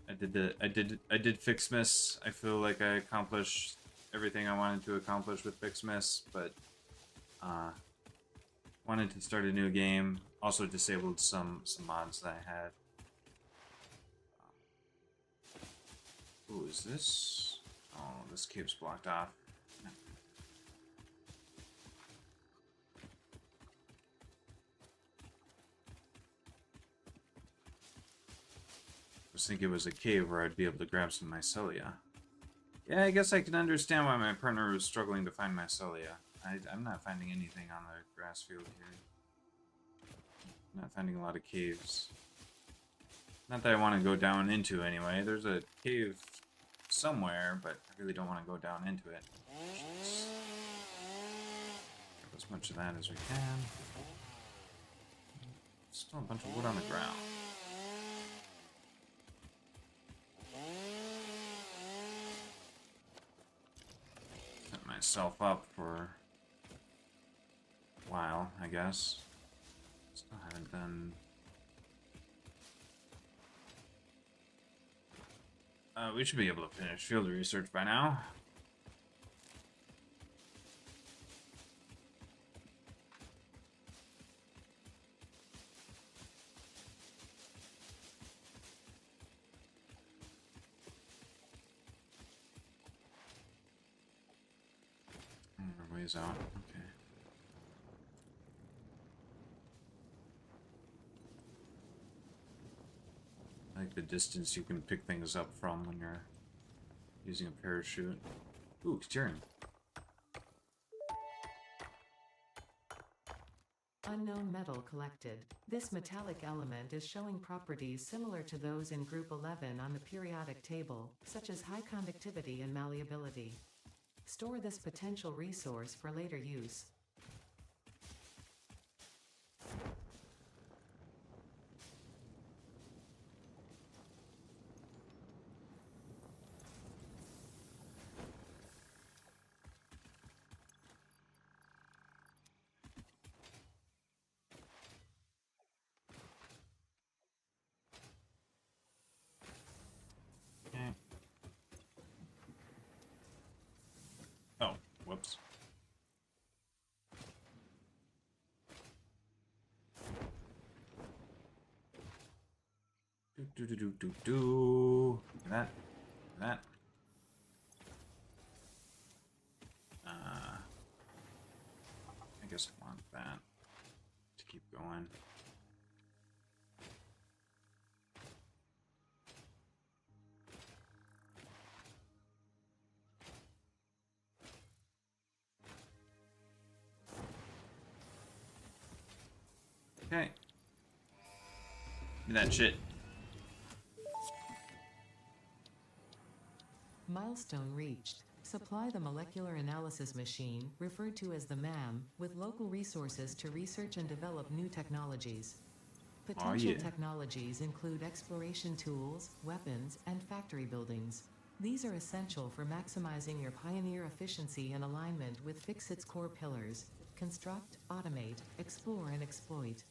I did fixed miss. I feel like I accomplished everything I wanted to accomplish with fixed miss, but wanted to start a new game. Also disabled some mods that I had. Ooh, is this? Oh, this cave's blocked off. I was thinking it was a cave where I'd be able to grab some mycelia. Yeah, I guess I can understand why my partner was struggling to find mycelia. I'm not finding anything on the grass field here. I'm not finding a lot of caves. Not that I want to go down into anyway. There's a cave somewhere, but I really don't want to go down into it. Just grab as much of that as we can. Still a bunch of wood on the ground. Set myself up for a while, I guess. Still haven't done... we should be able to finish field research by now. Ways out. Okay. like the distance you can pick things up from when you're using a parachute. Ooh, steering. Unknown metal collected. This metallic element is showing properties similar to those in Group 11 on the periodic table, such as high conductivity and malleability. Store this potential resource for later use. Okay. Oh, whoops. Do. That. I guess I want that to keep going. Okay. Give me that shit. Milestone reached. Supply the molecular analysis machine, referred to as the MAM, with local resources to research and develop new technologies. Potential technologies include exploration tools, weapons, and factory buildings. These are essential for maximizing your Pioneer efficiency in alignment with Fixit's core pillars: construct, automate, explore, and exploit.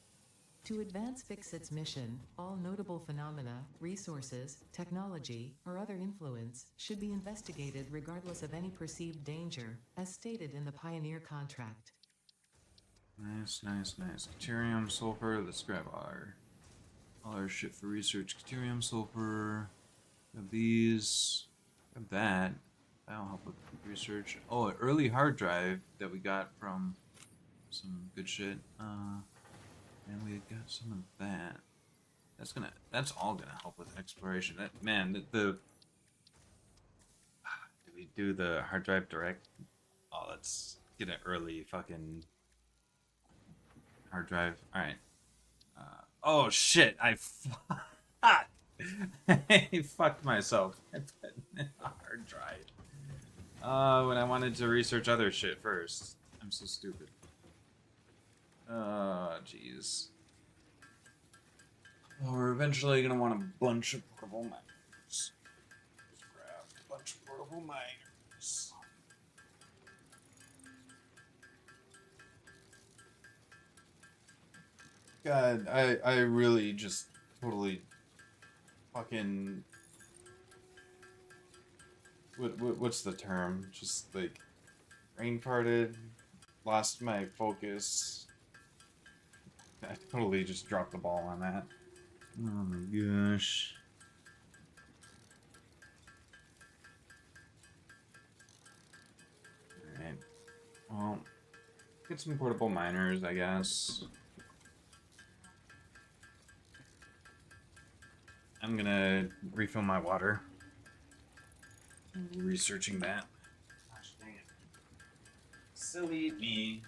To advance Fixit's mission, all notable phenomena, resources, technology, or other influence should be investigated regardless of any perceived danger, as stated in the Pioneer contract. Nice. Deuterium, sulfur. Let's grab all our shit for research. Deuterium, sulfur. Grab these. Grab that. That'll help with research. Oh, an early hard drive that we got from some good shit. And we got some of that. That's all gonna help with exploration. That man, did we do the hard drive direct? Oh, let's get an early fucking hard drive. All right. Oh shit! I fucked myself. I put in a hard drive. When I wanted to research other shit first. I'm so stupid. Jeez. Well, we're eventually gonna want a bunch of portable miners. Just grab a bunch of portable miners. God, I really just totally fucking what's the term? Just like brain farted, lost my focus. I totally just dropped the ball on that. Oh my gosh. Alright. Well, get some portable miners, I guess. I'm gonna refill my water. Researching that. Gosh dang it. Silly me.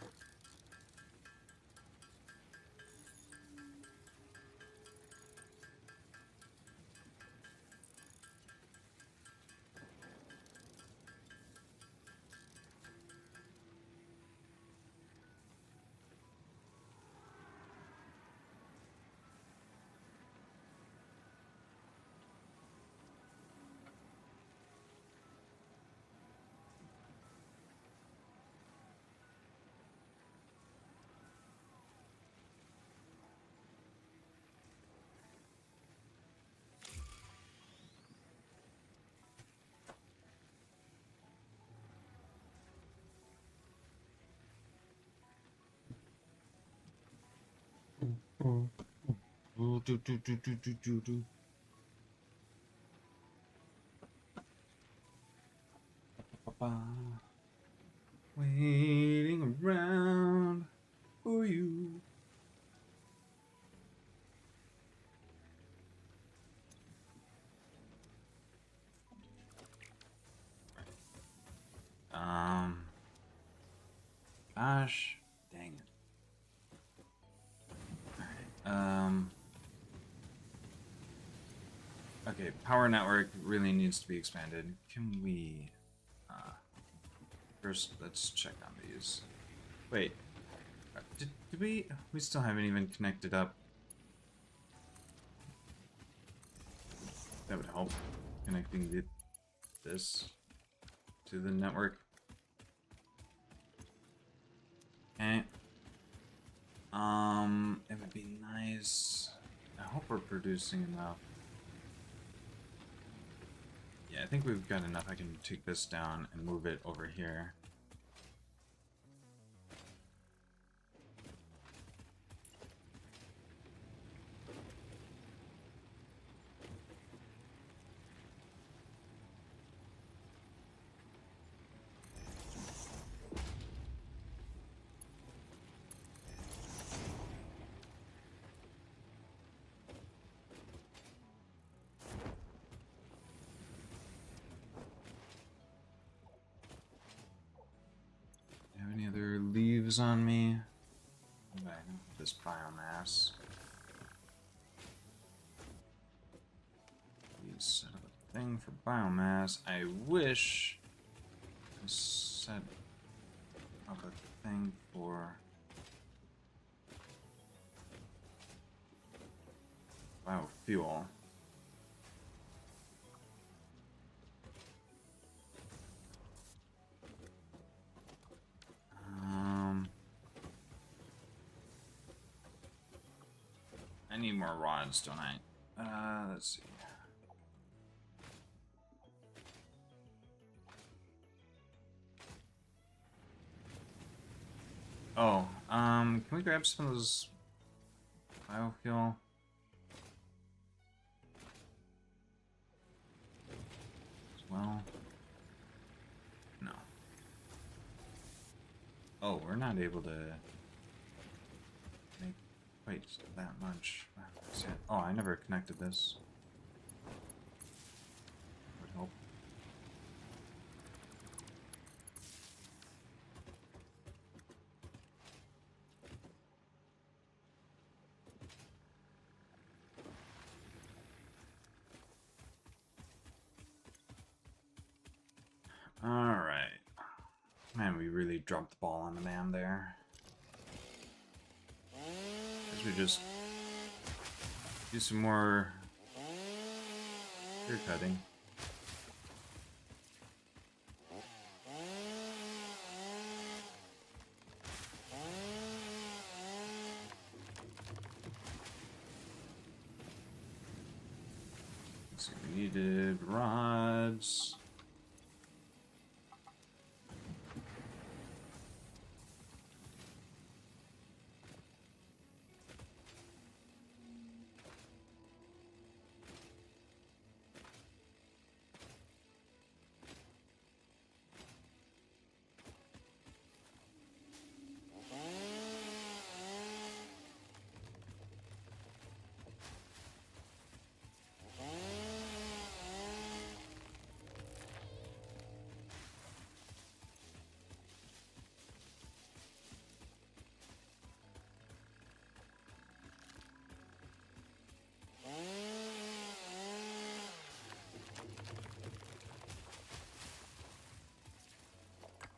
Do. Waiting around for you. gosh. Dang it. Alright. Okay, power network really needs to be expanded. Can we... first, let's check on these. Wait. Did we... We still haven't even connected up. That would help. Connecting this to the network. Okay. It would be nice. I hope we're producing enough. Yeah, I think we've got enough. I can take this down and move it over here. Have any other leaves on me? Okay, this biomass. Please set up a thing for biomass. I wish I set up a thing for biofuel. I need more rods, don't I? Let's see. Oh, can we grab some of those biofuel? As well? No. Oh, we're not able to make quite that much. Oh, I never connected this. Would help. Alright. Man, we really dropped the ball on the man there. Guess we just do some more clear cutting. So we needed rods.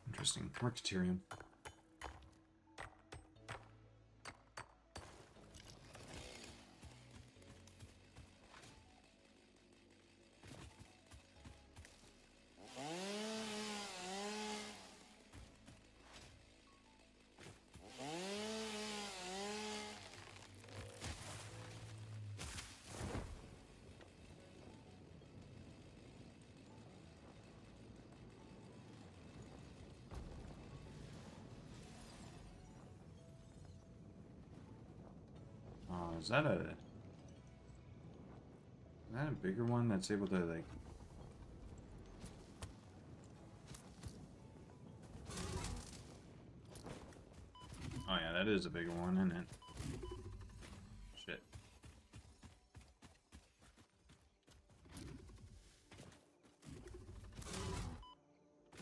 Interesting. Marketerium. Is that a bigger one that's able to like? Oh yeah, that is a bigger one, isn't it? Shit.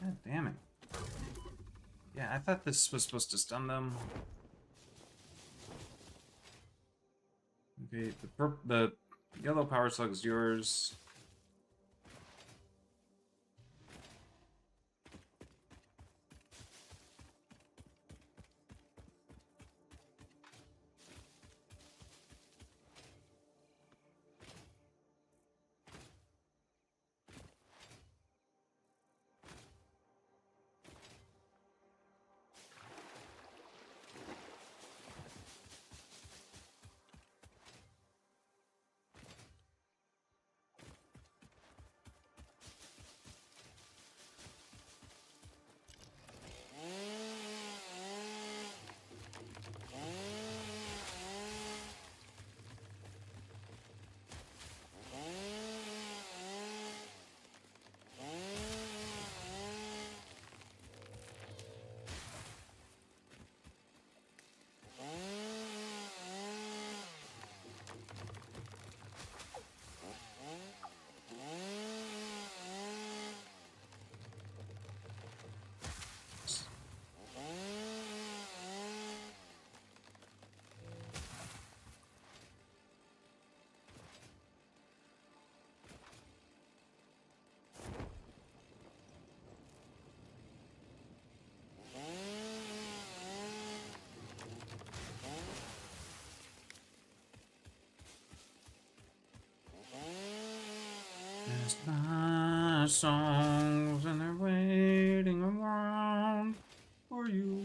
God damn it. Yeah, I thought this was supposed to stun them. Okay, the yellow power slug is yours. Just my songs and they're waiting around for you.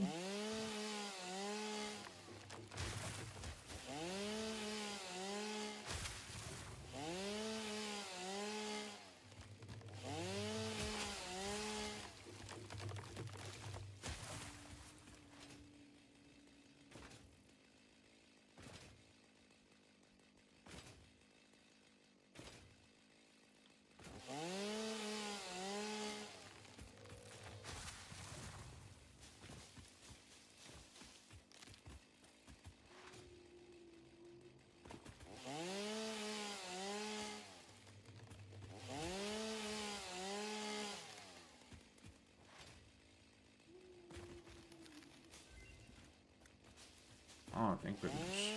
Oh, thank goodness.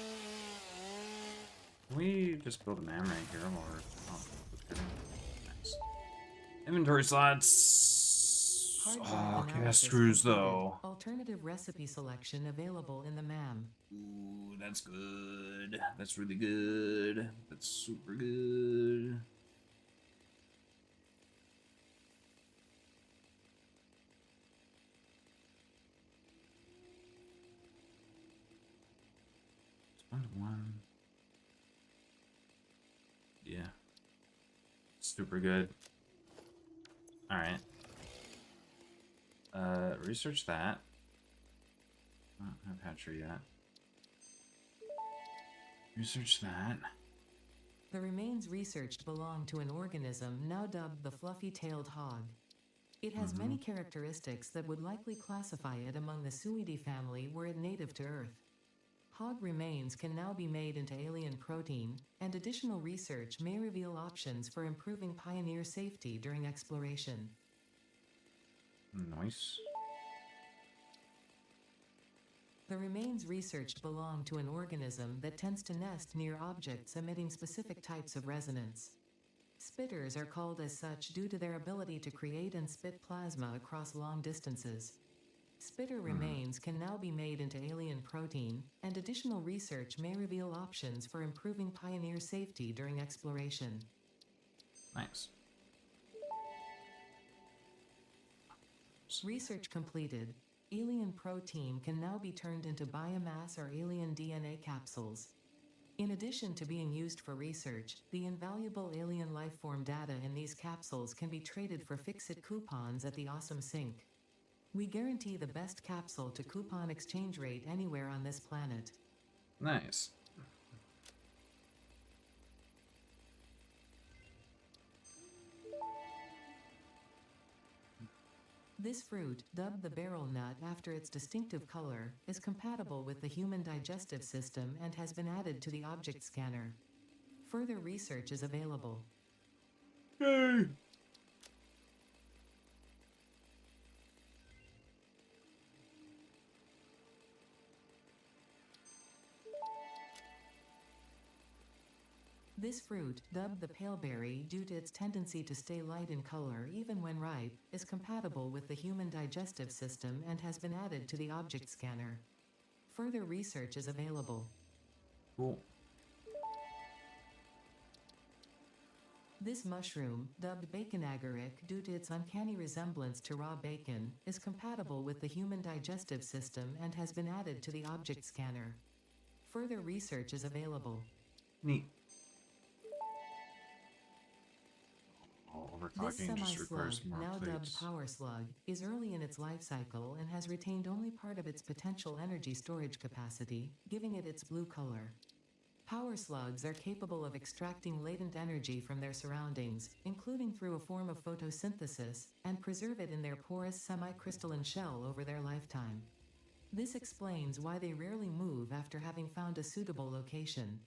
Can we just build a man right here or nice. Inventory slots. Hard drive Oh, gas analysis screws completed. though. Alternative recipe selection available in the MAM. Ooh, that's good. That's really good. That's super good. It's 1-to-1. Yeah. Super good. Alright. Research that. I don't have hatchery yet. Research that. The remains researched belong to an organism now dubbed the fluffy-tailed hog. It has many characteristics that would likely classify it among the Suidae family were it native to Earth. Hog remains can now be made into alien protein, and additional research may reveal options for improving pioneer safety during exploration. Nice. The remains researched belong to an organism that tends to nest near objects emitting specific types of resonance. Spitters are called as such due to their ability to create and spit plasma across long distances. Spitter remains can now be made into alien protein, and additional research may reveal options for improving pioneer safety during exploration. Nice. Research completed. Alien protein can now be turned into biomass or alien DNA capsules. In addition to being used for research, the invaluable alien lifeform data in these capsules can be traded for Fix-It coupons at the Awesome Sync. We guarantee the best capsule to coupon exchange rate anywhere on this planet. Nice. This fruit, dubbed the barrel nut after its distinctive color, is compatible with the human digestive system and has been added to the object scanner. Further research is available. Yay! This fruit, dubbed the paleberry due to its tendency to stay light in color even when ripe, is compatible with the human digestive system and has been added to the object scanner. Further research is available. Cool. This mushroom, dubbed bacon agaric due to its uncanny resemblance to raw bacon, is compatible with the human digestive system and has been added to the object scanner. Further research is available. Neat. This Overclocking just semi-slug, requires more now dubbed plates. power slug, is early in its life cycle and has retained only part of its potential energy storage capacity, giving it its blue color. Power slugs are capable of extracting latent energy from their surroundings, including through a form of photosynthesis, and preserve it in their porous semi-crystalline shell over their lifetime. This explains why they rarely move after having found a suitable location.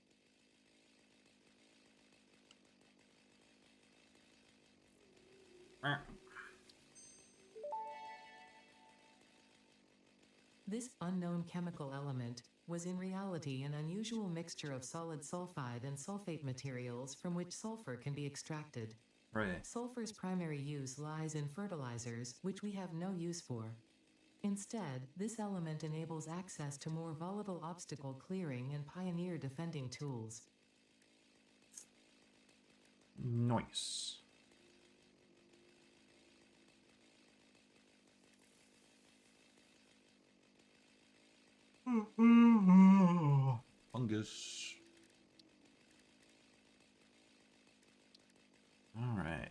This unknown chemical element was in reality an unusual mixture of solid sulfide and sulfate materials from which sulfur can be extracted. Right. Sulfur's primary use lies in fertilizers, which we have no use for. Instead, this element enables access to more volatile obstacle clearing and pioneer defending tools. Nice. Fungus. All right.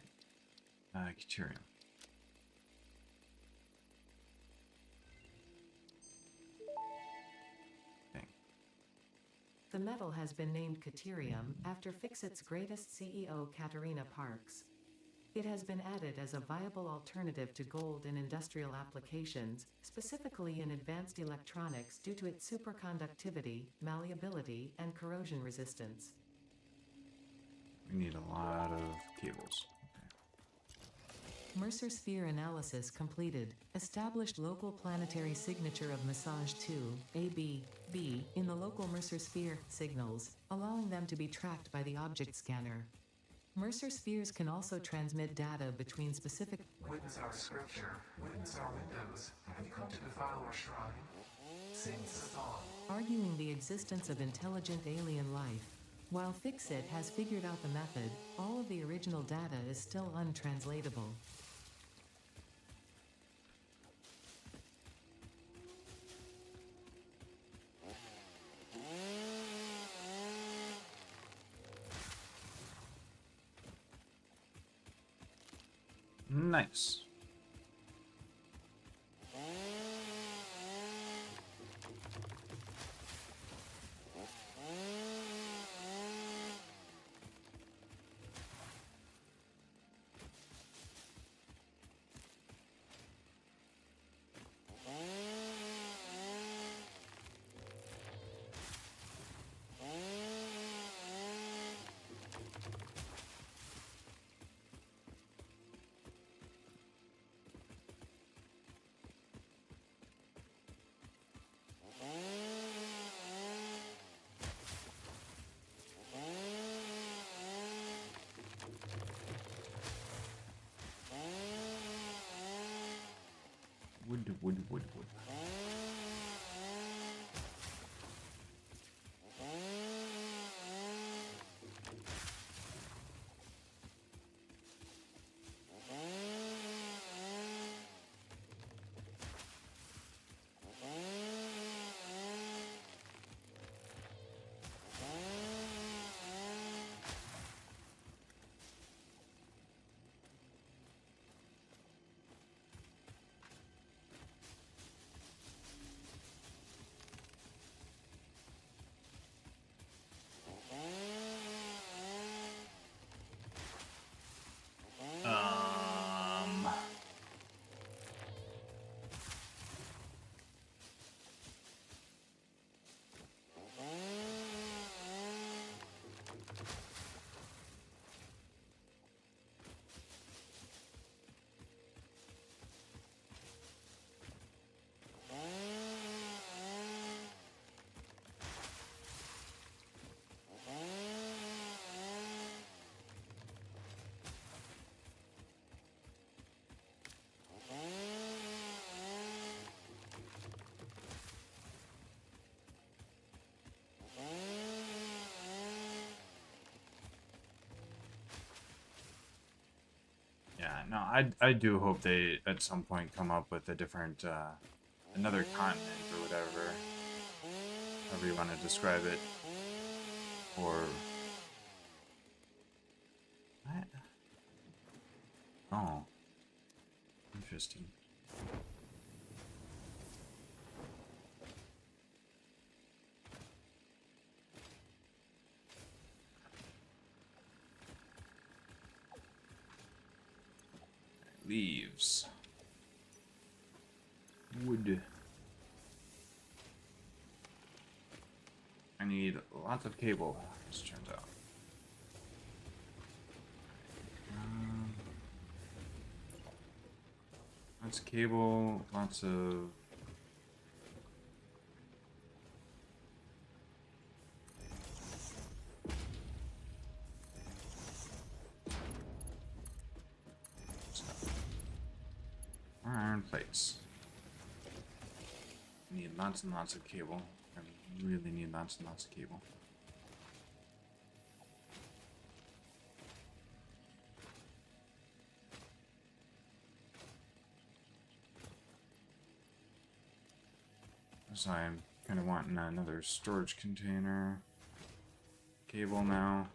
Deuterium. The metal has been named Deuterium after Fixit's greatest CEO Katerina Parks. It has been added as a viable alternative to gold in industrial applications, specifically in advanced electronics due to its superconductivity, malleability, and corrosion resistance. We need a lot of cables. Mercer sphere analysis completed. Established local planetary signature of massage 2, AB, B, in the local Mercer sphere signals, allowing them to be tracked by the object scanner. Mercer spheres can also transmit data between specific. Witness our scripture, witness our windows. Have you come to defile our shrine? Sing us on. Arguing the existence of intelligent alien life. While Fixit has figured out the method, all of the original data is still untranslatable. Nice. Wood. no, I do hope they at some point come up with a different, another continent or whatever, however you want to describe it, or... Oh, interesting. Leaves. Wood. I need lots of cable, as it turns out. Lots of cable, lots of... iron plates. Need lots and lots of cable. I really need lots and lots of cable. So I'm kind of wanting another storage container. Cable now.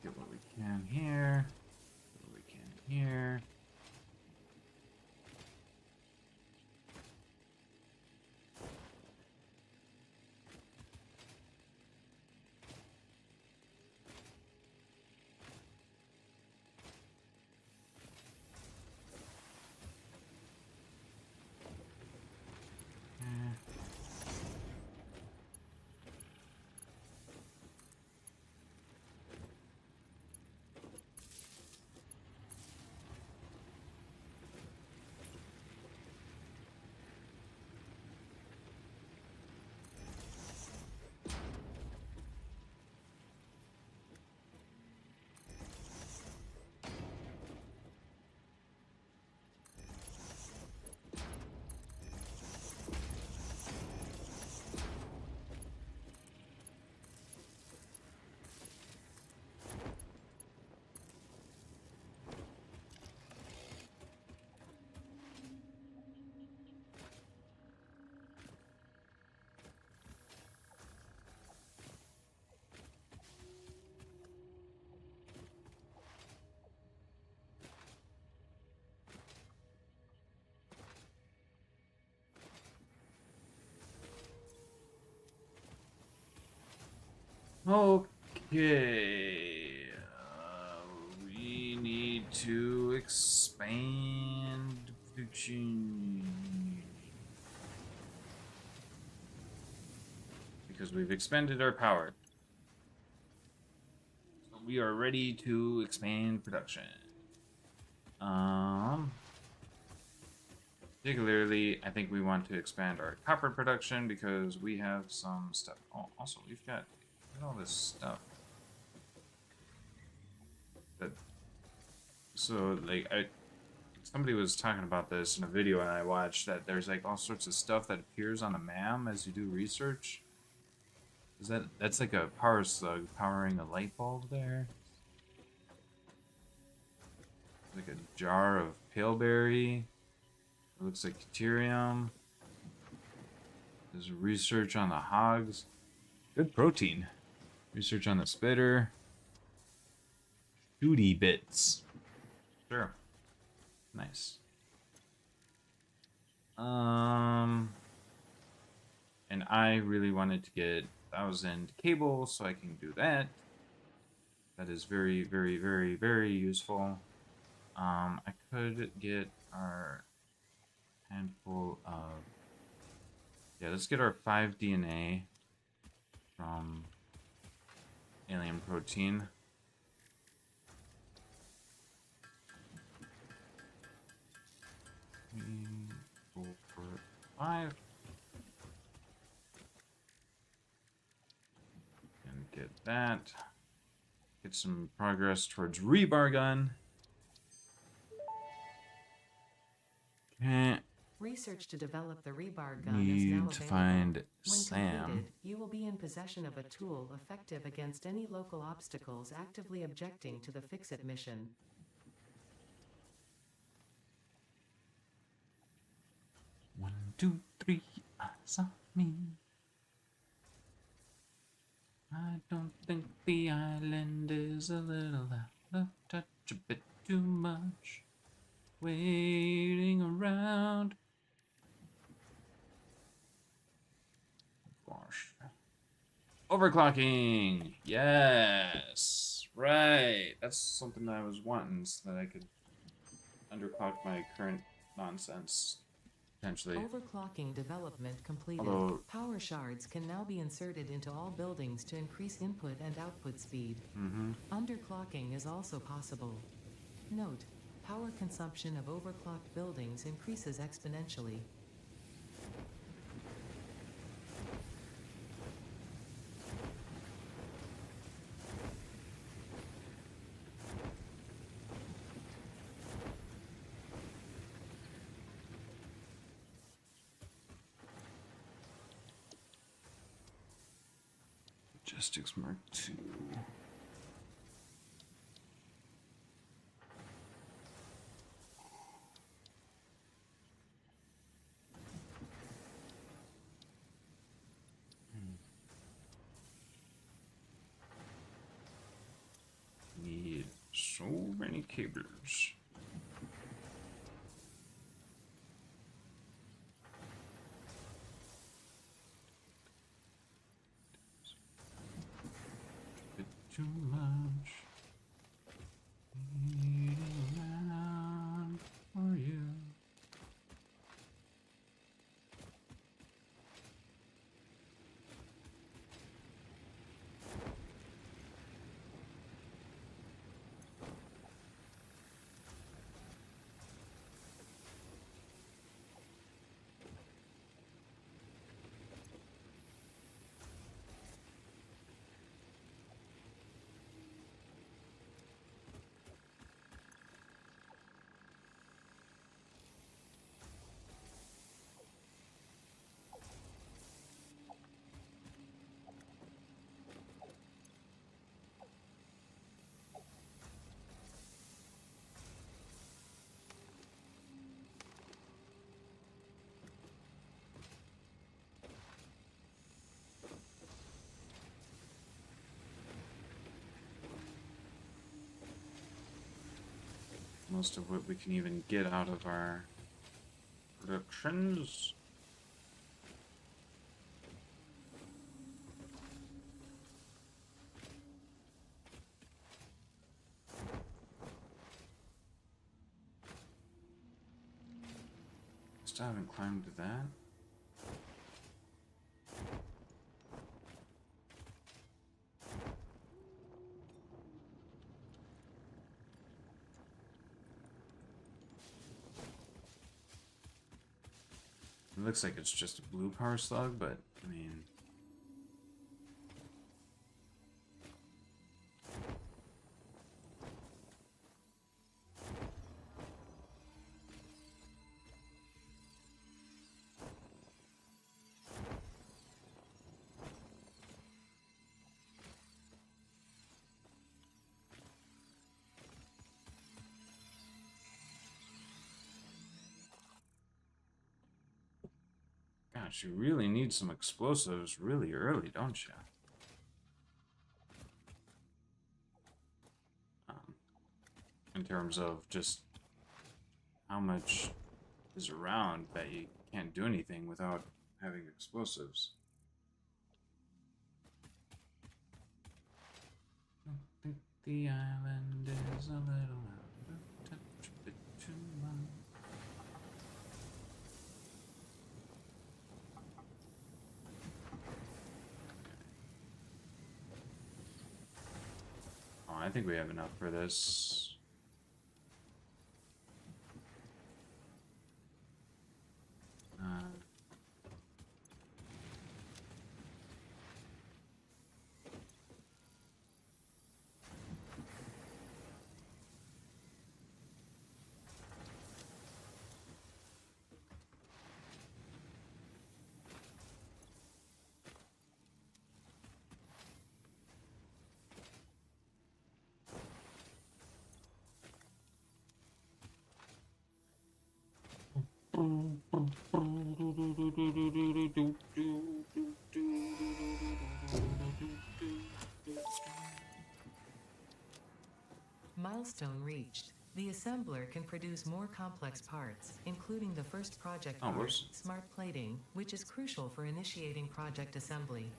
Get what we can here. Get what we can here. Okay. We need to expand production. Because we've expended our power. So we are ready to expand production. Particularly, I think we want to expand our copper production because we have some stuff. Oh, also, we've got all this stuff. That, so, like, somebody was talking about this in a video and I watched that there's like all sorts of stuff that appears on the map as you do research. That's like a power slug powering a light bulb there? Like a jar of paleberry. It looks like deuterium. There's research on the hogs. Good protein. Research on the spitter. Shooty bits. Sure. Nice. And I really wanted to get 1,000 cable so I can do that. That is very, very, very, very useful. I could get our handful of... Yeah, let's get our 5 DNA from alien protein. 3, 4, 5. And get that. Get some progress towards rebar gun. Can't Research to develop the rebar gun is now need available. to find When Sam. completed, you will be in possession of a tool effective against any local obstacles actively objecting to the Fix-It mission. One, two, three, eyes on me. I don't think the island is a little out of touch, a bit too much. Waiting around. Gosh. Overclocking! Yes! Right! That's something I was wanting so that I could underclock my current nonsense. Potentially. Overclocking development completed. Although- Power shards can now be inserted into all buildings to increase input and output speed. Underclocking is also possible. Note: power consumption of overclocked buildings increases exponentially. Logistics Mark II. Need so many cables. Bit too much. Waiting around for you. Most of what we can even get out of our productions. Still haven't climbed to that. It looks like it's just a blue power slug, but I mean, gosh, you really need some explosives really early, don't you? In terms of just how much is around that you can't do anything without having explosives. I don't think the island is a little out of touch, a bit too much. Oh, I think we have enough for this. Milestone reached. The assembler can produce more complex parts, including the first project part, smart plating, which is crucial for initiating project assembly.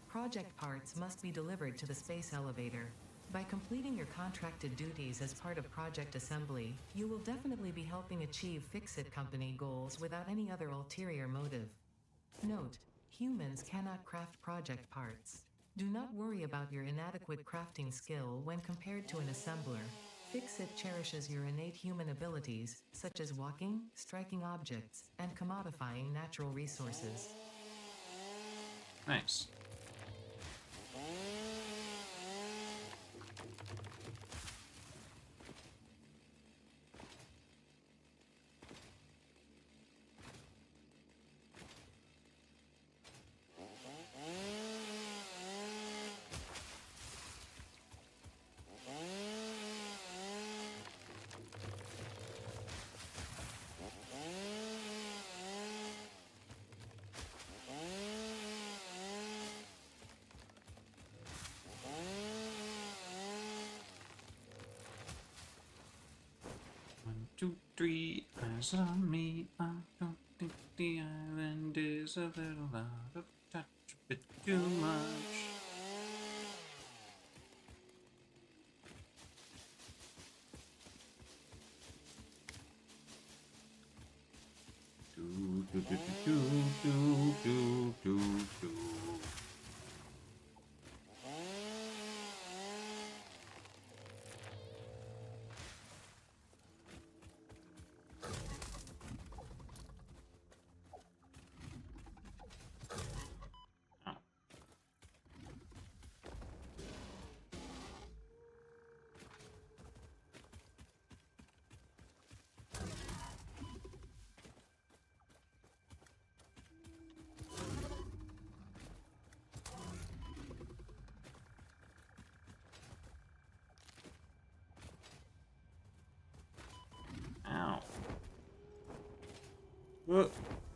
Project parts must be delivered to the space elevator. By completing your contracted duties as part of project assembly, you will definitely be helping achieve Fix-It Company goals without any other ulterior motive. Note: humans cannot craft project parts. Do not worry about your inadequate crafting skill when compared to an assembler. Fix-It cherishes your innate human abilities, such as walking, striking objects, and commodifying natural resources. Nice. One, two, three, eyes on me. I don't think the island is a little out of touch, a bit too much. Do do do do do do do do. Ow. Whoa.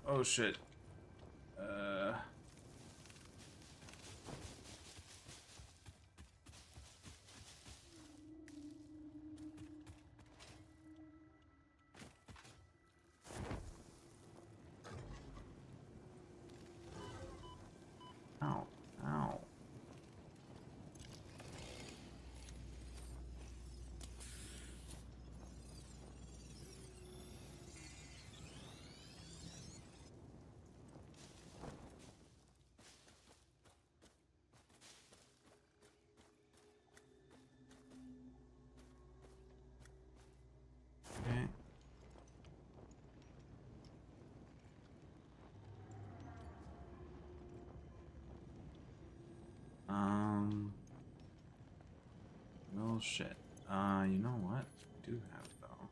Oh shit. Ow. Ow. Okay. Well, shit. You know what? I do have though.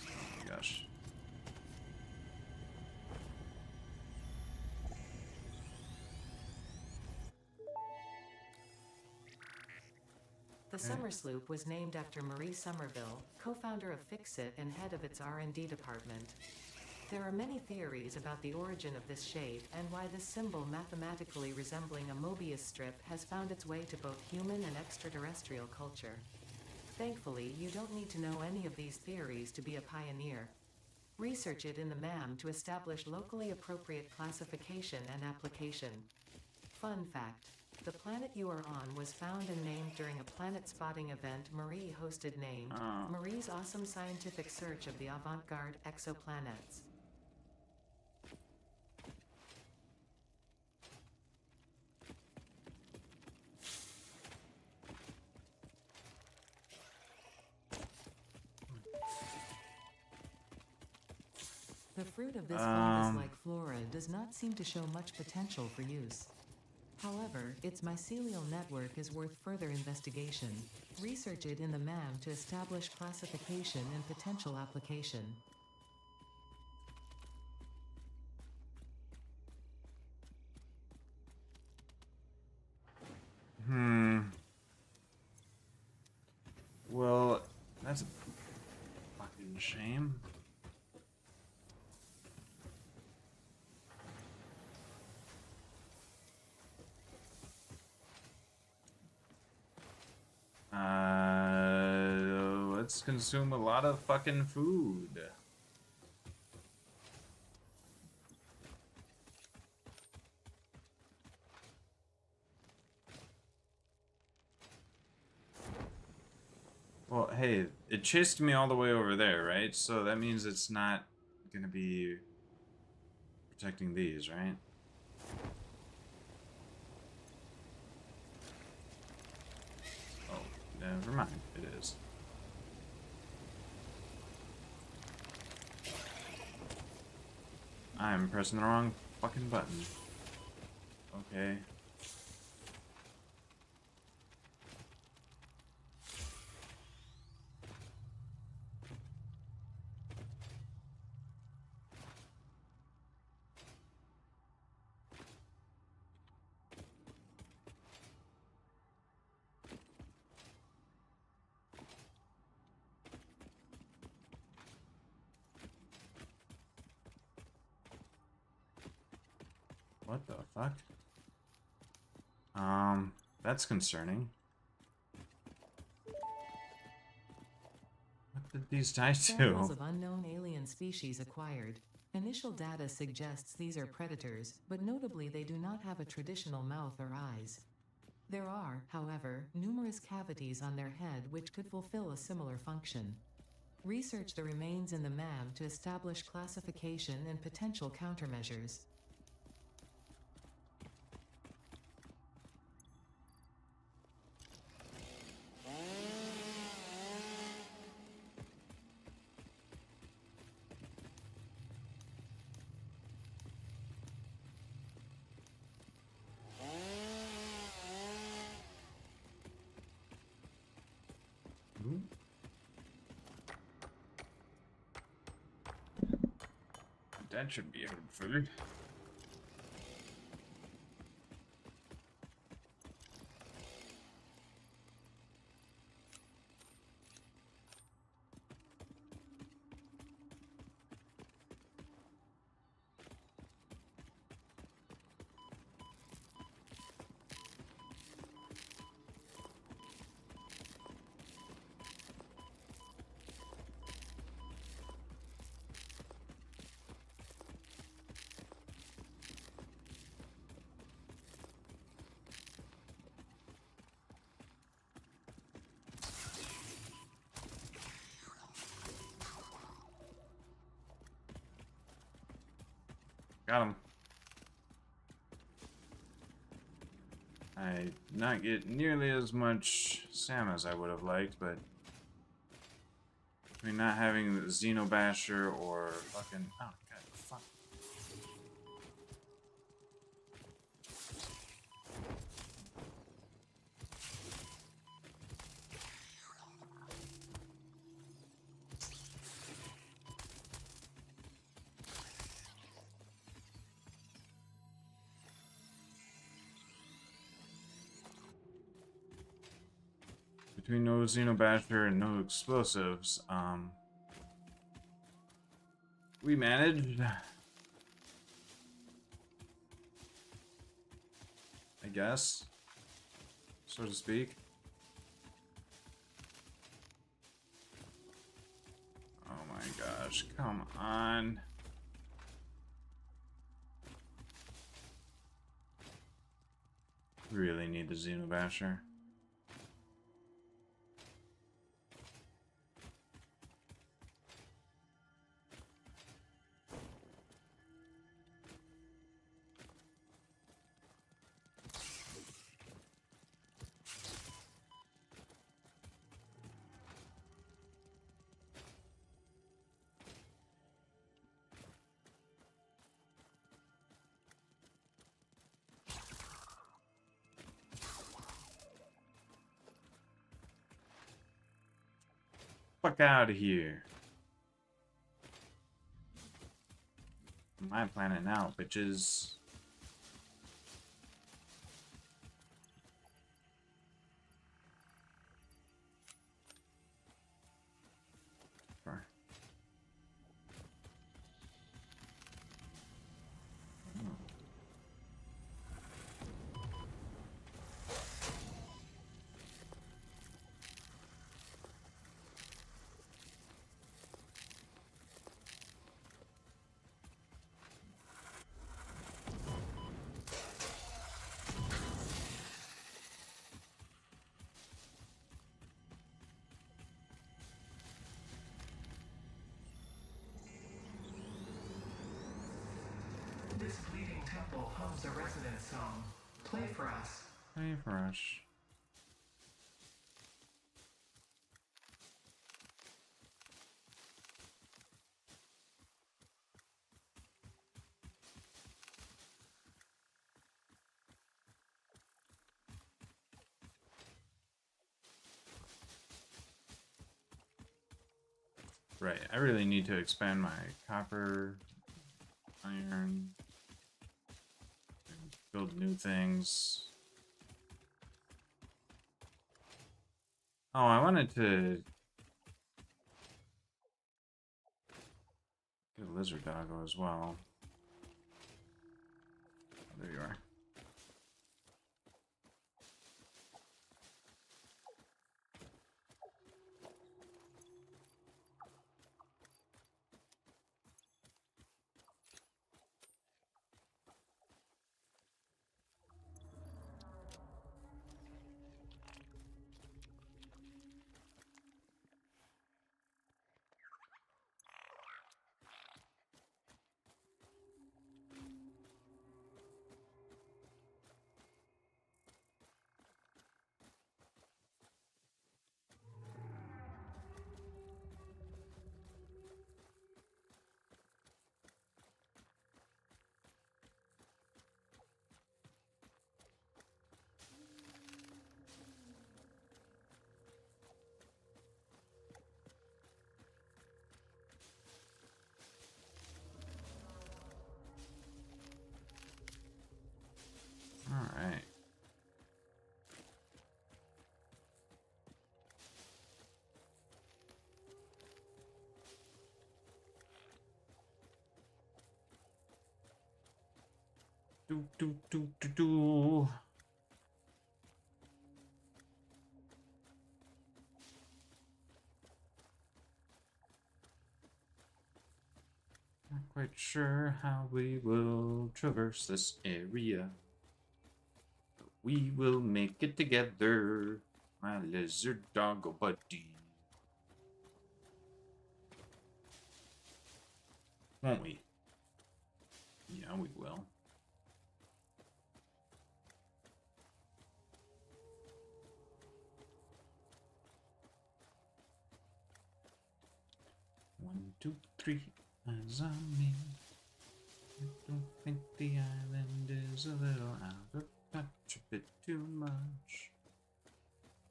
Oh my gosh. The Summer Sloop was named after Marie Somerville, co-founder of Fix-It and head of its R&D department. There are many theories about the origin of this shape and why this symbol mathematically resembling a Mobius strip has found its way to both human and extraterrestrial culture. Thankfully, you don't need to know any of these theories to be a pioneer. Research it in the MAM to establish locally appropriate classification and application. Fun fact: the planet you are on was found and named during a planet spotting event Marie hosted named Marie's Awesome Scientific Search of the Avant-Garde Exoplanets. The fruit of this fungus-like flora does not seem to show much potential for use. However, its mycelial network is worth further investigation. Research it in the MAM to establish classification and potential application. Well, that's a fucking shame. Let's consume a lot of fucking food. Well, hey, it chased me all the way over there, right? So that means it's not gonna be protecting these, right? Oh, never mind. It is. I'm pressing the wrong fucking button. Okay. What the fuck? That's concerning. What did these die Samples to? of unknown alien species acquired. Initial data suggests these are predators, but notably they do not have a traditional mouth or eyes. There are, however, numerous cavities on their head which could fulfill a similar function. Research the remains in the MAM to establish classification and potential countermeasures. Ooh. That should be helpful. Got him. I did not get nearly as much SAM as I would have liked, but between not having the Xenobasher or fucking... Oh, god, fuck. Between no Xenobasher and no explosives, we managed, I guess, so to speak. Oh my gosh, come on. Really need the Xenobasher. Fuck out of here. My planet now, bitches. This bleeding temple hums a resonant song. Play for us. Play for us. Right, I really need to expand my copper, iron, and build new things. Oh, I wanted to get a lizard doggo as well. There you are. All right. Do. Not quite sure how we will traverse this area, but we will make it together, my lizard doggo buddy. Won't we? Yeah, we will. One, two, three, eyes on me. I don't think the island is a little out of touch, a bit too much.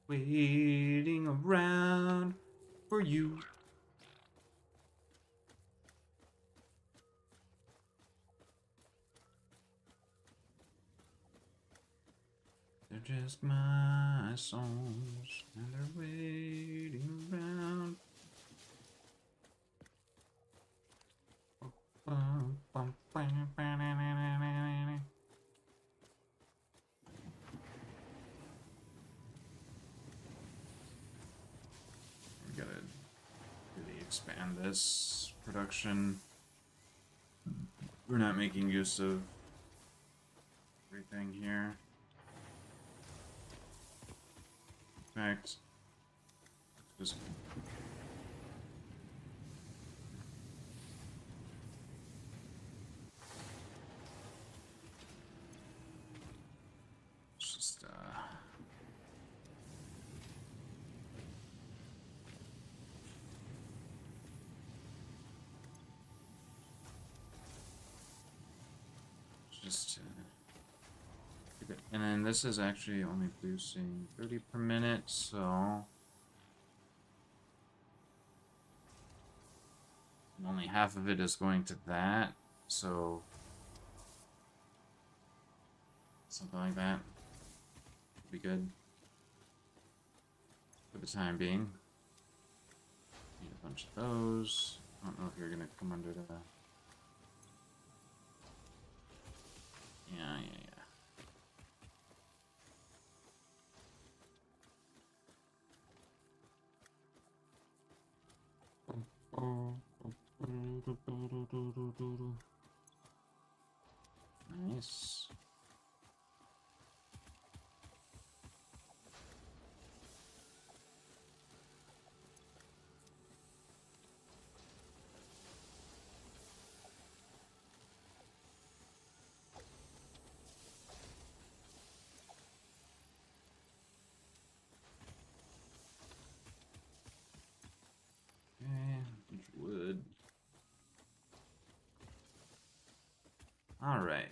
Waiting around for you. They're just my songs, and they're waiting around. We gotta really expand this production. We're not making use of everything here. In fact, just and then this is actually only producing 30 per minute, so only half of it is going to that, so something like that would be good for the time being. Need a bunch of those. I don't know if you're gonna come under the... Yeah. Nice. All right.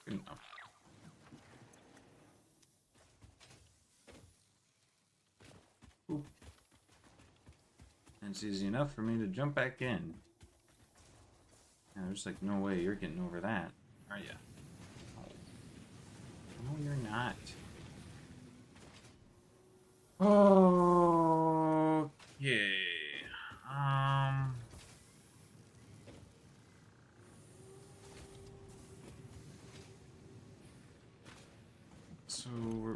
Good enough. Oop. And it's easy enough for me to jump back in. Yeah, there's like no way you're getting over that, are you? No, you're not. Okay. So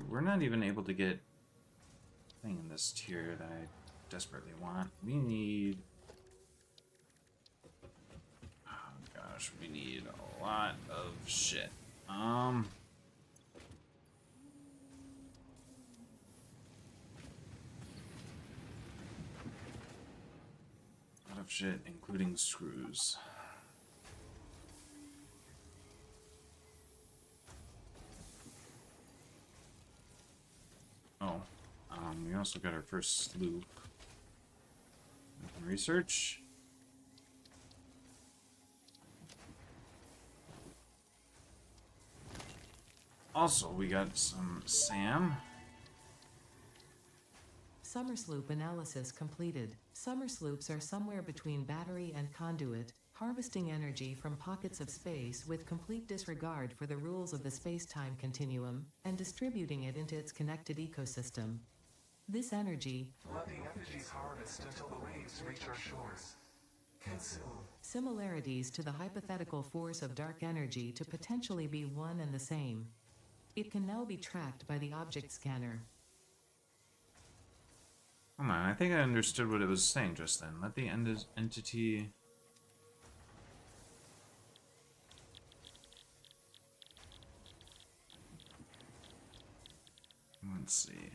we're not even able to get thing in this tier that I desperately want. We need. Oh gosh, we need a lot of shit. A lot of shit, including screws. Oh, we also got our first sloop. We can research. Also, we got some SAM. Summer sloop analysis completed. Summer sloops are somewhere between battery and conduit, harvesting energy from pockets of space with complete disregard for the rules of the space-time continuum, and distributing it into its connected ecosystem. This energy, Let the effigies harvest until the waves reach our shores. Consume. similarities to the hypothetical force of dark energy to potentially be one and the same. It can now be tracked by the object scanner. Come on, I think I understood what it was saying just then. Let the entity. Let's see.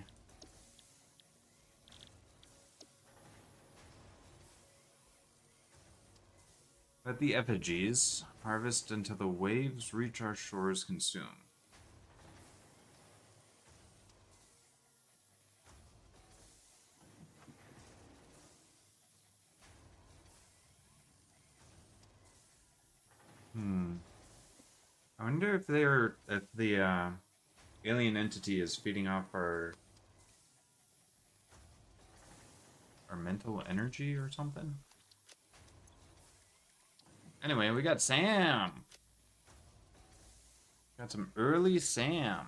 Let the effigies harvest until the waves reach our shores consume. I wonder if the alien entity is feeding off our mental energy or something. Anyway, we got Sam. Got some early Sam.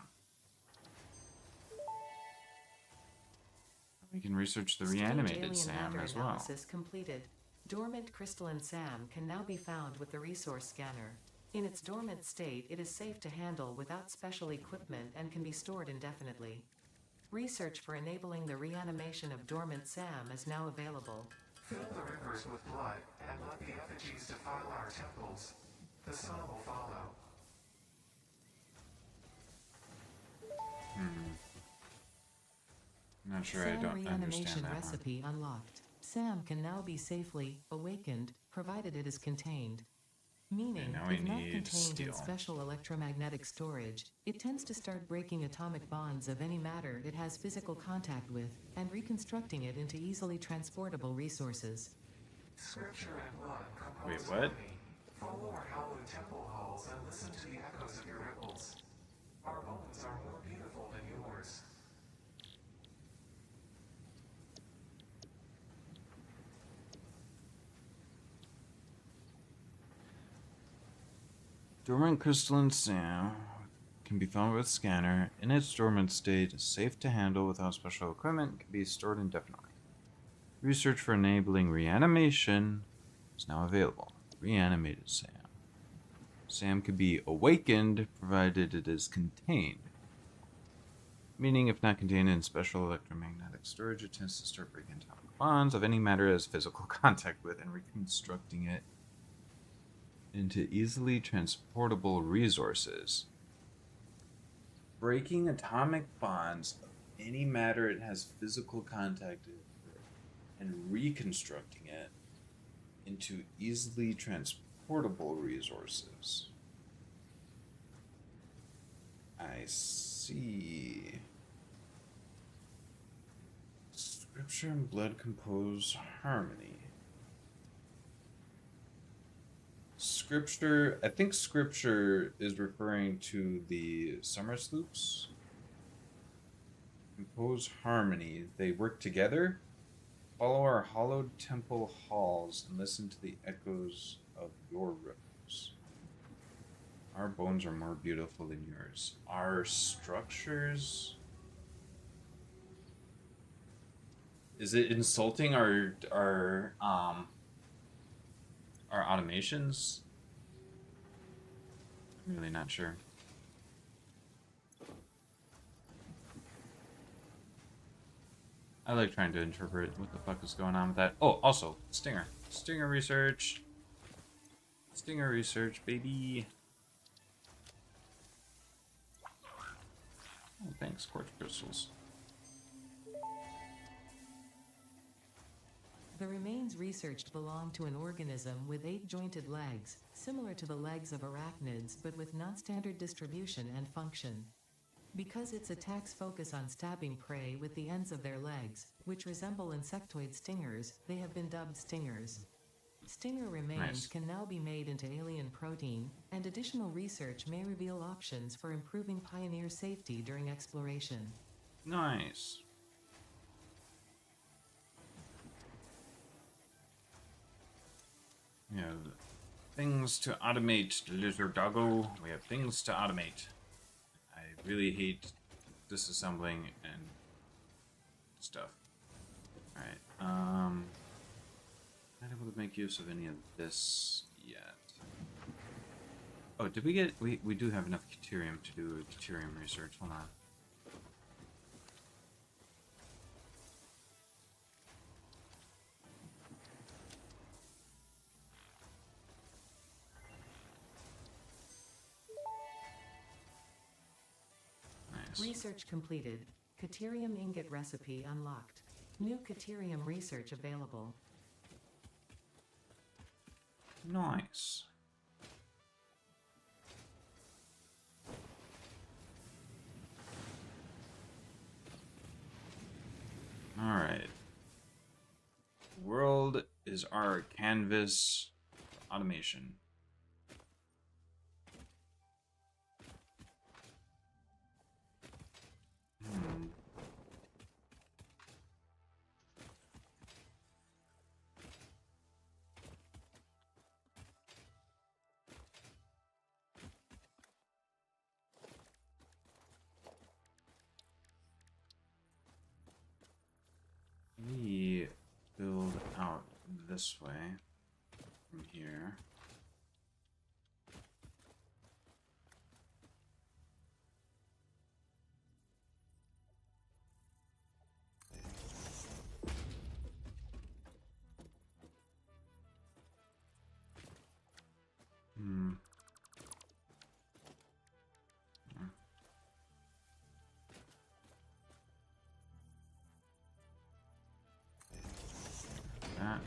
We can research the Stage reanimated alien Sam matter as well. analysis completed. Dormant crystalline SAM can now be found with the resource scanner. In its dormant state, it is safe to handle without special equipment and can be stored indefinitely. Research for enabling the reanimation of dormant SAM is now available. Fill the rivers with blood and let the effigies defile our temples. The sun will follow. I'm not sure SAM I don't reanimation understand that recipe unlocked. SAM can now be safely awakened, provided it is contained. Meaning, now we if not need contained in steel. special electromagnetic storage, it tends to start breaking atomic bonds of any matter it has physical contact with, and reconstructing it into easily transportable resources. Scripture and blood Wait, compose what? harmony. Follow our hallowed temple halls and listen to the echoes of your ripples. Our bones are more beautiful than yours. Dormant crystalline SAM can be found with scanner. In its dormant state, safe to handle without special equipment, can be stored indefinitely. Research for enabling reanimation is now available. Reanimated SAM. SAM can be awakened provided it is contained. Meaning, if not contained in special electromagnetic storage, it tends to start breaking atomic bonds of any matter it has physical contact with and reconstructing it into easily transportable resources. Breaking atomic bonds of any matter it has physical contact with and reconstructing it into easily transportable resources. I see. Scripture and blood compose harmony. Scripture, I think scripture is referring to the summer sloops. Compose harmony. They work together. Follow our hallowed temple halls and listen to the echoes of your rivers. Our bones are more beautiful than yours. Our structures. Is it insulting our automations? I'm really not sure. I like trying to interpret what the fuck is going on with that. Oh, also, Stinger. Stinger research. Stinger research, baby. Oh, thanks, quartz crystals. The remains researched belong to an organism with 8 jointed legs, similar to the legs of arachnids but with non-standard distribution and function. Because its attacks focus on stabbing prey with the ends of their legs, which resemble insectoid stingers, they have been dubbed stingers. Stinger remains can now be made into alien protein, and additional research may reveal options for improving Pioneer safety during exploration. Nice. We have things to automate, lizard doggo. We have things to automate. I really hate disassembling and stuff. Alright, not able to make use of any of this yet. Oh, did we get... We do have enough deuterium to do deuterium research. Hold on. Research completed. Caterium ingot recipe unlocked. New caterium research available. Nice. Alright. World is our canvas automation. We build out this way from here. That.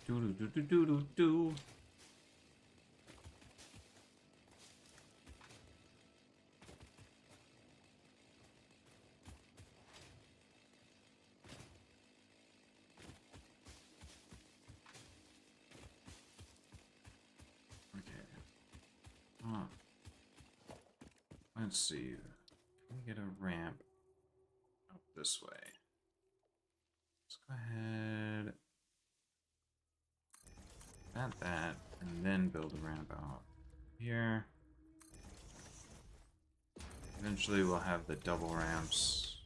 Do do do do do do do. Okay. Huh. Let's see. Can we get a ramp up this way? Let's go ahead. Add that, and then build a ramp out here. Eventually we'll have the double ramps.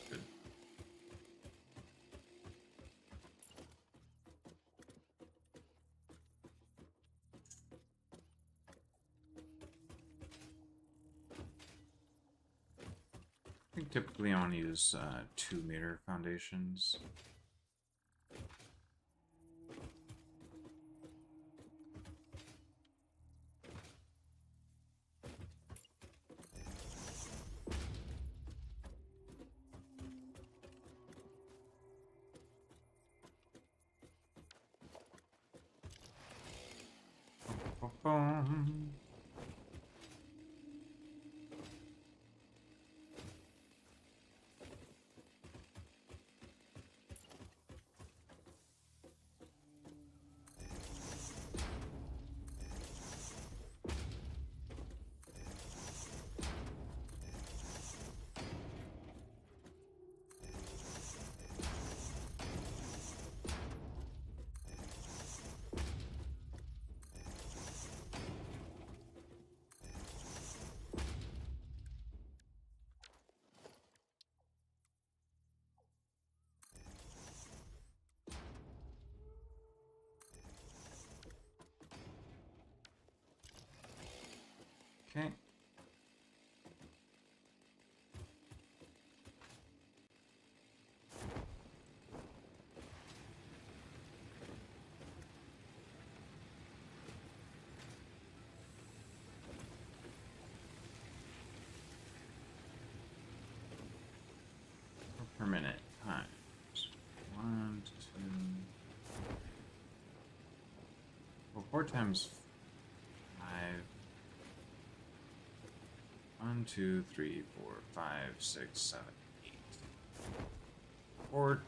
Good. I think typically I want to use 2-meter foundations. Boom. Okay. Per minute times 1, 2. Well, 4 times 5. 1, 2, 3, 4, 5, 6, 7, 8. 4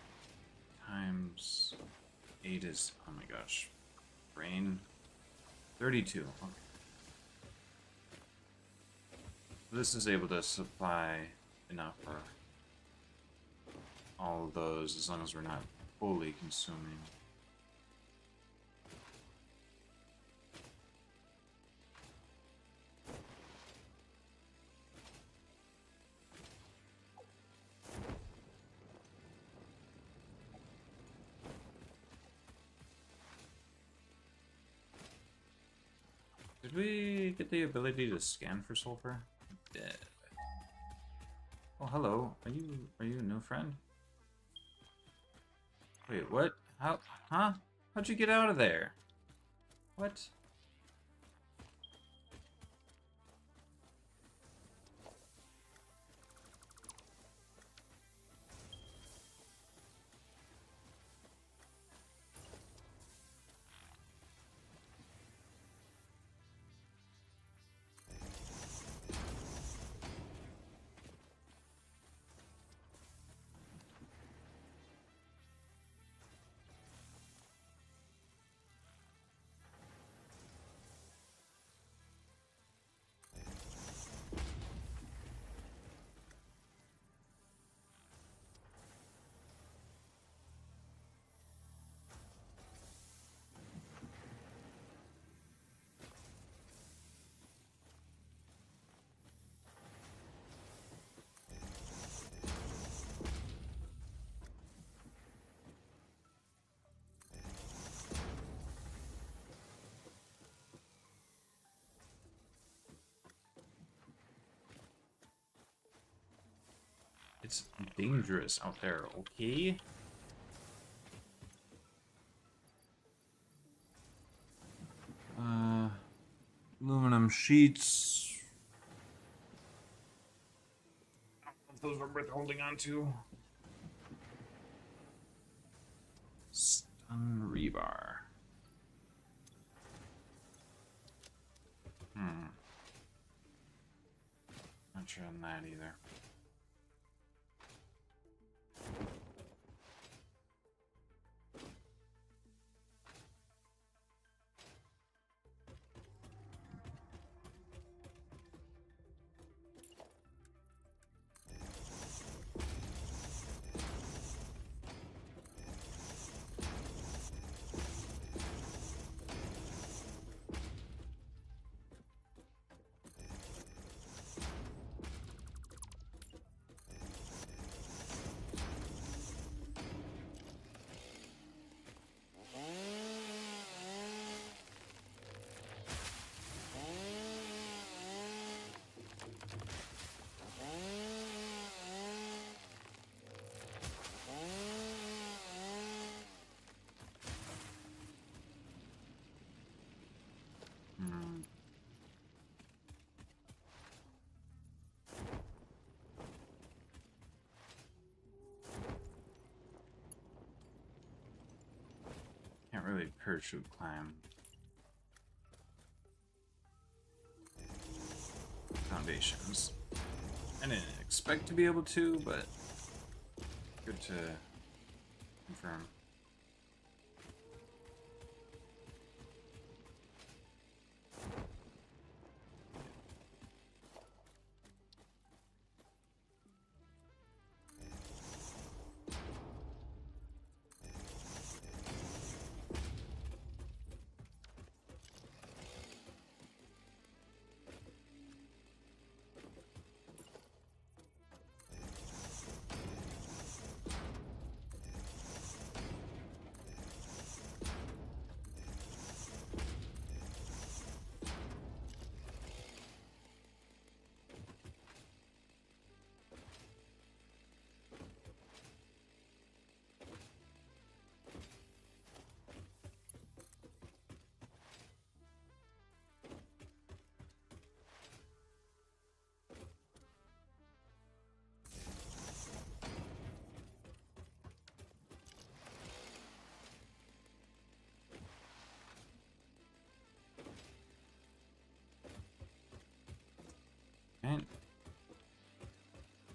times 8 is, oh my gosh, brain. 32. Okay. This is able to supply enough for all of those as long as we're not fully consuming. Did we get the ability to scan for sulfur? We did. Oh, hello. Are you a new friend? Wait, what? How? Huh? How'd you get out of there? What? It's dangerous out there, okay? Aluminum sheets. I don't know if those are worth holding on to. Rebar. Not sure on that either. Can't really parachute climb. Foundations. I didn't expect to be able to, but good to confirm. And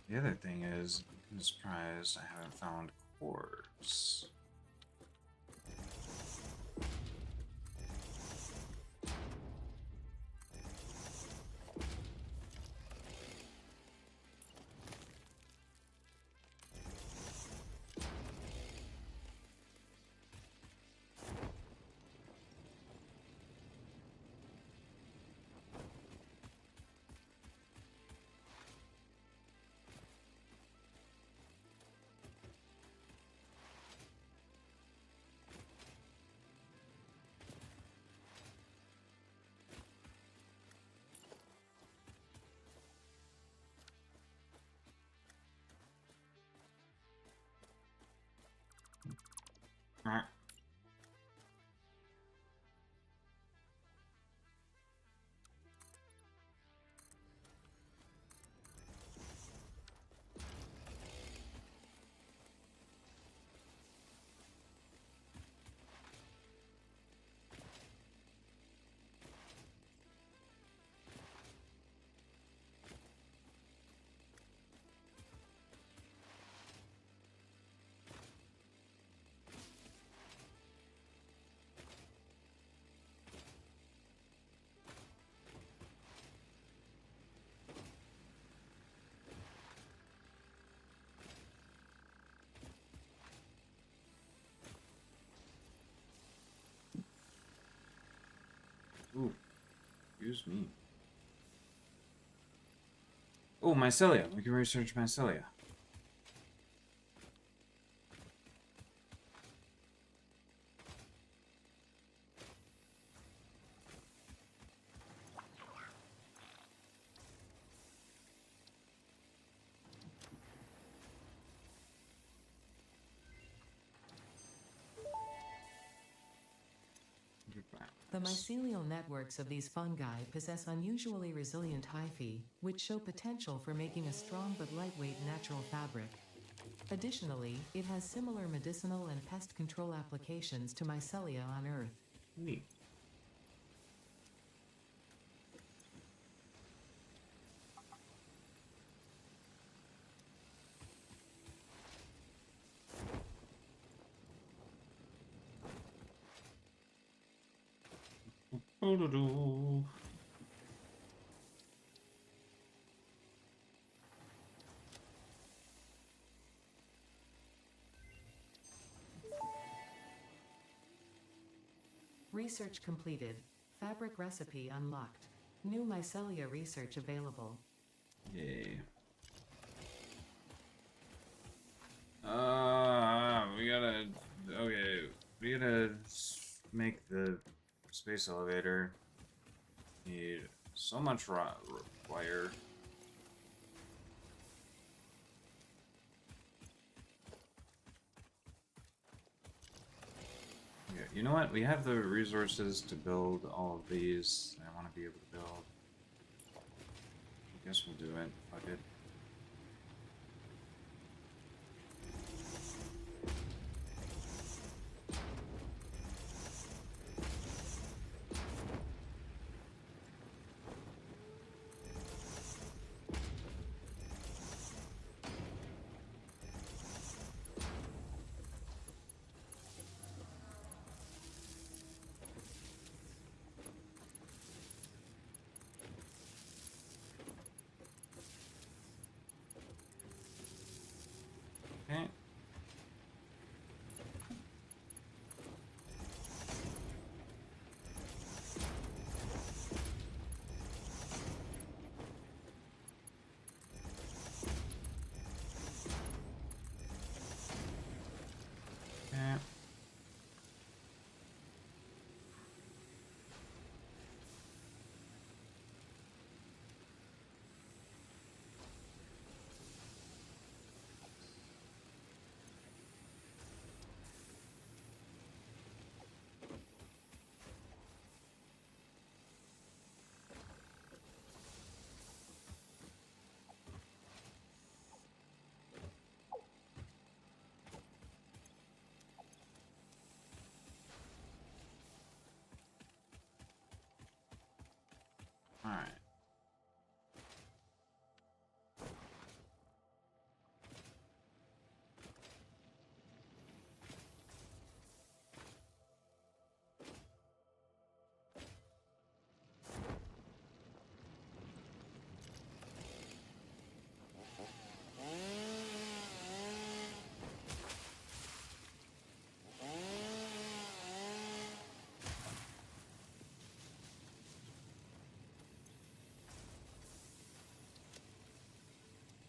the other thing is, I'm surprised I haven't found quartz. Ooh, excuse me. Oh, mycelia. We can research mycelia. The mycelial networks of these fungi possess unusually resilient hyphae, which show potential for making a strong but lightweight natural fabric. Additionally, it has similar medicinal and pest control applications to Mycelia on Earth. Neat. Doo-doo-doo. Research completed. Fabric recipe unlocked. New Mycelia research available. Yay. We gotta make the space elevator. Need so much wire. Yeah, you know what? We have the resources to build all of these. I want to be able to build. I guess we'll do it. Fuck it. Okay. Yeah. All right.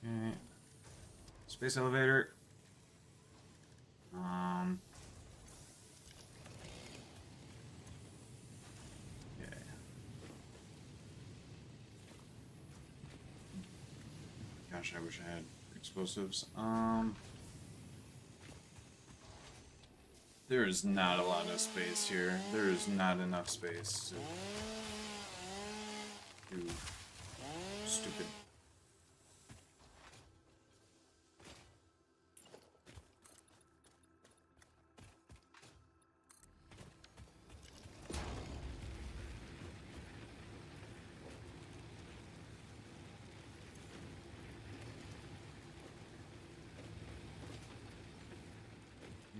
Okay. Space elevator. Okay. Gosh, I wish I had explosives. There is not a lot of space here. There is not enough space to do stupid.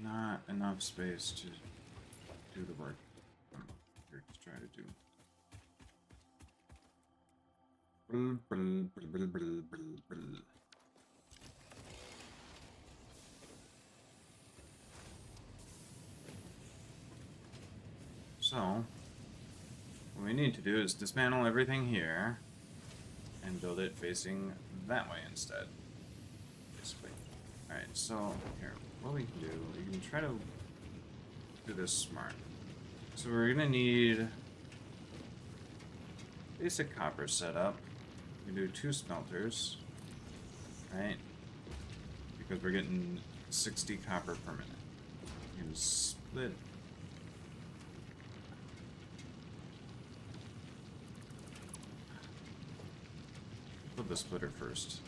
Not enough space to do the work I'm here to try to do. So, what we need to do is dismantle everything here and build it facing that way instead. Basically. Alright, so here, what we can do, we can try to do this smart. So we're gonna need basic copper setup. We can do 2 smelters, right? Because we're getting 60 copper per minute. We can split. Put the splitter first.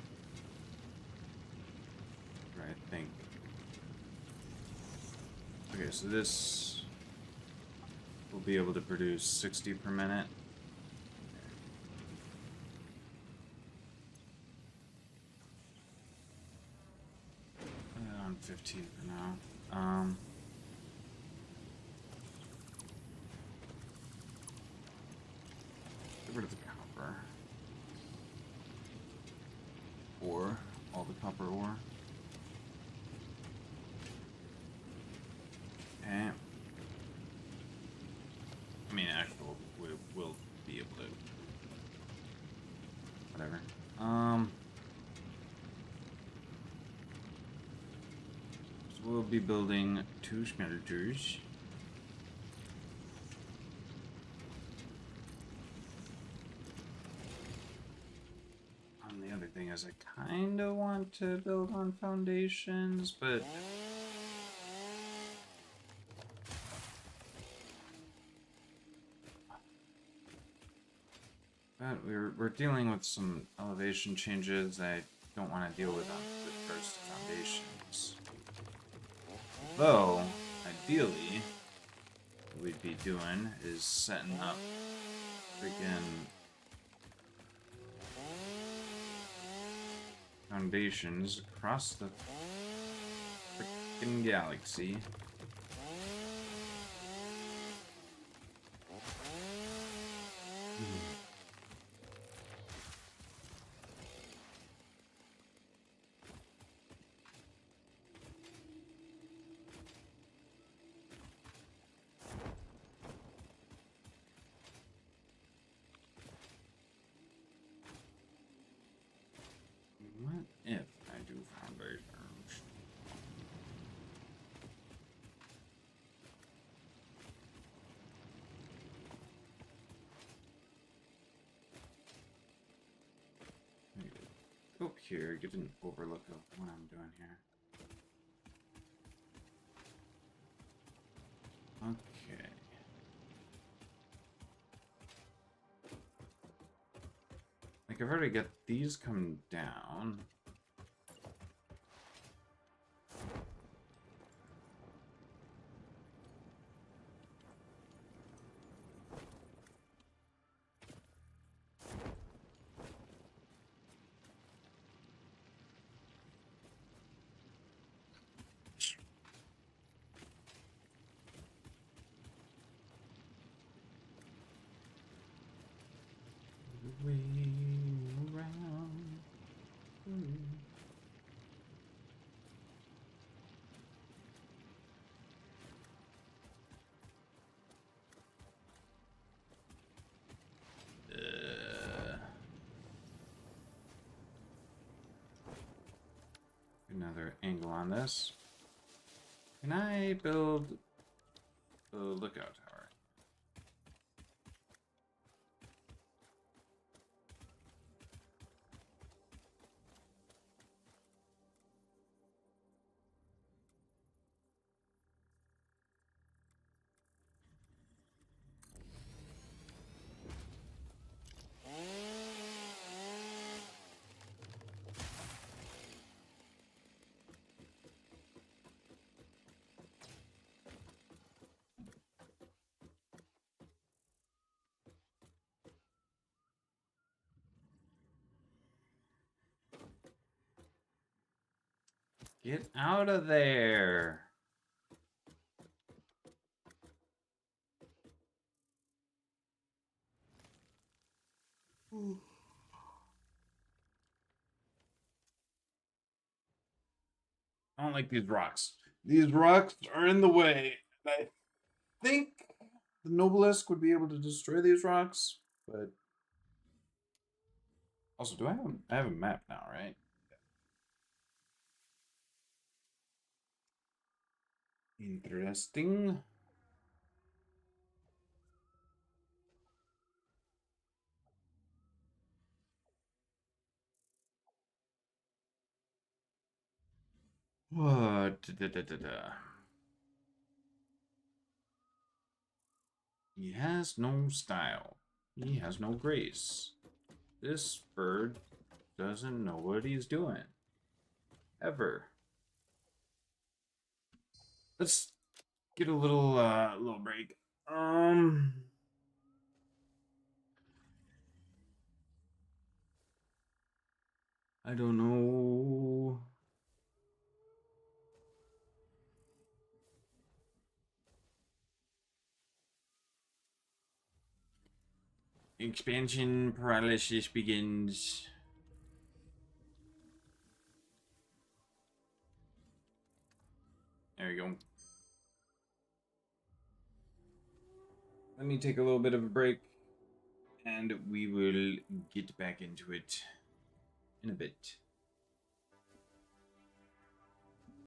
I think. Okay, so this will be able to produce 60 per minute. On 15 for now. Get rid of the copper. Ore. All the copper ore. Okay. I mean, actually, we'll be able to. Whatever. So we'll be building 2 smelters. The other thing is, I kind of want to build on foundations, but we're dealing with some elevation changes I don't want to deal with on the first foundations. Though, ideally, what we'd be doing is setting up freaking foundations across the freaking galaxy. What if I do foundations? Go up here, get an overlook of what I'm doing here. Okay. Like, I've already got these come down. Way around. Another angle on this. Can I build a lookout tower? Get out of there! I don't like these rocks. These rocks are in the way. I think the Noblisk would be able to destroy these rocks, but also, do I have a map now, right? Interesting. What? He has no style. He has no grace. This bird doesn't know what he's doing. Ever. Let's get a little break. I don't know. Expansion paralysis begins. There you go. Let me take a little bit of a break, and we will get back into it in a bit.